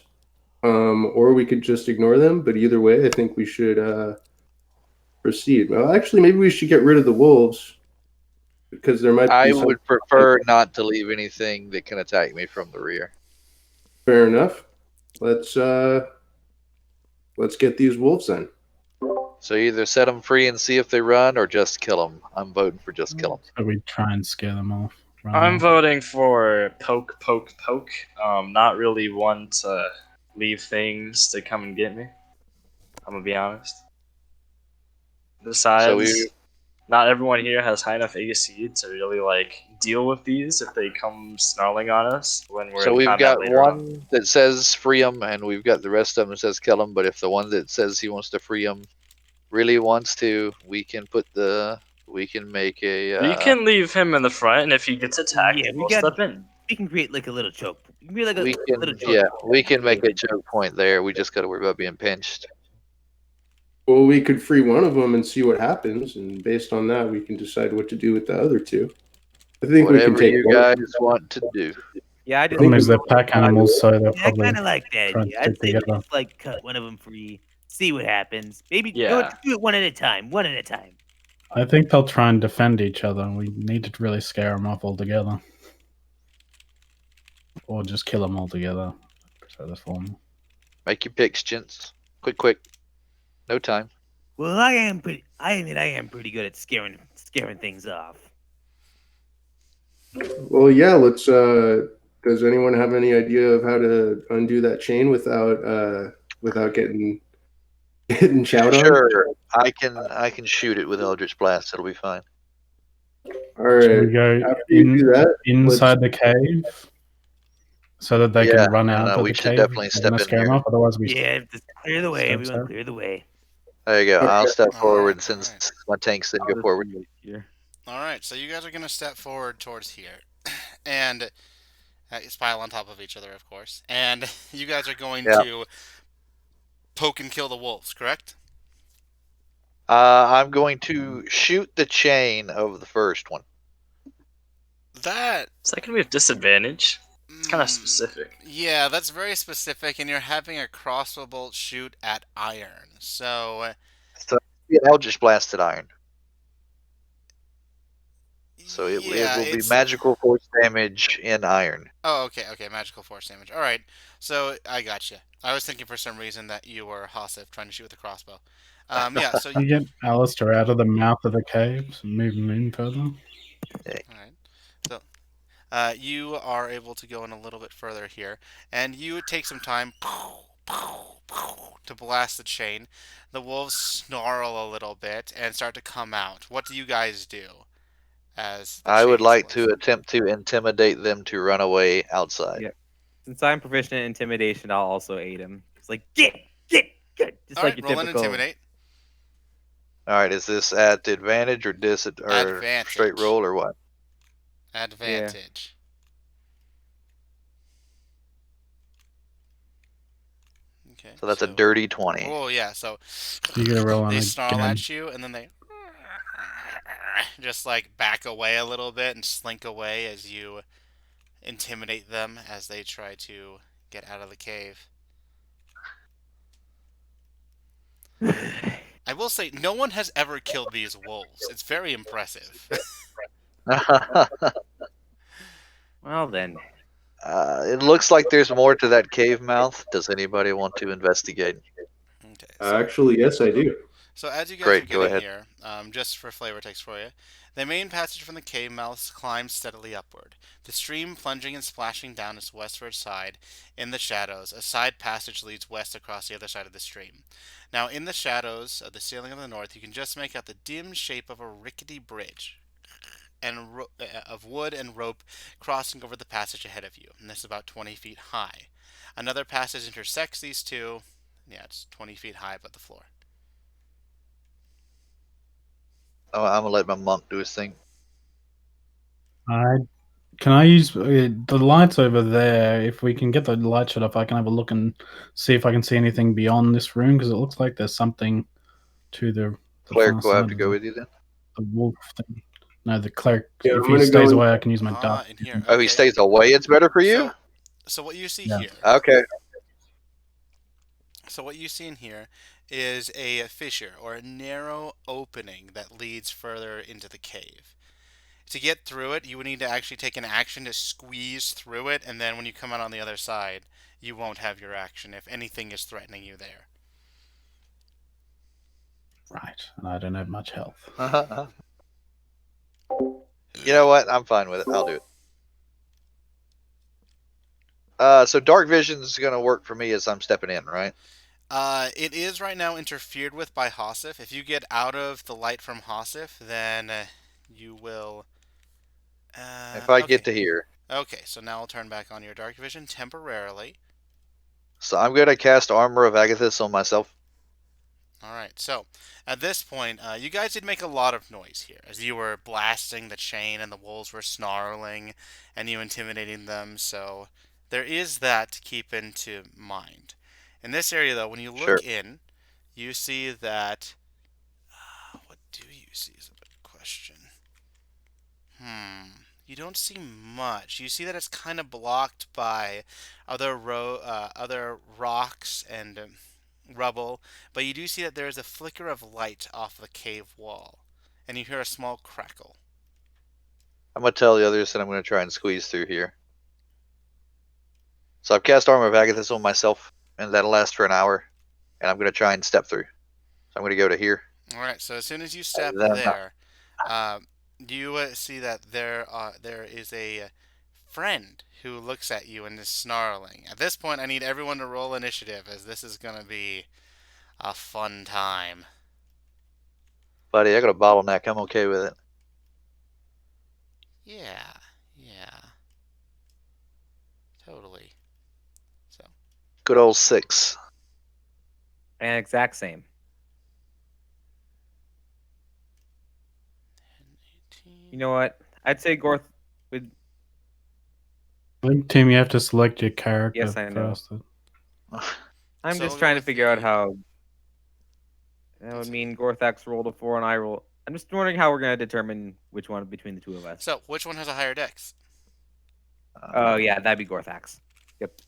or we could just ignore them. But either way, I think we should proceed. Well, actually, maybe we should get rid of the wolves because there might be. I some- would prefer not to leave anything that can attack me from the rear. Fair enough. Let's get these wolves then. So either set them free and see if they run, or just kill them. I'm voting for just kill them. So we try and scare them off. run I'm off. voting for poke, poke, poke. Not really one to leave things to come and get me. I'm gonna be honest. Besides, So we- not everyone here has high enough AC to really like deal with these if they come snarling on us when we're. So in we've combat got later on. one that says free them, and we've got the rest of them that says kill them. But if the one that says he wants to free them really wants to, we can make a. We can leave him in the front, and if he gets attacked, Yeah, we we'll got- step in. You can create like a little choke. You can create like a We little can, choke. yeah, we can make a choke point there. We just got to worry about being pinched. Well, we could free one of them and see what happens, and based on that, we can decide what to do with the other two. I think we can Whatever take you one. guys want to do. Yeah, I just Problem is they're pack animals, so they'll I probably kind of like that try and idea. I'd stick say we together. just like cut one of them free, see what happens. Maybe Yeah. do it one at a time. One at a time. I think they'll try and defend each other. We need to really scare them off altogether. Or just kill them altogether. So this form. Make your picks, gents. Quick. No time. Well, I admit I am pretty good at scaring things off. Well, yeah. Let's. Does anyone have any idea of how to undo that chain without getting shout on? Sure, I can shoot it with Eldritch Blast. It'll be fine. All Should we right. go After you do that, inside the cave so that they Yeah, can run no, out no, of we the should cave? definitely If we're step gonna in scare them here. off, otherwise we Yeah, just clear the way, Steps everyone. out. Clear the way. There you go. Okay. I'll step All forward right, since all right. my tanks didn't go I'll forward. just here. All right, so you guys are gonna step forward towards here, and pile on top of each other, of course. And you guys are going Yeah. to poke and kill the wolves, correct? I'm going to shoot the chain of the first one. That Second, we have disadvantage. It's kind of mm, specific. Yeah, that's very specific, and you're having a crossbow bolt shoot at iron. So So it Eldritch Blasted Iron. So it yeah, will be it's magical force damage in iron. Oh, okay, magical force damage. All right, so I got you. I was thinking for some reason that you were Hasif trying to shoot with a crossbow. Yeah, so you get Alistair out of the mouth of the cave and move him in further. all right, so you are able to go in a little bit further here, and you would take some time to blast the chain. The wolves snarl a little bit and start to come out. What do you guys do? As the I would chain like splits? to attempt to intimidate them to run away outside. Yeah. Since I'm proficient in intimidation, I'll also aid him. It's like get, just All like right, your roll an typical. intimidate. All right, is this at advantage or Advantage. straight roll or what? Advantage. Okay. So that's a dirty 20. Oh yeah, so You get a roll on they it snarl again. at you, and then they just like back away a little bit and slink away as you intimidate them as they try to get out of the cave. I will say, no one has ever killed these wolves. It's very impressive. Well then, It looks like there's more to that cave mouth. Does anybody want to investigate? Okay, so, actually, yes, I do. so as you guys Great, are go getting ahead. here, just for flavor text for you, the main passage from the cave mouths climbs steadily upward, the stream plunging and splashing down its westward side in the shadows. A side passage leads west across the other side of the stream. Now, in the shadows of the ceiling of the north, you can just make out the dim shape of a rickety bridge of wood and rope crossing over the passage ahead of you, and this is about 20 feet high. Another passage intersects these two. Yeah, it's 20 feet high above the floor. Oh, I'm gonna let my monk do his thing. Can I use the lights over there? If we can get the light shut off, I can have a look and see if I can see anything beyond this room, because it looks like there's something to the Cleric far will have side to of go with you then. the wolf thing. No, the cleric. Yeah, If I'm he gonna stays go away, I can use my dark. In here. Oh, he stays away. It's better for you. So what you see Yeah. here. Okay. So what you see in here is a fissure or a narrow opening that leads further into the cave. To get through it, you would need to actually take an action to squeeze through it, and then when you come out on the other side, you won't have your action if anything is threatening you there. Right, and I don't have much health. You know what? I'm fine with it. I'll do it. So dark vision is gonna work for me as I'm stepping in, right? It is right now interfered with by Hasif. If you get out of the light from Hasif, then you will... If I okay. get to here. Okay, so now I'll turn back on your dark vision temporarily. So I'm gonna cast Armor of Agathis on myself. All right. So at this point, you guys did make a lot of noise here as you were blasting the chain and the wolves were snarling and you intimidating them. So there is that to keep into mind. In this area, though, when you look Sure. in, you see that. What do you see is a better question. You don't see much. You see that it's kind of blocked by other rocks and rubble, but you do see that there is a flicker of light off the cave wall, and you hear a small crackle. I'm gonna tell the others that I'm gonna try and squeeze through here. So I've cast Armor of Agathis on myself, and that'll last for an hour. And I'm gonna try and step through. So I'm gonna go to here. All right. So as soon as you step And then there, you see that there is a friend who looks at you and is snarling. At this point, I need everyone to roll initiative, as this is gonna be a fun time. buddy, I got a bottleneck. I'm okay with it. Yeah, yeah, totally. So, Good old 6. And exact same. 18. You know what? I'd say Gorth would. I think, Tim, you have to select your character Yes, I know. first. I'm So just we'll trying go to figure out with how. That would mean Gorthax rolled a 4 and I roll. I'm just wondering how we're gonna determine which one between the two of us. So, which one has a higher dex? Oh yeah, that'd be Gorthax. Yep,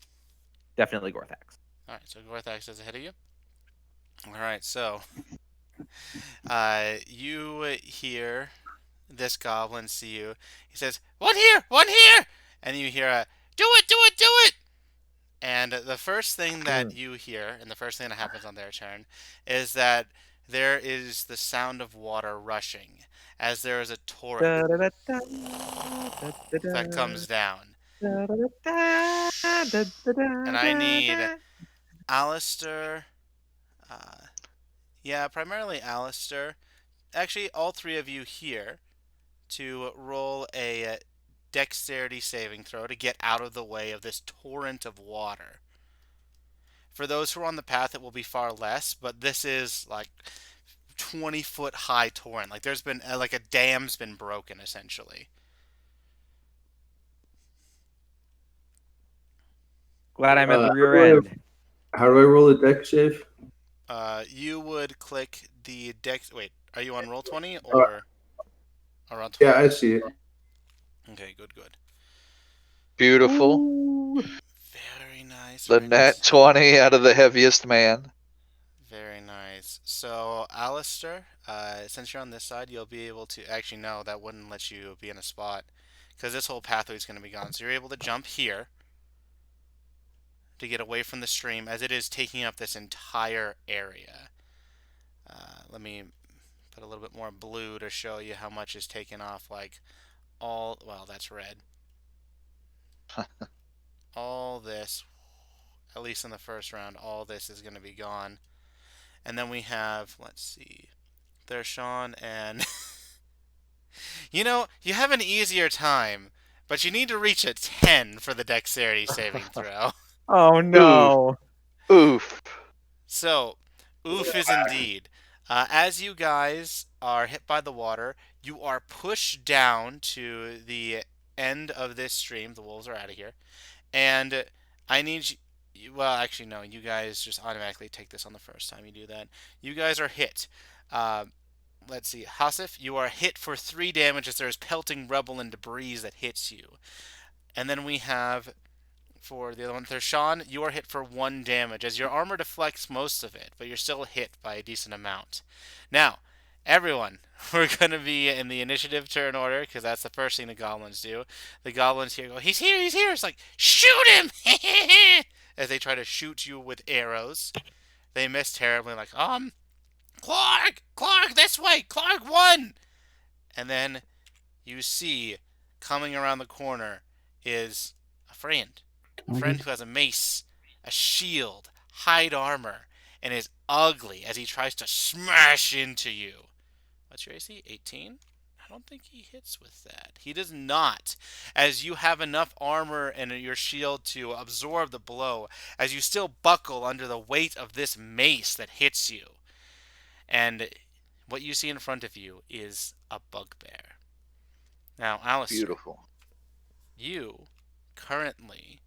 definitely Gorthax. All right, so Gorthax is ahead of you. All right, so you hear this goblin see you. He says, "One here, one here," and you hear a "Do it, do it, do it." And the first thing that you hear, and the first thing that happens on their turn, is that there is the sound of water rushing as there is a torrent that comes down. And I need Alistair. Primarily Alistair. Actually, all three of you here to roll a dexterity saving throw to get out of the way of this torrent of water. For those who are on the path, it will be far less, but this is like 20-foot high torrent. Like there's been like a dam's been broken essentially. Glad I'm at the rear end. How do I roll a deck save? You would click the dex. Wait, are you on Roll20 or on 20? Yeah, I see it. Okay, good. Beautiful. Ooh. Very nice. The Very nat nice. 20 out of the heaviest man. Very nice. So, Alistair, since you're on this side, you'll be able to. Actually, no, that wouldn't let you be in a spot because this whole pathway is going to be gone. So, you're able to jump here to get away from the stream as it is taking up this entire area. Let me put a little bit more blue to show you how much is taken off. Like, well, that's red. All this, at least in the first round, all this is going to be gone. And then we have, let's see, there's Sean and you have an easier time, but you need to reach a 10 for the dexterity saving throw. Oh no. Oof. So, oof is indeed. As you guys are hit by the water, you are pushed down to the end of this stream. The wolves are out of here. And I need you. Well, actually, no. You guys just automatically take this on the first time you do that. You guys are hit. Let's see. Hasif, you are hit for 3 damage as there is pelting rubble and debris that hits you. And then we have, for the other one, Thershawn, you are hit for 1 damage as your armor deflects most of it, but you're still hit by a decent amount. Now, everyone, we're going to be in the initiative turn order because that's the first thing the goblins do. The goblins here go, he's here, he's here. It's like, shoot him! As they try to shoot you with arrows. They miss terribly, like, Clark, this way, Clark won! And then you see, coming around the corner is a friend. A friend who has a mace, a shield, hide armor, and is ugly as he tries to smash into you. What's your AC? 18? I don't think he hits with that. He does not, as you have enough armor and your shield to absorb the blow, as you still buckle under the weight of this mace that hits you. And what you see in front of you is a bugbear. Now, Alistair, Beautiful. you currently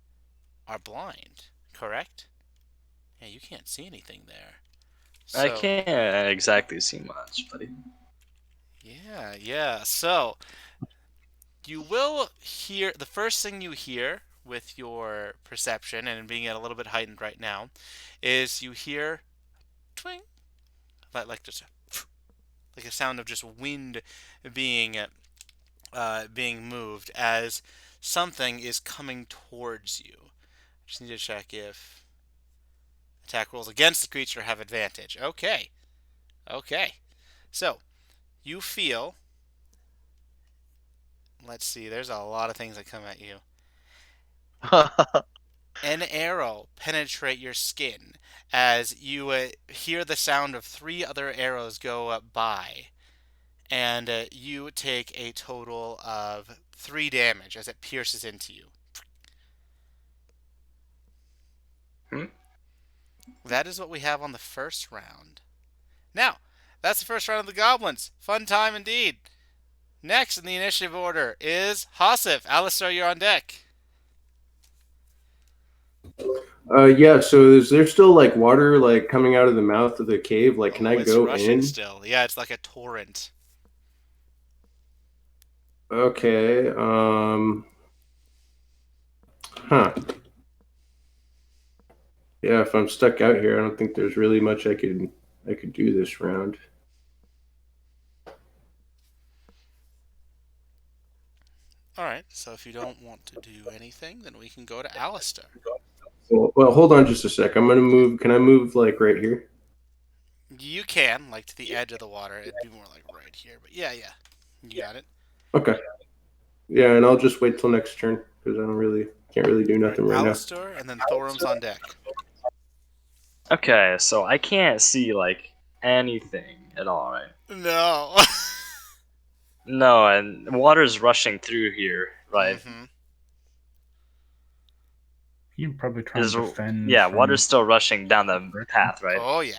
are blind, correct? Yeah, you can't see anything there. I So, can't exactly see much, buddy. yeah. So, you will hear the first thing you hear with your perception and being at a little bit heightened right now is you hear twing, like just like a sound of just wind being being moved as something is coming towards you. Just need to check if attack rolls against the creature have advantage. Okay. So, you feel, let's see, there's a lot of things that come at you. An arrow penetrate your skin as you hear the sound of 3 other arrows go by, and you take a total of 3 damage as it pierces into you. Hmm? That is what we have on the first round. Now, that's the first round of the goblins. Fun time indeed. Next in the initiative order is Hasif. Alistair, you're on deck. Yeah. So is there still like water like coming out of the mouth of the cave? Like, can I It's go rushing in? still. Yeah, it's like a torrent. Okay. Huh. Yeah. If I'm stuck out here, I don't think there's really much I could do this round. Alright, so if you don't want to do anything, then we can go to Alistair. Well, hold on just a sec. I'm gonna move. Can I move like right here? You can, like to the edge of the water. It'd be more like right here, but yeah. You got it. Okay. Yeah, and I'll just wait till next turn because I can't really do nothing right now. Alistair, and then Thorum's on deck. Okay, so I can't see like anything at all, right? No. No, and water's rushing through here, right? Mm-hmm. You can probably try and defend. Yeah, from... water's still rushing down the path, right? Oh yeah.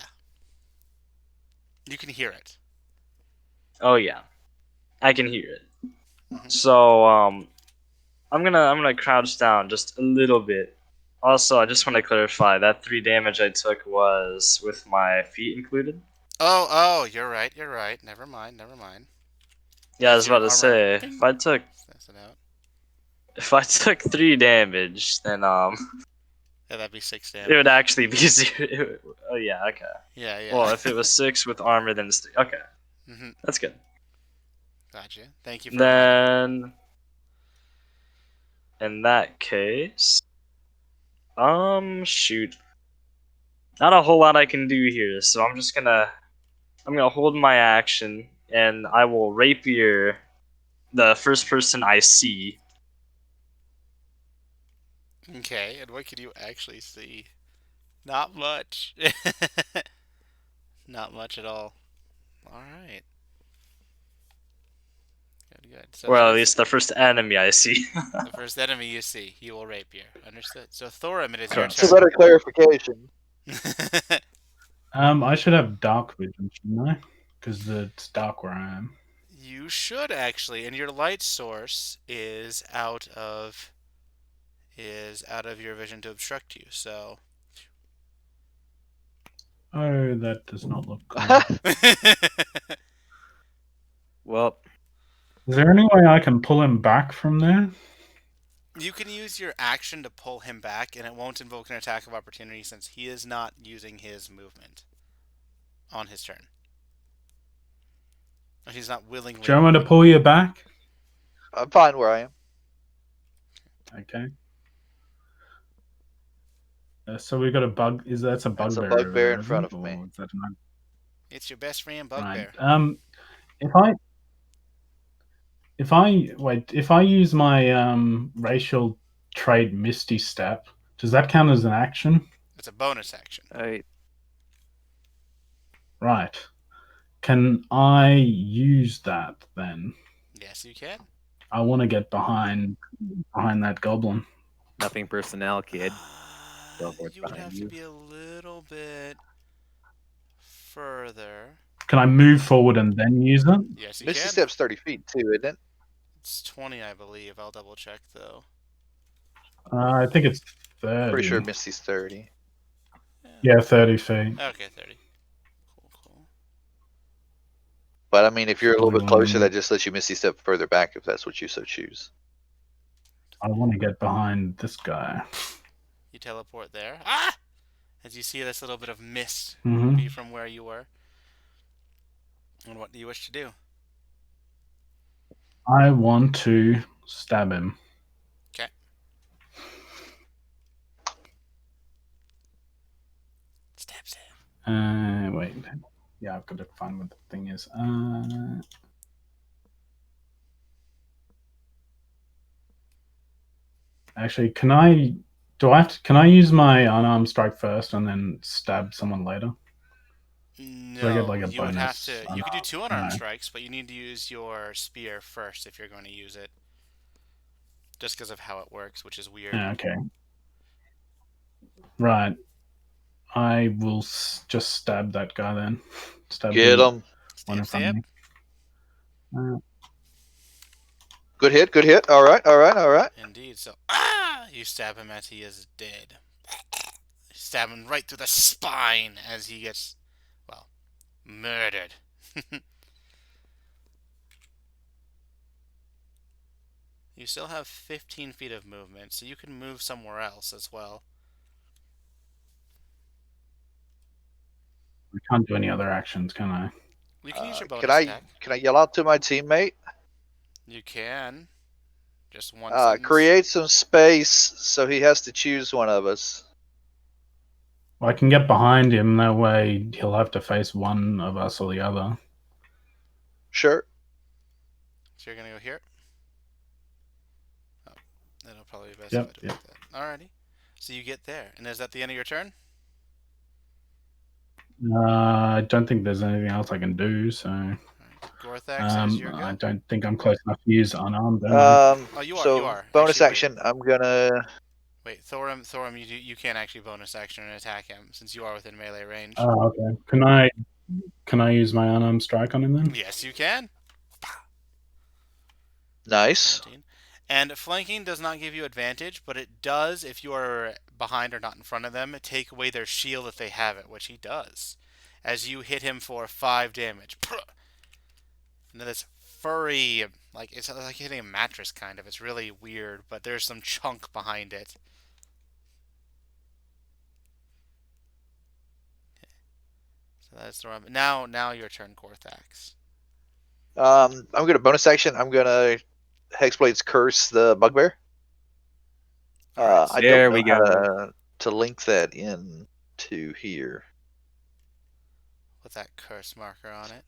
You can hear it. Oh yeah, I can hear it. Mhm. So I'm gonna crouch down just a little bit. Also, I just want to clarify that 3 damage I took was with my feet included. Oh, you're right. Never mind. Yeah, I was Your about to armor. say Ping. Test it out. if I took 3 damage, then Yeah, that'd be 6 damage. it would actually be 0. Oh yeah, okay. Yeah. Well, if it was 6 with armor, then it's 3. Okay, Mm-hmm. that's good. Gotcha. Thank you for reminding me. Then, in that case, shoot, not a whole lot I can do here. So I'm gonna hold my action, and I will rapier the first person I see. Okay, and what can you actually see? Not much. Not much at all. Alright. Good. So Well, at least the first enemy I see. the first enemy you see, you will rapier. Understood. So Thorum, it is your It's a turn. better clarification. I should have dark vision, shouldn't I? Because it's dark where I am. You should actually, and your light source is out of your vision to obstruct you. So Oh, that does not look good. Well, Is there any way I can pull him back from there? you can use your action to pull him back, and it won't invoke an attack of opportunity since he is not using his movement on his turn. He's not willingly. Do you want me to pull you back? I'm fine where I am. Okay. So we got a bug. That's a That's a bugbear? bugbear in front of me. It's your best friend, Right. bugbear. If I use my racial trait Misty Step, does that count as an action? It's a bonus action. Right. Can I use that then? Yes, you can. I want to get behind that goblin. Nothing personnel, kid. You would have to be a little bit further. Can I move forward and then use it? Yes, you Misty can. Step's 30 feet too, isn't it? It's 20, I believe. I'll double check though. I think it's 30. Pretty sure Misty's 30. Yeah, 30 feet. Okay, 30. Cool. But I mean, if you're a little bit closer, 21. that just lets you Misty Step further back if that's what you so choose. I want to get behind this guy. You teleport there. Ah! As you see this little bit of mist Mhm. be from where you were. And what do you wish to do? I want to stab him. Okay. Stab. Wait. Yeah, I've got to find what the thing is. Actually, can I use my unarmed strike first and then stab someone later? Do I get like No, a you would have bonus? to. You could do 2 unarmed strikes, but you need to use your spear first if you're going to use it. Just because of how it works, which is weird. Yeah, okay. Right. I will just stab that guy then. Stab Get the him. one in front of me. Good hit. Good hit. All right. Indeed. So, you stab him as he is dead. You stab him right through the spine as he gets, well, murdered. You still have 15 feet of movement, so you can move somewhere else as well. I can't do any other actions, can I? You can use your bonus Can I attack. yell out to my teammate? You can. Just one sentence. Create some space so he has to choose one of us. Well, I can get behind him. That way he'll have to face one of us or the other. Sure. So you're going to go here? Oh, that'll probably be best Yep, if I do that. Alrighty. So you get there. And is that the end of your turn? I don't think there's anything else I can do, so... Gorthax, is your go. I don't think I'm close enough to use unarmed. Oh, you are. So You are. bonus Actually, action. I'm gonna. Wait, Thorum, you can't actually bonus action and attack him since you are within melee range. Oh, okay. Can I use my unarmed strike on him then? Yes, you can. Nice. 17. And flanking does not give you advantage, but it does, if you are behind or not in front of them, take away their shield if they have it, which he does. As you hit him for 5 damage. And this furry, like, it's like hitting a mattress, kind of. It's really weird, but there's some chunk behind it. So that's the run. Now your turn, Gorthax. I'm gonna bonus action. I'm gonna Hexblade's Curse the Bugbear. Alright, I There don't we know go. how to link that in to here. With that curse marker on it.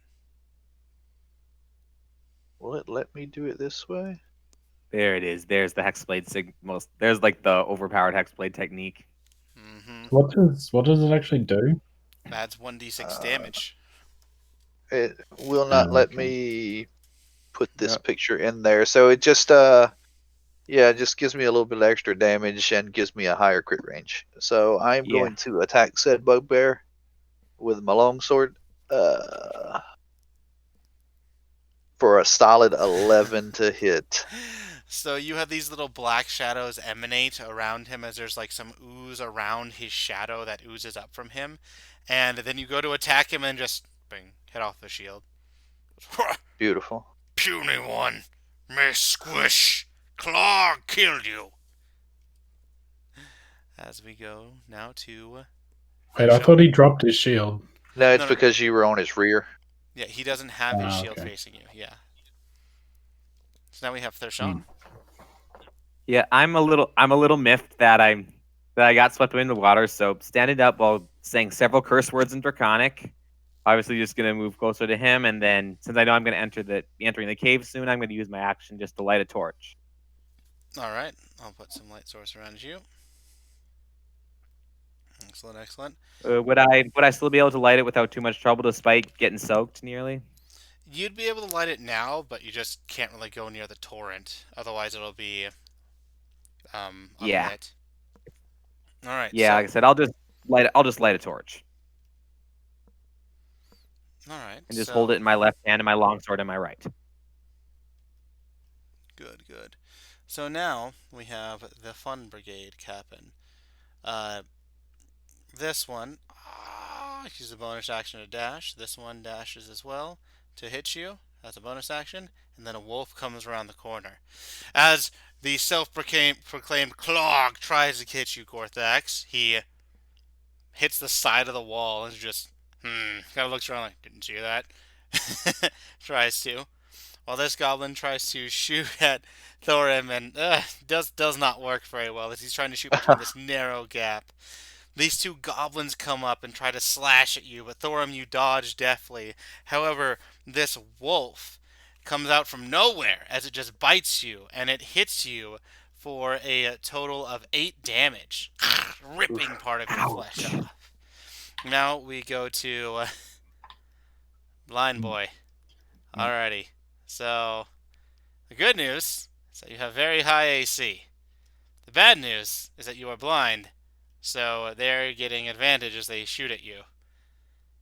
Will it let me do it this way? There it is. There's the Hexblade There's like the overpowered Hexblade technique. Mm-hmm. What does it actually do? Adds 1d6 damage. It will not let okay. me put this Yep. picture in there. So it just it just gives me a little bit of extra damage and gives me a higher crit range. So I'm Yeah. going to attack said bugbear with my longsword for a solid 11 to hit. So you have these little black shadows emanate around him as there's like some ooze around his shadow that oozes up from him. And then you go to attack him and just, bing, hit off the shield. Beautiful. Puny one, may squish, claw killed you. As we go now to... Wait, I thought he dropped his shield. No, it's No. because you were on his rear. Yeah, he doesn't have his shield okay. facing you, yeah. So now we have Thershawn. Yeah, I'm a little miffed that I got swept away in the water. So standing up while saying several curse words in Draconic. Obviously, just gonna move closer to him, and then since I know I'm gonna be entering the cave soon, I'm gonna use my action just to light a torch. Alright, I'll put some light source around you. Excellent. Would I still be able to light it without too much trouble, despite getting soaked nearly? You'd be able to light it now, but you just can't really go near the torrent. Otherwise, it'll be Yeah. unlit. All right. Yeah, so, like I said, I'll just light a torch. All right. and just hold it in my left hand and my longsword in my right. Good, good. So now we have the Fun Brigade Captain. Uh, this one, use a bonus action to dash. This one dashes as well to hit you. That's a bonus action. And then a wolf comes around the corner. As the self-proclaimed Clog tries to hit you, Gorthax, he hits the side of the wall and just, kind of looks around like, didn't see that. Tries to. While this goblin tries to shoot at Thorim and does not work very well as he's trying to shoot between this narrow gap. These two goblins come up and try to slash at you, but Thorim, you dodge deftly. However, this wolf comes out from nowhere as it just bites you, and it hits you for a total of 8 damage, ripping part of your flesh off. Now we go to Blind Boy. Alrighty. So, the good news is that you have very high AC. The bad news is that you are blind, so they're getting advantage as they shoot at you.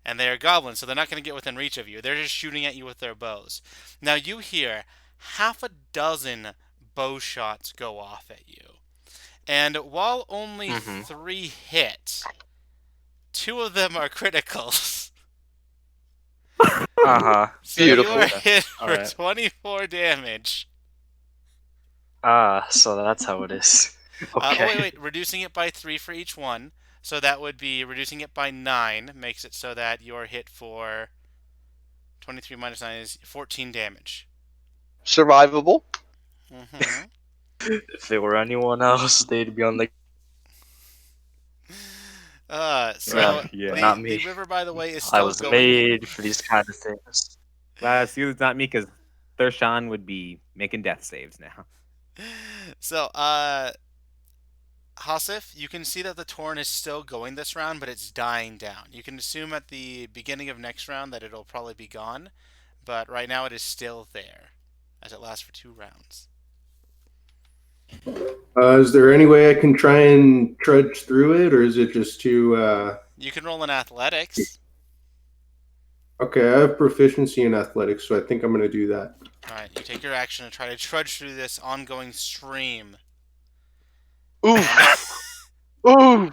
And they are goblins, so they're not going to get within reach of you. They're just shooting at you with their bows. Now you hear half a dozen bow shots go off at you. And while only 3 hit, 2 of them are criticals. So Beautiful. you are hit for Alright. 24 damage. So that's how it is. Okay. Wait. Reducing it by 3 for each one. So that would be reducing it by 9 makes it so that you're hit for 23 minus 9 is 14 damage. Survivable. Mm-hmm. If it were anyone else, they'd be on the. Not me. The river, by the way, is I still was going. made for these kind of things. See, it's not me because Thurshan would be making death saves now. So, Hasif, you can see that the Torn is still going this round, but it's dying down. You can assume at the beginning of next round that it'll probably be gone, but right now it is still there, as it lasts for 2 rounds. Is there any way I can try and trudge through it, or is it just too... You can roll in athletics. Okay, I have proficiency in athletics, so I think I'm going to do that. Alright, you take your action to try to trudge through this ongoing stream. Ooh. Ooh.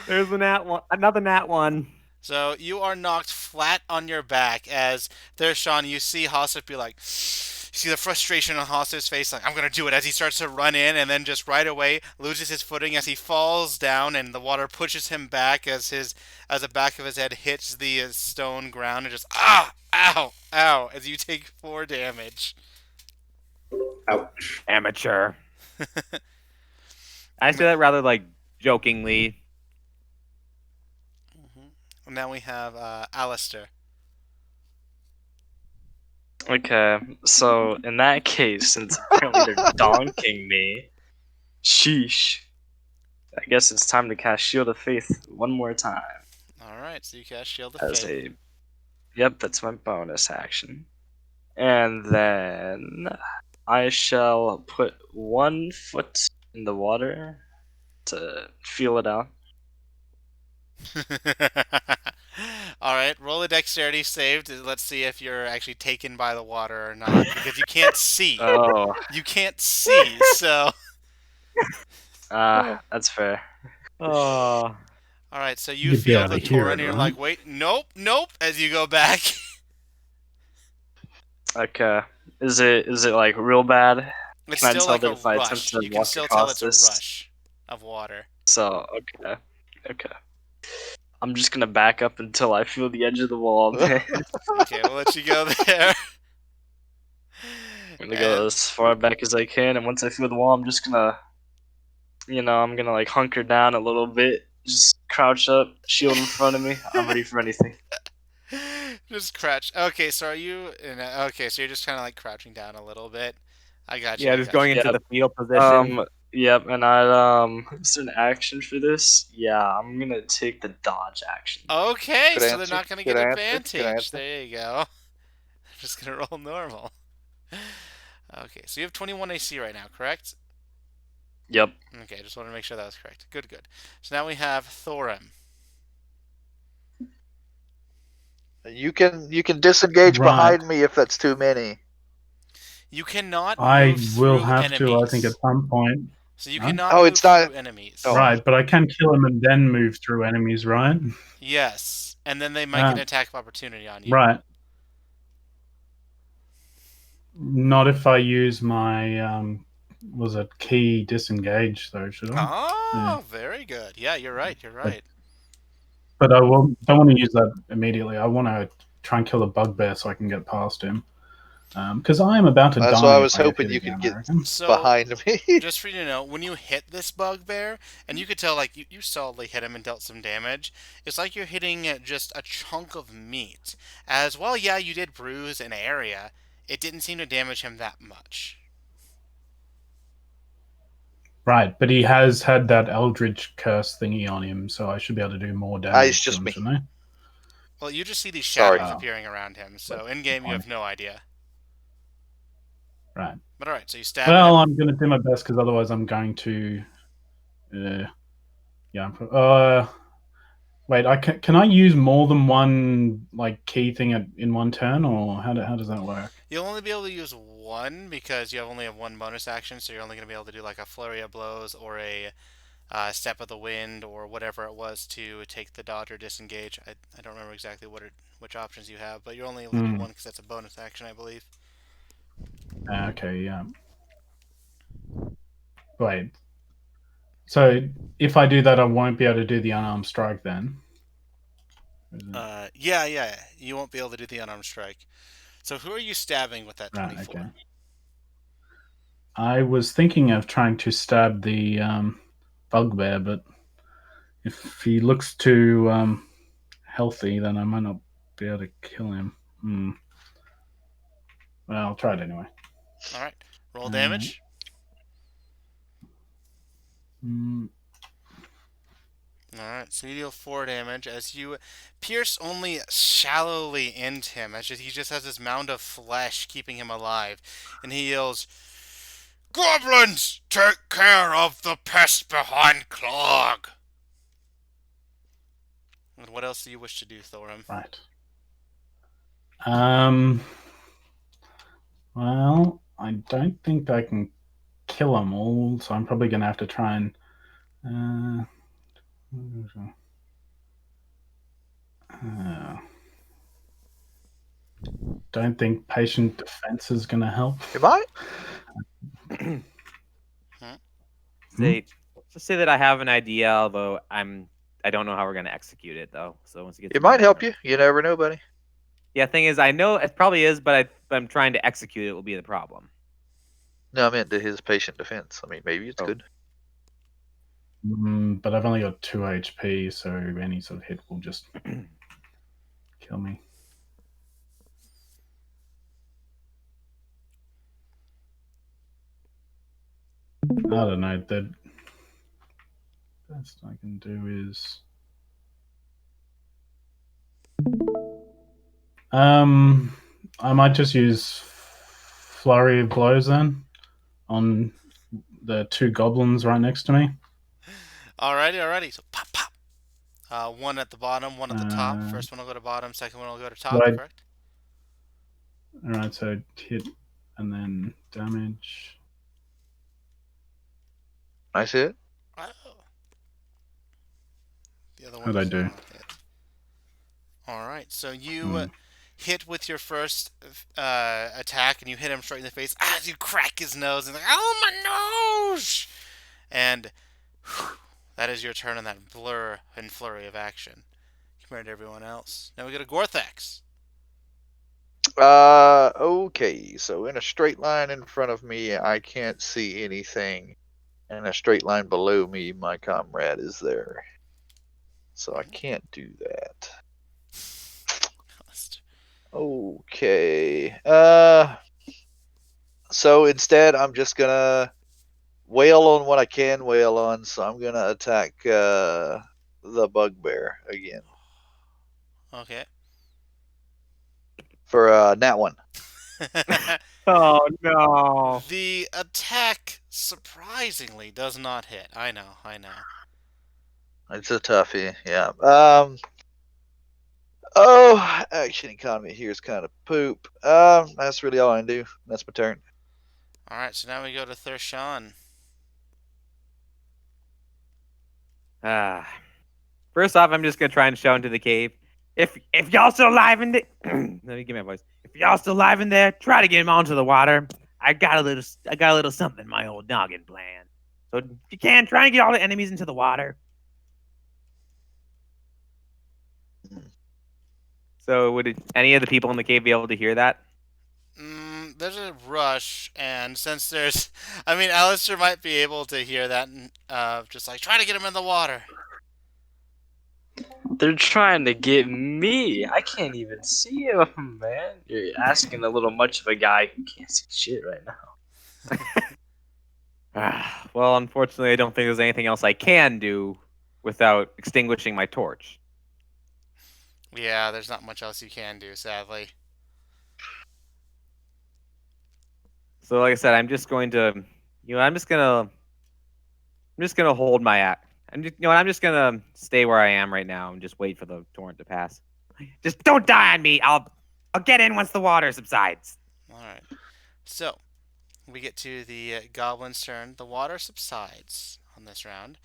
There's a nat one, another nat one. So you are knocked flat on your back as there's Sean. You see Hasif be like, you see the frustration on Hasif's face, like, I'm going to do it, as he starts to run in and then just right away loses his footing as he falls down and the water pushes him back as the back of his head hits the stone ground and just, ow, as you take 4 damage. Ouch. Amateur. I say that rather like jokingly. Now we have Alistair. Okay, so in that case, since apparently they're donking me, sheesh. I guess it's time to cast Shield of Faith one more time. Alright, so you cast Shield of Faith. Yep, that's my bonus action. And then I shall put 1 foot in the water to feel it out. Alright, roll a dexterity save. Let's see if you're actually taken by the water or not. Because you can't see. Oh. You can't see, so... That's fair. Oh. Alright, so you You'd be feel able the to hear torrent it, and you're right? like, wait, nope, as you go back. Okay. Is it like real bad? It's Can I still tell like that a if I attempt rush. to You can walk still tell across it's a this? rush of water. So, okay. I'm just gonna back up until I feel the edge of the wall. Man. Okay, we'll let you go there. I'm gonna go as far back as I can, and once I feel the wall, I'm just gonna, I'm gonna like hunker down a little bit, just crouch up, shield in front of me. I'm ready for anything. Just crouch. Okay, so are you... Okay, so you're just kind of like crouching down a little bit. I got you. Yeah, just going into the field position. Yep, and I is there an action for this? Yeah, I'm gonna take the dodge action. Okay, Good so answer. they're not going to Good get answer. advantage. Good answer. There you go. I'm just going to roll normal. Okay, so you have 21 AC right now, correct? Yep. Okay, just wanted to make sure that was correct. Good. So now we have Thorim. You can disengage Right. behind me if that's too many. You cannot I move will through have to, I think, at enemies. some point. So you Huh? cannot Oh, move it's not. through enemies. Oh. Right, but I can kill him and then move through enemies, right? Yes, and then they might get an attack of opportunity on you. Right. Not if I use my was it key disengage though, should I? Oh, very good. Yeah, you're right. You're right. But I don't want to use that immediately. I want to try and kill a bugbear so I can get past him. Because I am about to That's die why I if was I get hoping hit you again, could I get reckon. So, behind me. just for you to know, when you hit this bugbear, and you could tell, like, you solidly hit him and dealt some damage, it's like you're hitting just a chunk of meat. As well, yeah, you did bruise an area, it didn't seem to damage him that much. Right, but he has had that Eldritch curse thingy on him, so I should be able to do more damage It's to just him, me. shouldn't I? Well, you just see these Sorry. shadows appearing around him, so That's in-game you fine. have no idea. Right. But alright, so you stab Well, him. I'm going to do my best because otherwise I'm going to. Yeah. Wait, can I use more than one like key thing in one turn, or how does that work? You'll only be able to use one because you only have one bonus action, so you're only going to be able to do like a flurry of blows or a step of the wind or whatever it was to take the dodge or disengage. I don't remember exactly which options you have, but you're only able to do one because that's a bonus action, I believe. Okay, yeah. Wait. So if I do that, I won't be able to do the unarmed strike then. Yeah, you won't be able to do the unarmed strike. So who are you stabbing with that 24? Right, okay. I was thinking of trying to stab the bugbear, but if he looks too healthy, then I might not be able to kill him. Well, I'll try it anyway. All right, roll damage. Alright, so you deal 4 damage as you pierce only shallowly into him, as he just has this mound of flesh keeping him alive. And he yells, "Goblins, take care of the pest behind Clog!" And what else do you wish to do, Thorum? Right. Well, I don't think I can kill them all, so I'm probably going to have to try and. Don't think patient defense is going to help. Am I? Just say that I have an idea, although I don't know how we're gonna execute it though. So once it gets, It might help you. You never know, buddy. Yeah, thing is, I know it probably is, but I'm trying to execute it will be the problem. No, I meant to his patient defense. I mean, maybe it's good. But I've only got 2 HP, so any sort of hit will just kill me. I don't know. The best I can do is I might just use flurry of blows then on the 2 goblins right next to me. Alrighty. So pop, pop. One at the bottom, one at the top. First one will go to bottom, second one will go to top, correct? Alright, so hit and then damage. I see it. Oh. The other one How'd I do? Alright, so you hit with your first attack and you hit him straight in the face as you crack his nose and like, oh my nose! And that is your turn on that blur and flurry of action compared to everyone else. Now we go to Gorthax. Okay. So in a straight line in front of me, I can't see anything. And a straight line below me, my comrade is there. So I can't do that. Okay. So instead, I'm just gonna wail on what I can wail on. So I'm gonna attack the bugbear again. Okay. For nat 1. Oh no! The attack surprisingly does not hit. I know. It's a toughie, yeah. Oh, action economy here is kind of poop. That's really all I can do. That's my turn. All right, so now we go to Thurshan. First off, I'm just gonna try and shout into the cave. If y'all still alive in the let me get my voice. If y'all still alive in there, try to get him onto the water. I got a little something in my old noggin plan. So if you can, try and get all the enemies into the water. So would any of the people in the cave be able to hear that? There's a rush, and since there's, I mean, Alistair might be able to hear that, and just like try to get him in the water. They're trying to get me. I can't even see him, man. You're asking a little much of a guy who can't see shit right now. Well, unfortunately, I don't think there's anything else I can do without extinguishing my torch. Yeah, there's not much else you can do, sadly. So, like I said, I'm just going to, I'm just gonna hold my act. I'm just gonna stay where I am right now and just wait for the torrent to pass. Just don't die on me. I'll get in once the water subsides. All right. So, we get to the goblin's turn. The water subsides on this round.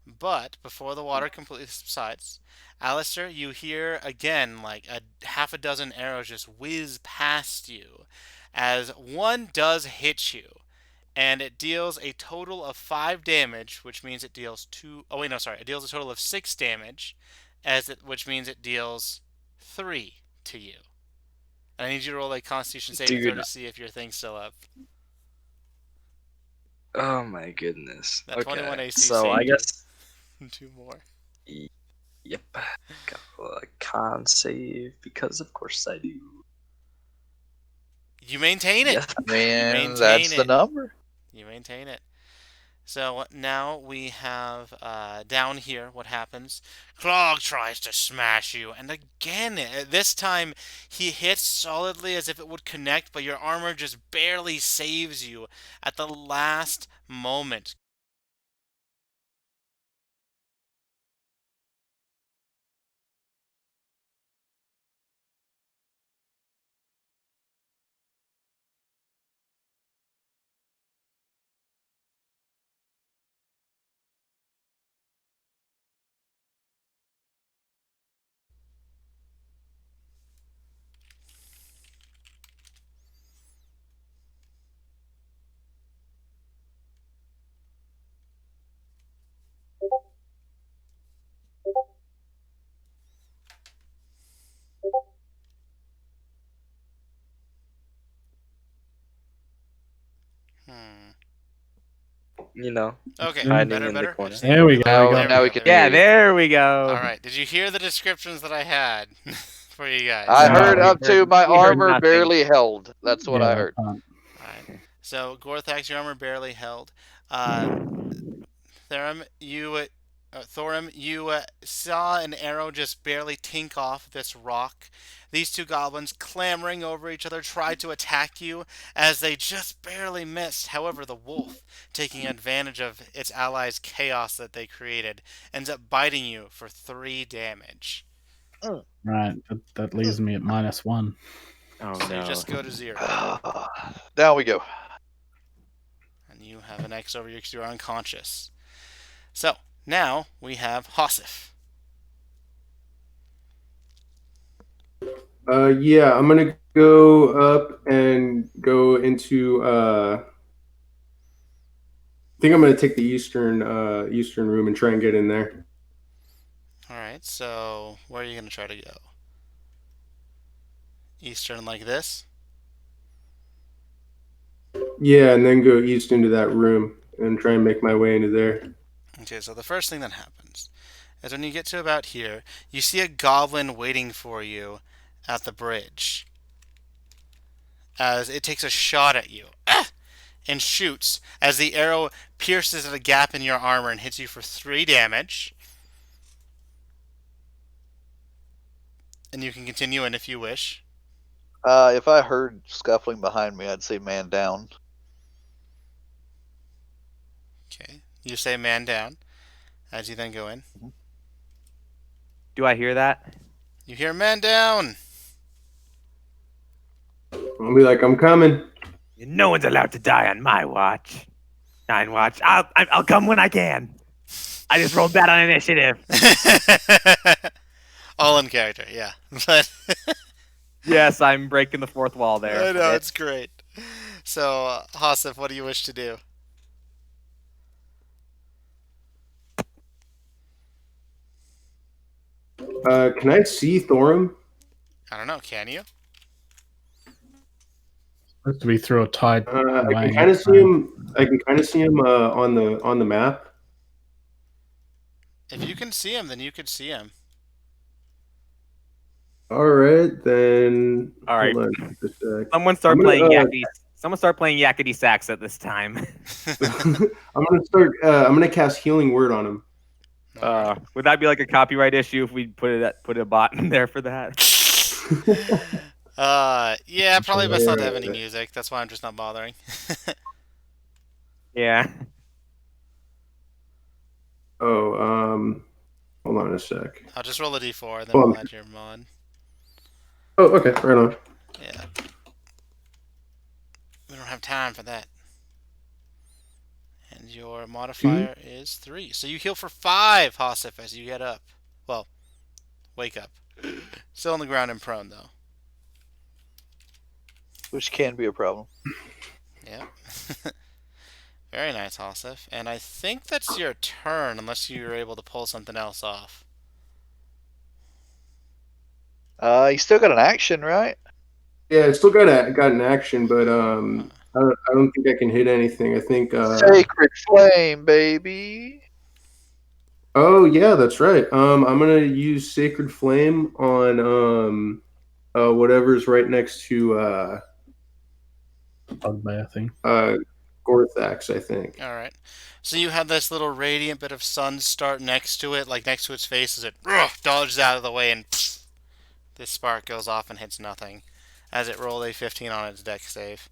But before the water completely subsides, Alistair, you hear again like a half a dozen arrows just whiz past you as one does hit you. And it deals a total of 5 damage, which means it deals 2. Oh, wait, no, sorry. It deals a total of 6 damage, which means it deals 3 to you. And I need you to roll a Constitution saving throw Dude. to see if your thing's still up. Oh my goodness. That Okay. 21 AC So I saved guess. you. 2 more. Yep. Got a con save because of course I do. You maintain it. Yes. Man, that's the number. You maintain it. So now we have down here what happens. Clog tries to smash you, and again, this time he hits solidly as if it would connect, but your armor just barely saves you at the last moment. You know, Okay, hiding better, in the better. corner. There we go. Now, we got now we it. can Yeah, hear you. there we go. All right, did you hear the descriptions that I had for you guys? I No, heard we up to my we heard armor nothing. barely held. That's what Yeah, I heard. All right. So Gorthax, your armor barely held. Thorum, you saw an arrow just barely tink off this rock. These two goblins, clambering over each other, tried to attack you as they just barely missed. However, the wolf, taking advantage of its allies' chaos that they created, ends up biting you for 3 damage. Right, that leaves me at -1. Oh So no. you just go to 0. Down we go. And you have an X over you because you're unconscious. So, now we have Hossif. Yeah, I'm gonna go up and go into. I think I'm gonna take the eastern room and try and get in there. Alright, so where are you going to try to go? Eastern like this? Yeah, and then go east into that room and try and make my way into there. Okay, so the first thing that happens is when you get to about here, you see a goblin waiting for you at the bridge. As it takes a shot at you. And shoots as the arrow pierces at a gap in your armor and hits you for 3 damage. And you can continue in if you wish. If I heard scuffling behind me, I'd say man down. Okay, you say man down as you then go in. Do I hear that? You hear man down. I'll be like, I'm coming. No one's allowed to die on my watch. 9 watch. I'll come when I can. I just rolled bad on initiative. All in character, yeah. But Yes, I'm breaking the fourth wall there. I know, it's great. So, Hasif, what do you wish to do? Can I see Thorum? I don't know, can you? Supposed to be through a tight I way. can kind of see him. I can kind of see him on the map. If you can see him, then you could see him. All right, then. All right. Hold on just a sec. Someone start I'm gonna, playing yakety. Someone start playing yakety sax at this time. I'm gonna start. I'm gonna cast Healing Word on him. Would that be like a copyright issue if we put a bot in there for that? Yeah, probably best not to have any music. That's why I'm just not bothering. Yeah. Oh, hold on a sec. I'll just roll a d4, then we'll add your mod. Oh, okay, right on. Yeah. We don't have time for that. And your modifier is 3. So you heal for 5, Hasif, as you get up. Well, wake up. Still on the ground and prone, though. Which can be a problem. Yeah. Very nice, Hasif. And I think that's your turn, unless you're able to pull something else off. You still got an action, right? Yeah, I still got an action, but I don't think I can hit anything. I think. Sacred Flame, baby. Oh yeah, that's right. I'm gonna use Sacred Flame on whatever's right next to Bugbear thing. Gorthax, I think. All right. So you have this little radiant bit of sun start next to it, like next to its face, as it dodges out of the way, and this spark goes off and hits nothing, as it rolled a 15 on its dex save.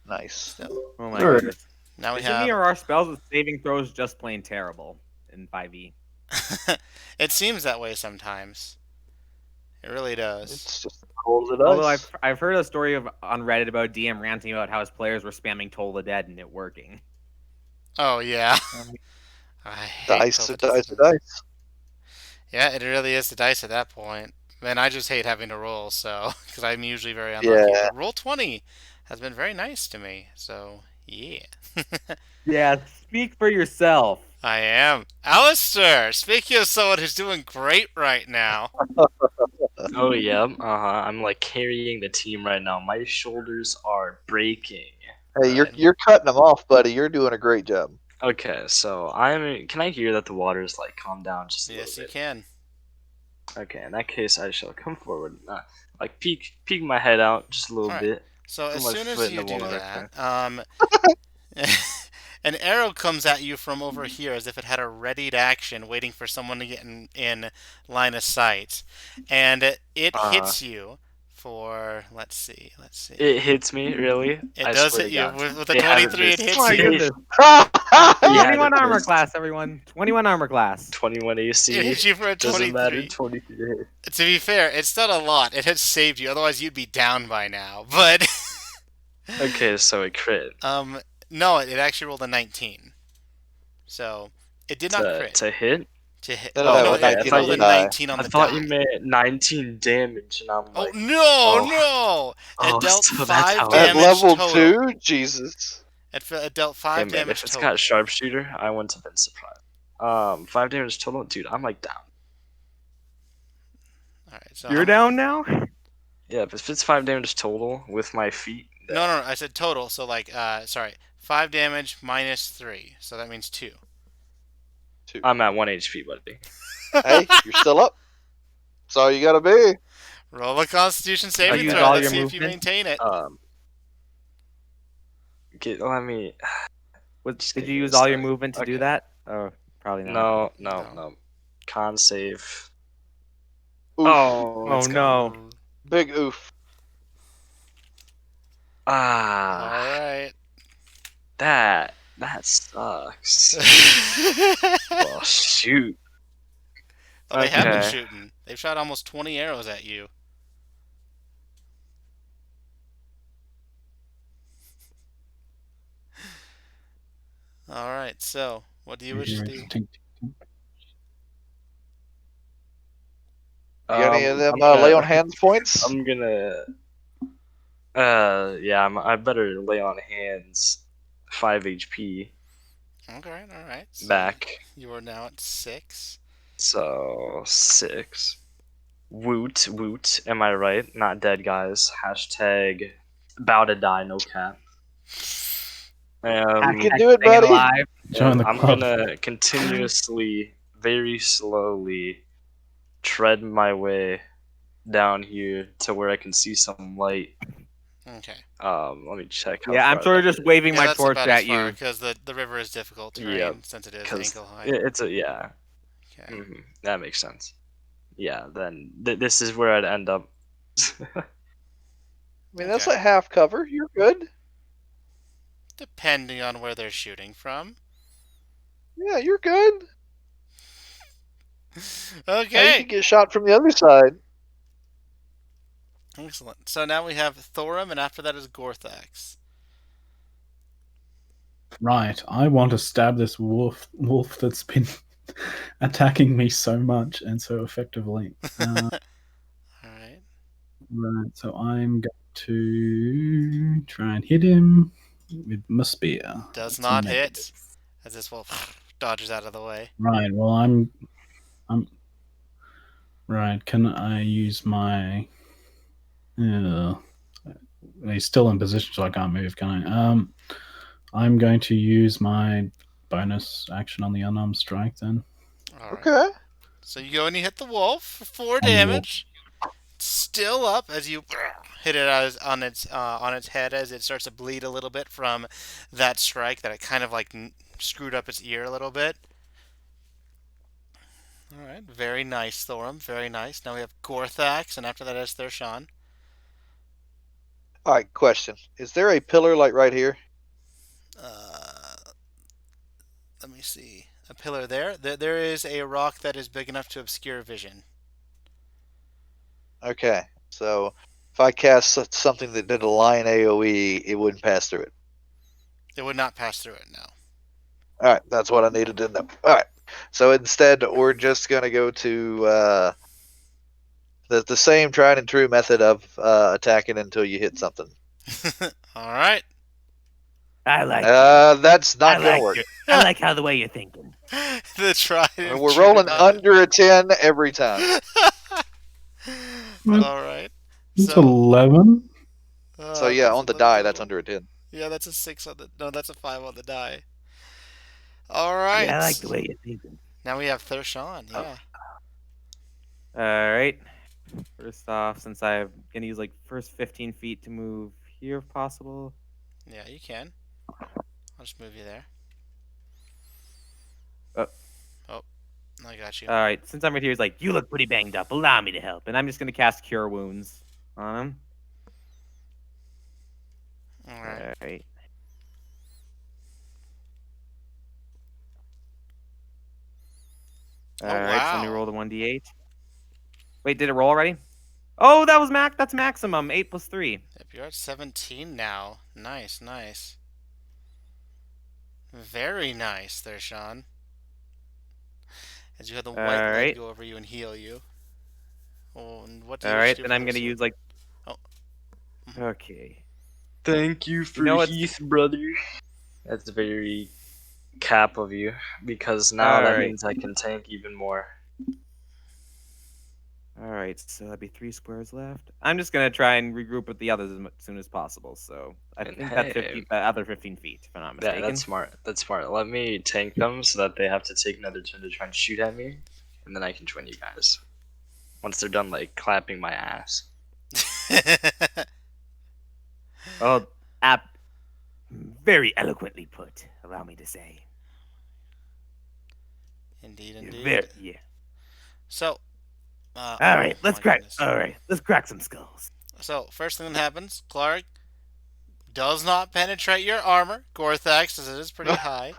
Nice. So, Oh my All right. goodness. now we Isn't me have. or our spells with saving throws just plain terrible in 5e? It seems that way sometimes. It really does. It's just rolls of dice. Although I've heard a story on Reddit about DM ranting about how his players were spamming Toll the Dead and it working. Oh yeah. I hate Dice or Toll the dice Dead. or dice. Yeah, it really is the dice at that point. Man, I just hate having to roll, so because I'm usually very unlucky. Yeah. But roll 20 has been very nice to me, so yeah. Yeah, speak for yourself. I am. Alistair, speaking of someone who's doing great right now. Oh yeah, I'm like carrying the team right now. My shoulders are breaking. Hey, Right. you're cutting them off, buddy. You're doing a great job. Okay, so can I hear that the water's like calmed down just a Yes, little you bit? can. Okay, in that case, I shall come forward, like peek my head out just a little Alright. bit. So Put as my soon as foot in you the do water. that, an arrow comes at you from over here as if it had a readied action waiting for someone to get in line of sight. And it hits you for, let's see. It hits me, really? It I does swear hit to you. God. With a It hasn't 23, it missed. hits Oh my you. goodness. Yeah, 21 it armor missed. class, everyone. 21 armor class. 21 AC. It hits you for a Doesn't matter. 23. 23 to hit. To be fair, it's not a lot. It has saved you. Otherwise, you'd be down by now. But Okay, so it crit. no, it actually rolled a 19. So it did not crit. To hit? To hit. No, Oh, no, no, a it 19 rolled on a the die. 19 on I the thought die. you meant 19 damage, and I'm Oh like, no, oh. no! It Oh, dealt so that's 5 how it At damage level total. 2? Jesus. It dealt Hey 5 man, damage if it's total. got sharpshooter, I wouldn't have been surprised. 5 damage total, dude. I'm like down. All right, so You're down now? Yeah, if it's 5 damage total with my feet. No, I said total. So like, sorry, 5 damage minus 3. So that means 2. I'm at 1 HP, buddy. Hey, you're still up. That's all you gotta be. Roll a Constitution saving use throw. all Let's your see if you movement? maintain it. Let me. Did you use all your movement to do Okay. that? Oh, probably not. No. Con save. Oof. Oh, Oh it's no. gone. Big oof. All Ah, right. that sucks. Oh shoot. Well, they have been Okay. shooting. They've shot almost 20 arrows at you. All right, so what do you wish to do? You got any of them I'm gonna, lay on hands points? I'm gonna. Yeah, I better lay on hands. 5 HP Okay, all right. So back. you are now at 6. So 6. Woot woot. Am I right? Not dead, guys. Hashtag bow to die. No cap. You can do it, Staying buddy. alive. Join the I'm club. gonna continuously, very slowly, tread my way down here to where I can see some light. Okay. Let me check. How Yeah, I'm far sort of that just is. waving Yeah, my that's torch about as at far you. because the river is difficult terrain Yep, since it is 'cause ankle high. it's a yeah. Okay. That makes sense. Yeah, then this is where I'd end up. I mean, that's Okay. a half cover. You're good. Depending on where they're shooting from. Yeah, you're good. Now you Okay. can get shot from the other side. Excellent. So now we have Thorum, and after that is Gorthax. Right, I want to stab this wolf that's been attacking me so much and so effectively. All right. Right, so I'm going to try and hit him with my spear. Does That's a not negative. hit, as this wolf dodges out of the way. Right, well, I'm right. Can I use my? He's still in position, so I can't move. Can I? I'm going to use my bonus action on the unarmed strike then. All right. Okay. So you go and you hit the wolf for 4 On the wolf. damage. Still up as you hit it on its head as it starts to bleed a little bit from that strike that it kind of like screwed up its ear a little bit. All right, very nice, Thorum. Very nice. Now we have Gorthax, and after that is Thershan. All right. Question: is there a pillar like right here? Let me see. A pillar there. There is a rock that is big enough to obscure vision. Okay. So if I cast something that did a line AOE, it wouldn't pass through it. It would not pass through it, no. All right. That's what I needed to know. All right. So instead, we're just gonna go to the same tried and true method of attacking until you hit something. All right. I like. That's not I gonna like work. I like how the way you're thinking. The tried and We're true rolling method. under a 10 every time. All right. It's So, 11. So yeah, that's on the 11 die, total. that's under a 10. Yeah, that's a 6 on the. No, that's a 5 on the die. All right. Yeah, I like the way you're thinking. Now we have Thershan. Yeah. All right. First off, since I'm gonna use like first 15 feet to move here if possible. Yeah, you can. I'll just move you there. Oh, I got you. All right. Since I'm right here, he's like, you look pretty banged up. Allow me to help, and I'm just gonna cast Cure Wounds on him. All right. All right. Oh, All right. So let me wow. roll the 1d8. Wait, did it roll already? Oh, that was that's maximum. 8 plus 3. Yep, you're at 17 now. Nice, nice. Very nice there, Sean. As you have the white light Alright. go over you and heal you. Oh, and what do you All wish right. to do Then for I'm gonna this use one? like. Oh. Okay. Thank you for know what's- Heath, brother. That's very cap of you, because now that Alright. means I can tank even more. All right. So that'd be 3 squares left. I'm just gonna try and regroup with the others as soon as possible. So I And think that's hey, 50, other 15 feet, if I'm not mistaken. That's smart. That's smart. Let me tank them so that they have to take another turn to try and shoot at me, and then I can join you guys once they're done like clapping my ass. Oh, very eloquently put. Allow me to say. Indeed, You're indeed. yeah. So, All right. Let's my crack. goodness. All right. Let's crack some skulls. So, first thing that happens, Clark does not penetrate your armor, Gorthax, as it is pretty high.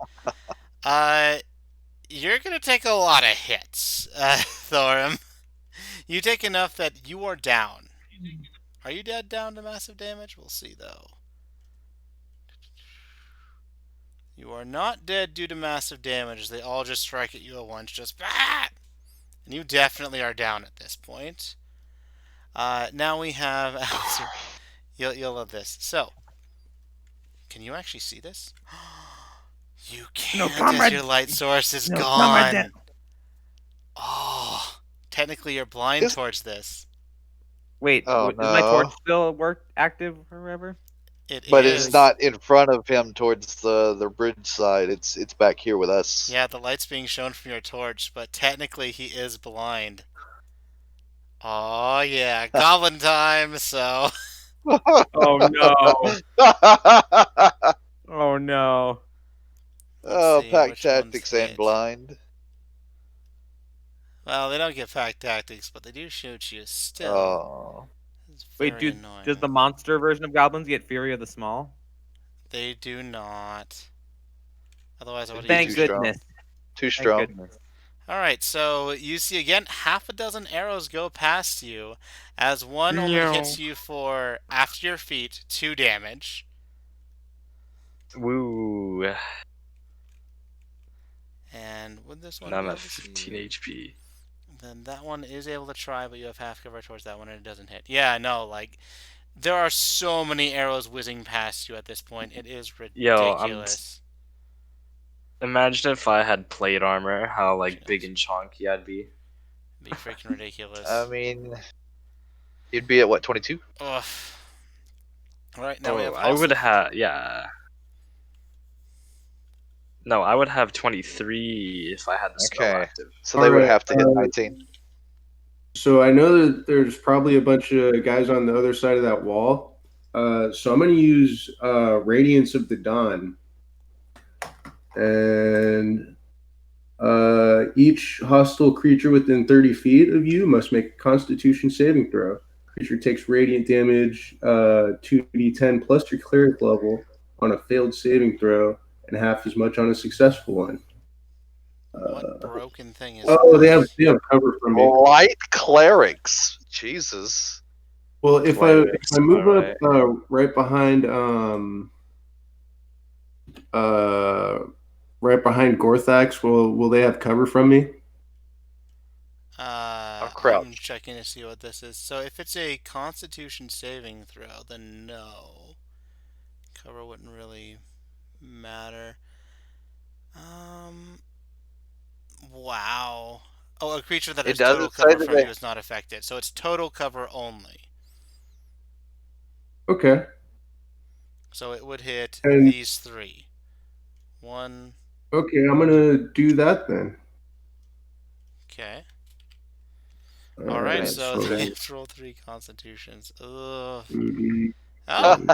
You're gonna take a lot of hits, Thorum. You take enough that you are down. Are you dead down to massive damage? We'll see, though. You are not dead due to massive damage. They all just strike at you at once. Just bah! And you definitely are down at this point. Now we have... you'll love this. So, can you actually see this? You can't as your light source is gone. Oh, technically you're blind towards this. Wait, Oh, is my torch no. still active or whatever? But it's not in front of him towards the bridge side. It's back here with us. Yeah, the light's being shown from your torch, but technically he is blind. Oh yeah, goblin time. So. Oh no! Oh no! Oh, see, pack which one's tactics and hit? blind. Well, they don't get pack tactics, but they do shoot you still. Oh. It's Wait, very does annoying. the monster version of goblins get Fury of the Small? They do not. Otherwise, I would Thank use too strong. goodness. Too Thank strong. goodness. All right, so you see again, half a dozen arrows go past you, as one only hits you for after your feet 2 damage. Woo. And would this one And I'm be at able to see 15 you? HP. Then that one is able to try, but you have half cover towards that one and it doesn't hit. Yeah, no, like there are so many arrows whizzing past you at this point. It is ridiculous. Imagine if I had plate armor, how like big and chunky I'd be. It'd be freaking ridiculous. I mean, you'd be at what, 22? Ugh. All right, now we have. I would have, yeah. No, I would have 23 if I had the spell Okay. active. So they would Alright, have to hit 19. So I know that there's probably a bunch of guys on the other side of that wall. So I'm going to use Radiance of the Dawn. And each hostile creature within 30 feet of you must make a Constitution saving throw. Creature takes radiant damage 2d10 plus your cleric level on a failed saving throw, and half as much on a successful one. What broken thing is Oh, this? they have cover from me. Light clerics. Jesus. Well, if I move alright. up right behind Gorthax, will they have cover from me? crouch. I'm checking to see what this is. So if it's a Constitution saving throw, then no. Cover wouldn't really matter. Wow. Oh, a creature that has total cover from you is not affected. So it's total cover only. Okay. So it would hit And- these 3. 1. Okay, I'm gonna do that then. Okay. All right. So so let's roll 3 Constitutions. Ugh. 2d. Oh.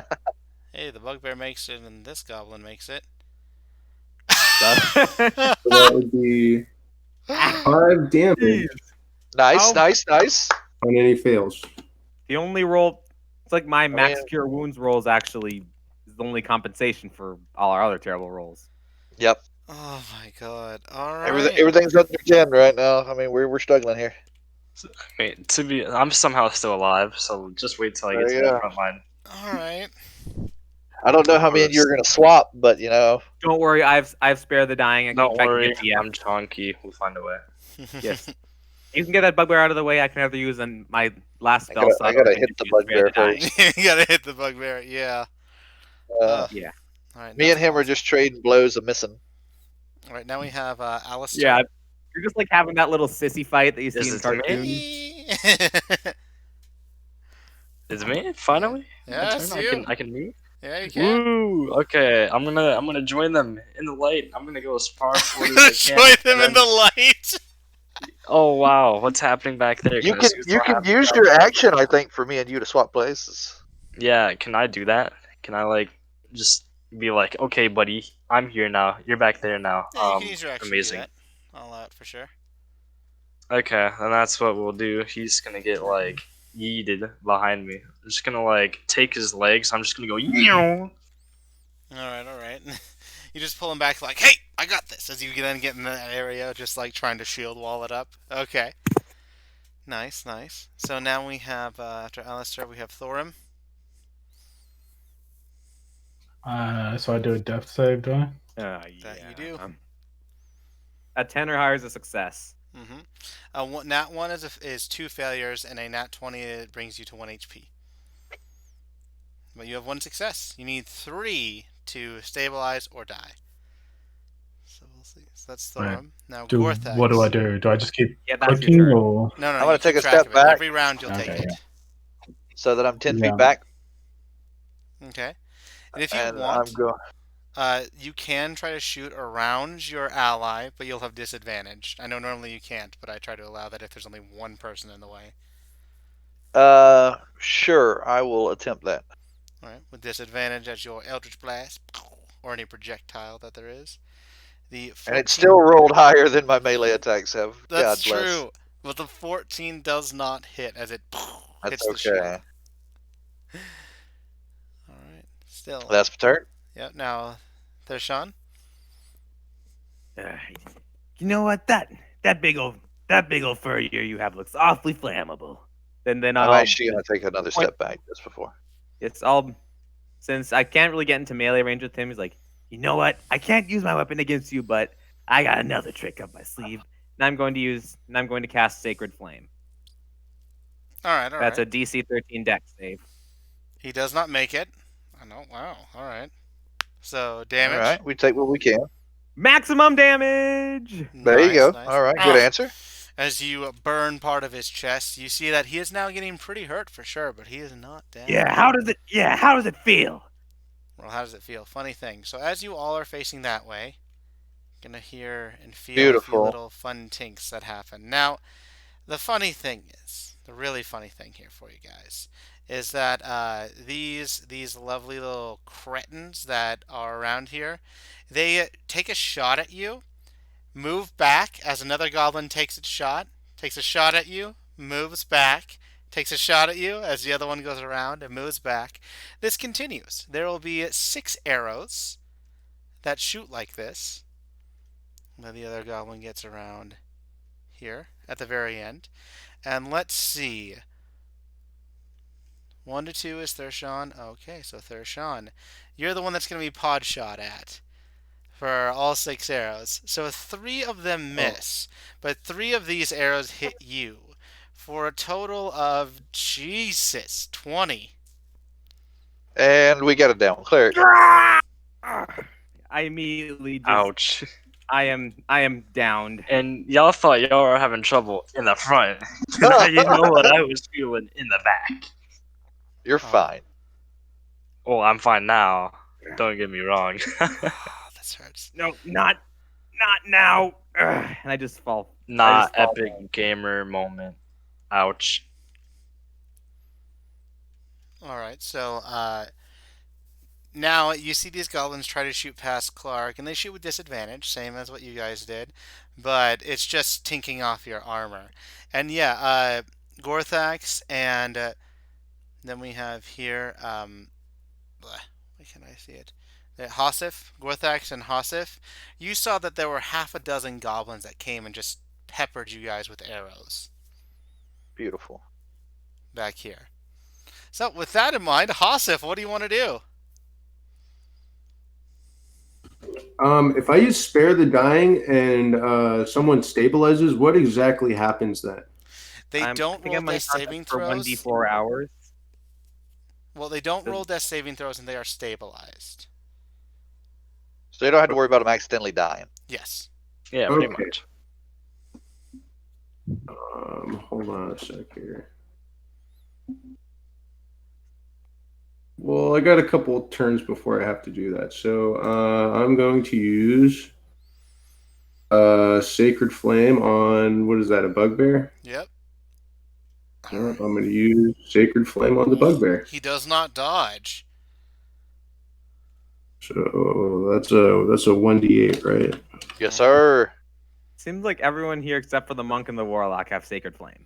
Hey, the bugbear makes it, and this goblin makes it. So that would be 5 damage Nice, How- nice. on any fails. The only roll, it's like my max mean- cure wounds rolls actually is the only compensation for all our other terrible rolls. Yep. Oh my god. All right. Everything's under 10 right now. I mean, we're struggling here. Wait, I'm somehow still alive, so just wait till I get to the front line. All right. I don't know how many of you are going to swap, but you know. Don't worry, I've spared the dying. I Don't can worry, get to you. I'm chunky. We'll find a way. Yes. You can get that bugbear out of the way. I can either use my last I spell gotta- slot. I gotta or can hit the use spare bugbear dying. first. You gotta hit the bugbear. Yeah. Yeah. All right. Me and him are just trading blows of missing. All right. Now we have Alistair. Yeah. You're just like having that little sissy fight that you see Is in it cartoons. me? Is it me? Finally? Yeah, My it's turn? you. I can move? Yeah, you can. Woo! Okay, I'm gonna join them in the light. I'm gonna go as far forward as I can. Join them and in the light. Oh wow, what's happening back there? You I can see what's you can happening use back your there? action, I think, for me and you to swap places. Yeah, can I do that? Can I like just be like, okay, buddy, I'm here now. You're back there now. Yeah, you can use your action amazing. to do that. All out for sure. Okay, and that's what we'll do. He's gonna get like yeeted behind me. I'm just gonna like take his legs. I'm just gonna go. Yeow. All right. You just pull him back like, hey, I got this. As you then get in that area, just like trying to shield wall it up. Okay. Nice, nice. So now we have, after Alistair, we have Thorim. So I do a death save, do I? That you do. A 10 or higher is a success. Nat 1 is 2 failures, and a nat 20 it brings you to 1 HP. But you have 1 success. You need 3 to stabilize or die. So we'll see. So that's Thorim. Right. Now What do I Gorthax. do? Do I just keep Yeah, that's your clicking turn. or? No, I'm you gonna take keep a track step of it. back. Every round you'll take Okay, it. So that I'm 10 Yeah. feet back. Okay. And if you And want, I'm going. you can try to shoot around your ally, but you'll have disadvantage. I know normally you can't, but I try to allow that if there's only one person in the way. Sure, I will attempt that. All right, with disadvantage as your Eldritch Blast or any projectile that there is. The 14, And it still rolled higher than my melee attacks have. that's God bless. true, but the 14 does not hit as it hits That's the okay. shield. All right, still. That's my turn. Yep. Now, there's Sean. You know what? That big old furrier you have looks awfully flammable. Then I'm I'll actually going to take another point- step back just before. since I can't really get into melee range with him, he's like, you know what? I can't use my weapon against you, but I got another trick up my sleeve. And I'm going to cast Sacred Flame. All right. That's a DC 13 dex save. He does not make it. I know. Wow. All right. So damage. All right, we take what we can. Maximum damage. There you go. Nice. All right, good answer. As you burn part of his chest, you see that he is now getting pretty hurt for sure, but he is not dead. How does it feel? Well, how does it feel? Funny thing. So as you all are facing that way, gonna hear and feel a Beautiful. few little fun tinks that happen. Now, the funny thing is, the really funny thing here for you guys, is that these lovely little cretins that are around here, they take a shot at you, move back as another goblin takes a shot at you, moves back, takes a shot at you as the other one goes around and moves back. This continues. There will be 6 arrows that shoot like this. When the other goblin gets around here at the very end. And let's see. 1 to 2 is Thurshawn. Okay, so Thurshawn, you're the one that's going to be pod shot at for all 6 arrows. So 3 of them miss, but 3 of these arrows hit you for a total of, Jesus, 20. And we got it down. Cleric. I immediately just, Ouch. I am downed. And y'all thought y'all were having trouble in the front. Now you know what I was feeling in the back. You're fine. Oh, I'm fine now. Don't get me wrong. This hurts. No, not now. Ugh. And I just fall. Not I just fall epic gamer moment. Ouch. Alright, so now you see these goblins try to shoot past Clark, and they shoot with disadvantage, same as what you guys did, but it's just tinking off your armor. And yeah, Gorthax, and then we have here, why can't I see it? Hossif, Gorthax and Hossif, you saw that there were half a dozen goblins that came and just peppered you guys with arrows Beautiful. back here. So with that in mind, Hossif, what do you want to do? If I use Spare the Dying and someone stabilizes, what exactly happens then? They don't roll death saving for throws. 1d4 hours. Well, they don't roll death saving throws, and they are stabilized. So you don't have to worry about them accidentally dying. Yes. Yeah, pretty Okay. much. Hold on a sec here. Well, I got a couple of turns before I have to do that. So I'm going to use Sacred Flame on, what is that, a bugbear? Yep. Yep, I'm going to use Sacred Flame on the bugbear. He does not dodge. So that's a 1d8, right? Yes, sir. Seems like everyone here except for the monk and the warlock have Sacred Flame.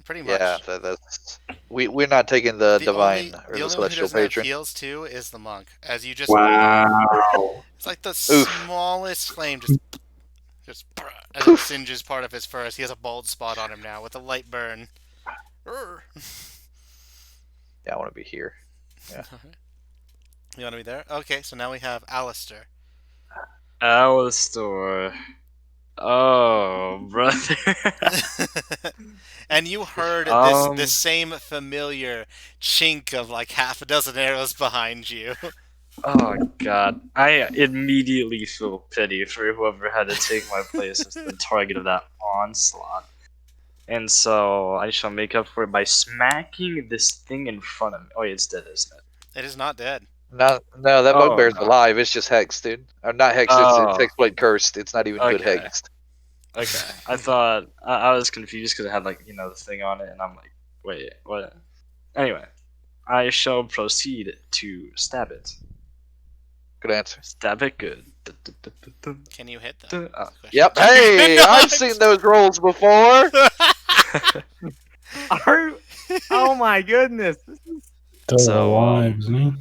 Pretty much. Yeah, that's we're not taking the divine or the the only one who celestial doesn't have patron. heals too is the monk. As you just Wow. it's like the Oof. smallest flame just Just as it singes part of his fur. He has a bald spot on him now with a light burn. Yeah, I want to be here. Yeah. You want to be there? Okay, so now we have Alistair. Alistor. Oh, brother. And you heard this same familiar chink of like half a dozen arrows behind you. Oh god. I immediately feel pity for whoever had to take my place as the target of that onslaught. And so I shall make up for it by smacking this thing in front of me. Oh, it's dead, isn't it? It is not dead. No, that Oh, bugbear's no. alive. It's just hexed, dude. Or not hexed. It's Oh. hexblade cursed. It's not even good Okay. hexed. Okay. I thought I was confused because it had like the thing on it, and I'm like, wait, what? Anyway, I shall proceed to stab it. Good answer. Stab it good. Can you hit them? Yep. Hey, I've seen those rolls before. Oh my goodness! Still So, alive, isn't he?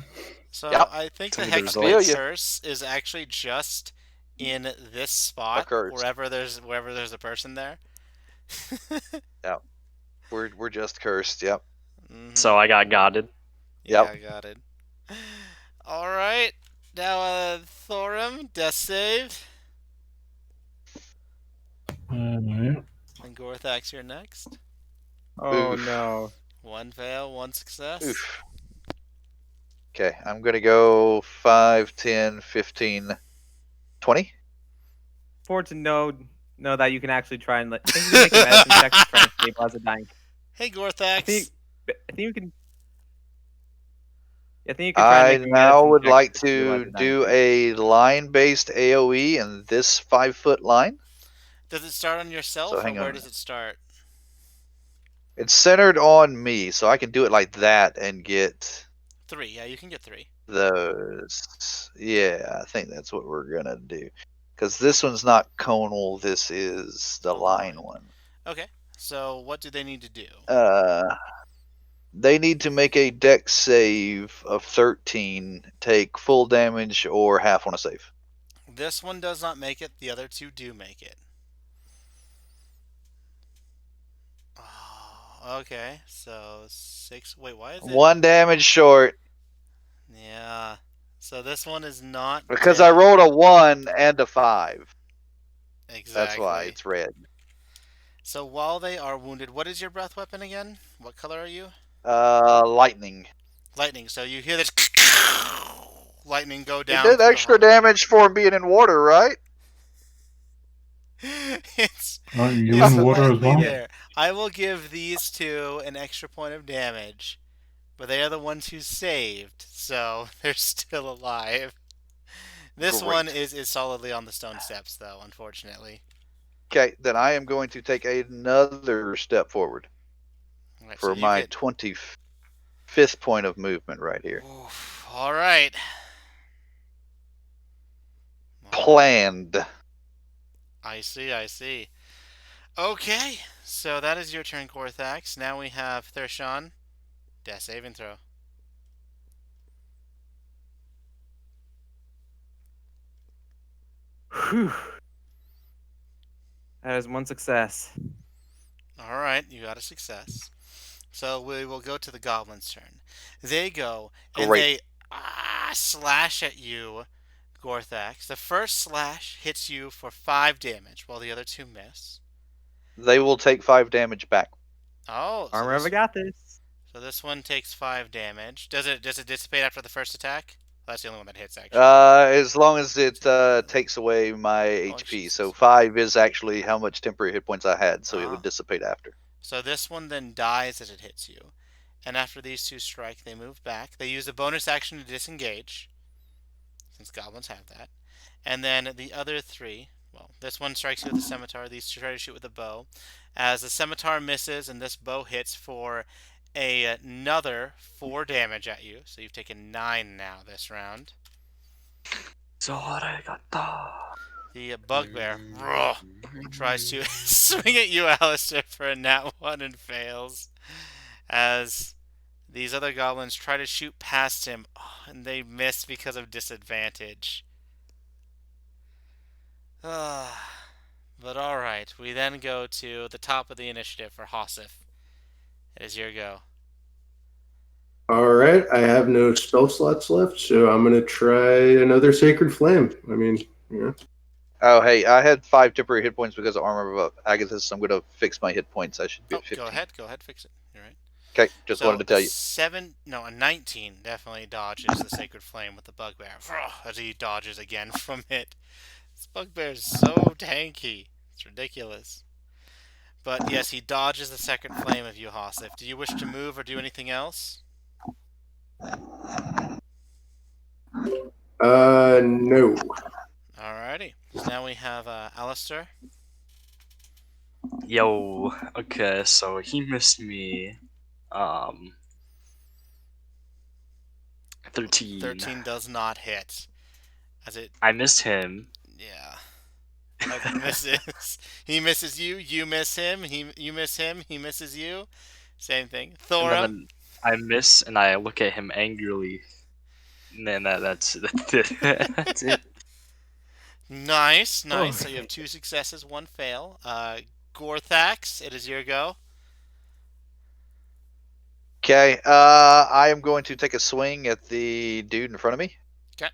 So Yep. I think the Tell me the Hexblade result. curse is actually just in this spot, curse. wherever there's a person there. Yep. We're just cursed. Yep. So I got godded. Yeah, Yep. I got it. All right, now Thorum, death save, Yeah. and Gorthax, you're next. Oh Oof. no! One fail, one success. Oof. Okay, I'm gonna go 5, 10, 15, 20. Forward to know that you can actually try and I think you can make a medicine check to try and stabilize a dying. Hey, Gorthax. I think you can. I think you can try I and make a now medicine would check like stabilize to a dying do creature. a line-based AOE in this 5-foot line. Does it start on yourself, So or hang where on. does it start? It's centered on me, so I can do it like that and get 3. Yeah, you can get 3. those. Yeah, I think that's what we're gonna do. Because this one's not conal, this is the line one. Okay. So what do they need to do? They need to make a dex save of 13, take full damage or half on a save. This one does not make it. The other 2 do make it. Oh, okay. So 6. Wait, why is it? 1 damage short. Yeah. So this one is not Because dead. I rolled a 1 and a 5. Exactly. That's why it's red. So while they are wounded, what is your breath weapon again? What color are you? Lightning. Lightning. So you hear this lightning go down. It did through the extra hollow. damage for being in water, right? It's Oh, you're in water as slightly well? there. I will give these 2 an extra point of damage, but they are the ones who saved, so they're still alive. This Great. one is solidly on the stone steps, though, unfortunately. Okay, then I am going to take another step forward All right, for so my 25th point of movement right here. Oof, all right. Planned. I see. Okay, so that is your turn, Gorthax. Now we have Thershan. Death saving throw. Whew. That is one success. All right, you got a success. So we will go to the goblin's turn. They go and Great. they slash at you, Gorthax. The first slash hits you for 5 damage, while the other 2 miss. They will take 5 damage back. Oh, Armor ever got this? So this one takes 5 damage. Does it dissipate after the first attack? Well, that's the only one that hits, actually. As long as it takes away my Oh, HP. Jesus. So 5 is actually how much temporary hit points I had, so it Ah. would dissipate after. So this one then dies as it hits you. And after these 2 strike, they move back. They use a bonus action to disengage, since goblins have that. And then the other 3, well, this one strikes you with a scimitar. These 2 try to shoot with a bow. As the scimitar misses and this bow hits for another 4 damage at you. So you've taken 9 now this round. The bugbear tries to swing at you, Alistair, for a nat 1 and fails. As these other goblins try to shoot past him, and they miss because of disadvantage. But alright, we then go to the top of the initiative for Hossif. It is your go. All right, I have no spell slots left, so I'm gonna try another Sacred Flame. I mean, yeah. Oh, hey, I had 5 temporary hit points because of Armor of Agathis, so I'm going to fix my hit points. I should be Oh, at 15. go ahead, fix it. You're right. Okay, just So wanted to tell you. a 19 definitely dodges the Sacred Flame with the Bugbear as he dodges again from it. This Bugbear is so tanky. It's ridiculous. But yes, he dodges the second flame of you, Hossif. Do you wish to move or do anything else? No. Alrighty. So now we have Alistair. Yo, okay, so he missed me. 13. 13 does not hit. As it, I missed him. yeah. As it misses. He misses you, you miss him, you miss him, he misses you. Same thing. And Thorum. then I miss and I look at him angrily. And then that's it. That's it. Nice. Oh. So you have 2 successes, 1 fail. Gorthax, it is your go. Okay, I am going to take a swing at the dude in front of me. Okay.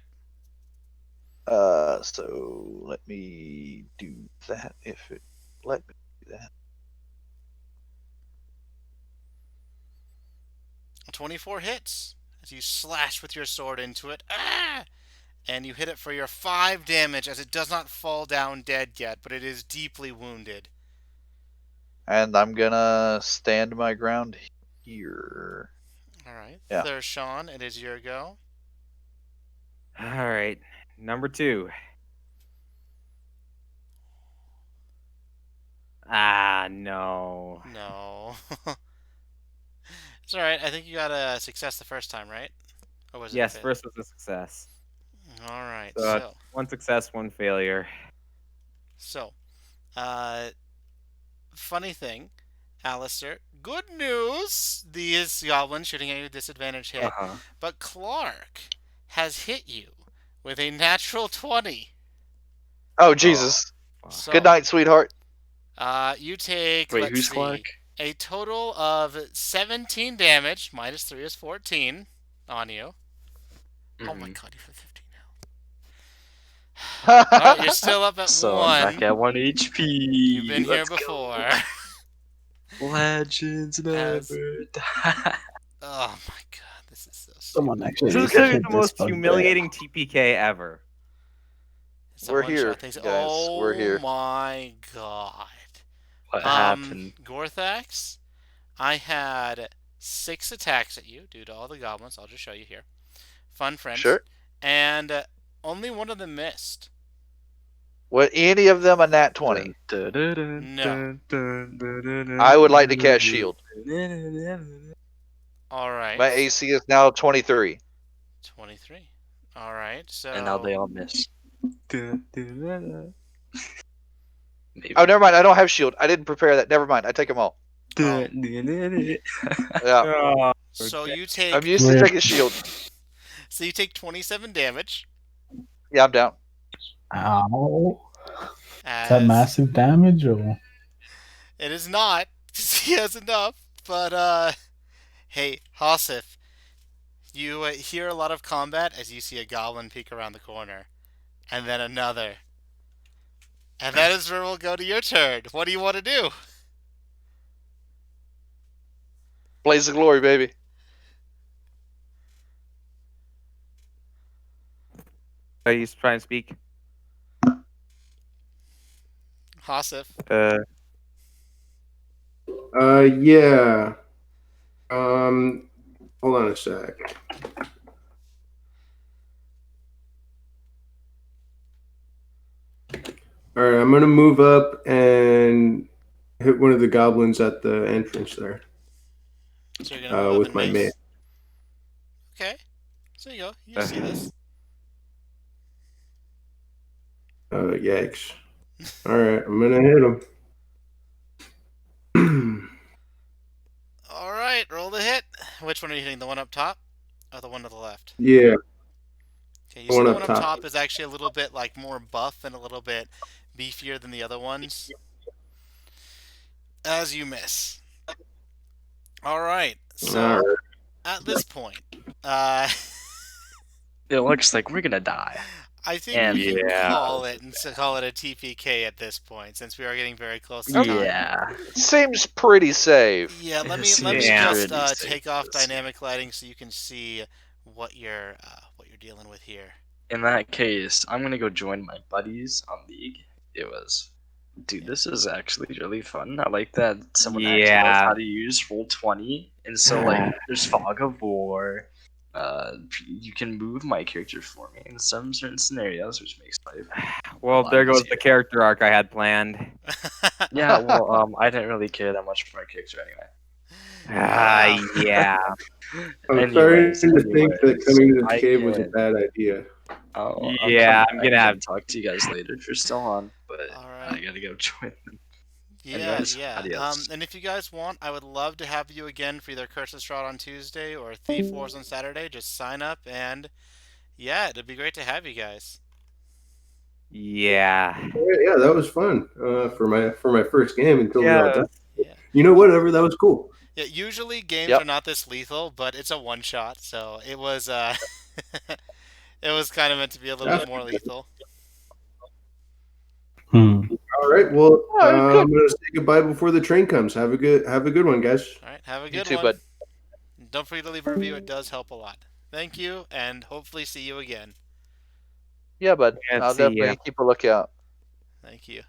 So let me do that if it let me do that. 24 hits as you slash with your sword into it. Ah! And you hit it for your 5 damage as it does not fall down dead yet, but it is deeply wounded. And I'm gonna stand my ground here. Alright. Yeah. Thershawn, it is your go. All right, number 2. Ah, no. No. It's alright. I think you got a success the first time, right? Or was it Yes, a fail? first was a success. Alright, So, so 1 success, 1 failure. Funny thing, Alistair, good news! These goblins shooting at you disadvantage hit, but Clark has hit you with a natural 20. Oh Jesus! So, Good night, sweetheart. you take, Wait, let's who's see, Clark? a total of 17 damage, minus 3 is 14 on you. Oh my god, you have 15 now. Alright, you're still up at So 1. I'm back at 1 HP. You've been here Let's go. before. Legends never die. Oh my god, this is so stupid. Someone actually This is needs to gonna be hit the this most bugbear. humiliating TPK ever. It's a We're one-shot here, thing. guys. Oh We're here. my god. What happened? Gorthax, I had 6 attacks at you due to all the goblins. I'll just show you here. Fun friends. Sure. And only one of them missed. Were any of them a nat 20? No. I would like to cast shield. Alright. My AC is now 23. 23. Alright, so... And now they all miss. Maybe. Oh, never mind. I don't have shield. I didn't prepare that. Never mind. I take them all. Oh. Yeah. So you take... I'm used to taking shield. So you take 27 damage. Yeah, I'm down. Ow. As Is that massive damage or? It is not. He has enough. But, hey, Hossif, you hear a lot of combat as you see a goblin peek around the corner. And then another. And that is where we'll go to your turn. What do you want to do? Blaze of glory, baby. Are you trying to speak? Hossif. Yeah. Hold on a sec. All right, I'm gonna move up and hit one of the goblins at the entrance there. So you're gonna move with up my in mace. mace? Okay. So you go. You see this. Yikes. All right, I'm gonna hit him. Alright, roll the hit. Which one are you hitting? The one up top? Or the one to the left? Yeah. Okay, you The see one the up one up top. top is actually a little bit like more buff and a little bit beefier than the other ones as you miss. All right. All So right. at this point, uh, It looks like we're gonna die. I think And we can Yeah. call it and call it a TPK at this point, since we are getting very close to Okay. time. yeah, Seems pretty safe. Yeah, let me Seems Yeah. just pretty safe take off this. dynamic lighting so you can see what you're dealing with here. In that case, I'm gonna go join my buddies on League. It was, dude, this is actually really fun. I like that someone actually knows Yeah. how to use Roll20, and so like there's Fog of War. You can move my character for me in some certain scenarios, which makes life. Well, lot there goes easier. the character arc I had planned. Yeah, well, I didn't really care that much for my character anyway. Yeah. I'm starting Anyways, to think that coming to this I cave was a can. bad idea. Yeah, I'm I gonna can have. talk to you guys later if you're still on, but All I right. gotta go join. Yeah, Anyways, yeah. adios. And if you guys want, I would love to have you again for either Curse of Strahd on Tuesday or Thief Wars on Saturday. Just sign up, and yeah, it'd be great to have you guys. Yeah. Yeah, that was fun for my first game until we all Yeah. died. Yeah. You know, whatever, that was cool. Yeah, usually games Yep. are not this lethal, but it's a one shot, so it was it was kind of meant to be a little bit more lethal. Hmm. All right, well, Oh, good. I'm gonna say goodbye before the train comes. Have a good one, guys. All right, have a You good too, one. bud. Don't forget to leave a review; it does help a lot. Thank you, and hopefully see you again. Yeah, bud. Yeah, I'll see ya. definitely keep a lookout. Thank you.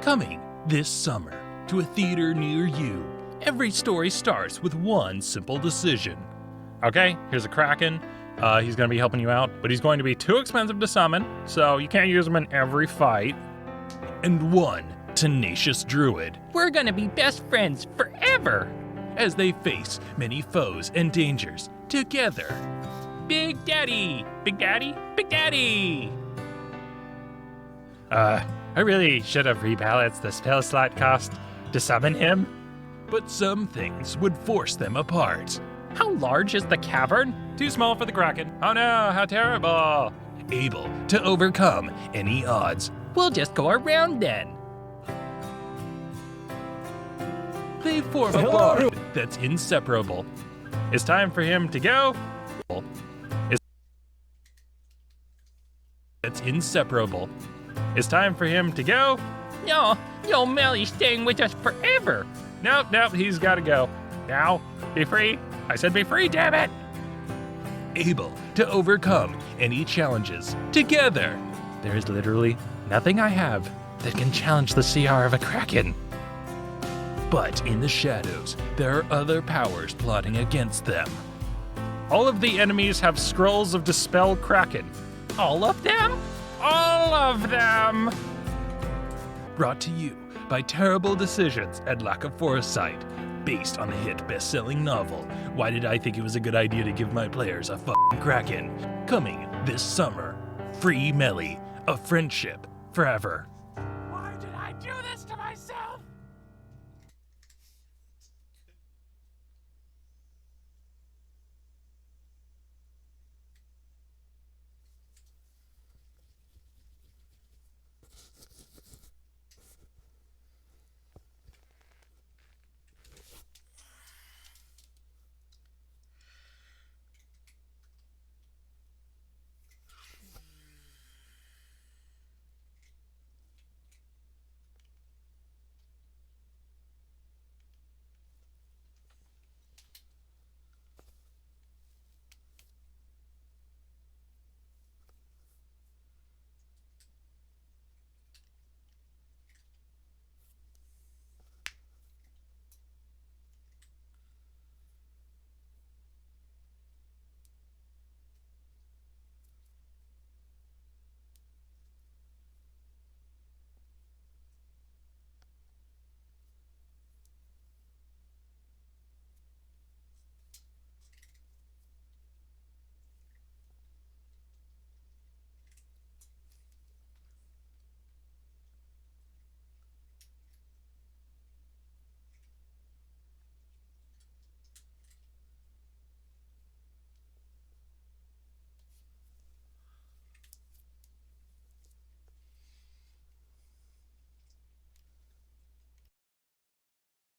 Coming this summer to a theater near you. Every story starts with one simple decision. Okay, here's a Kraken. He's going to be helping you out, but he's going to be too expensive to summon, so you can't use him in every fight. And one tenacious druid. We're going to be best friends forever as they face many foes and dangers together. Big Daddy! Big Daddy! Big Daddy! I really should have rebalanced the spell slot cost to summon him. But some things would force them apart. How large is the cavern? Too small for the Kraken. Oh no, how terrible. Able to overcome any odds. We'll just go around then. They form a bond that's inseparable. It's time for him to go. It's inseparable. It's time for him to go. No, Melly's staying with us forever. Nope, he's gotta go. Now, be free. I said be free, damn it! Able to overcome any challenges together. There is literally nothing I have that can challenge the CR of a Kraken. But in the shadows, there are other powers plotting against them. All of the enemies have scrolls of Dispel Kraken. All of them? All of them! Brought to you by terrible decisions and lack of foresight, based on the hit best-selling novel, Why Did I Think It Was a Good Idea to Give My Players a F***ing Kraken? Coming this summer. Free Melly, a friendship forever. Why did I do this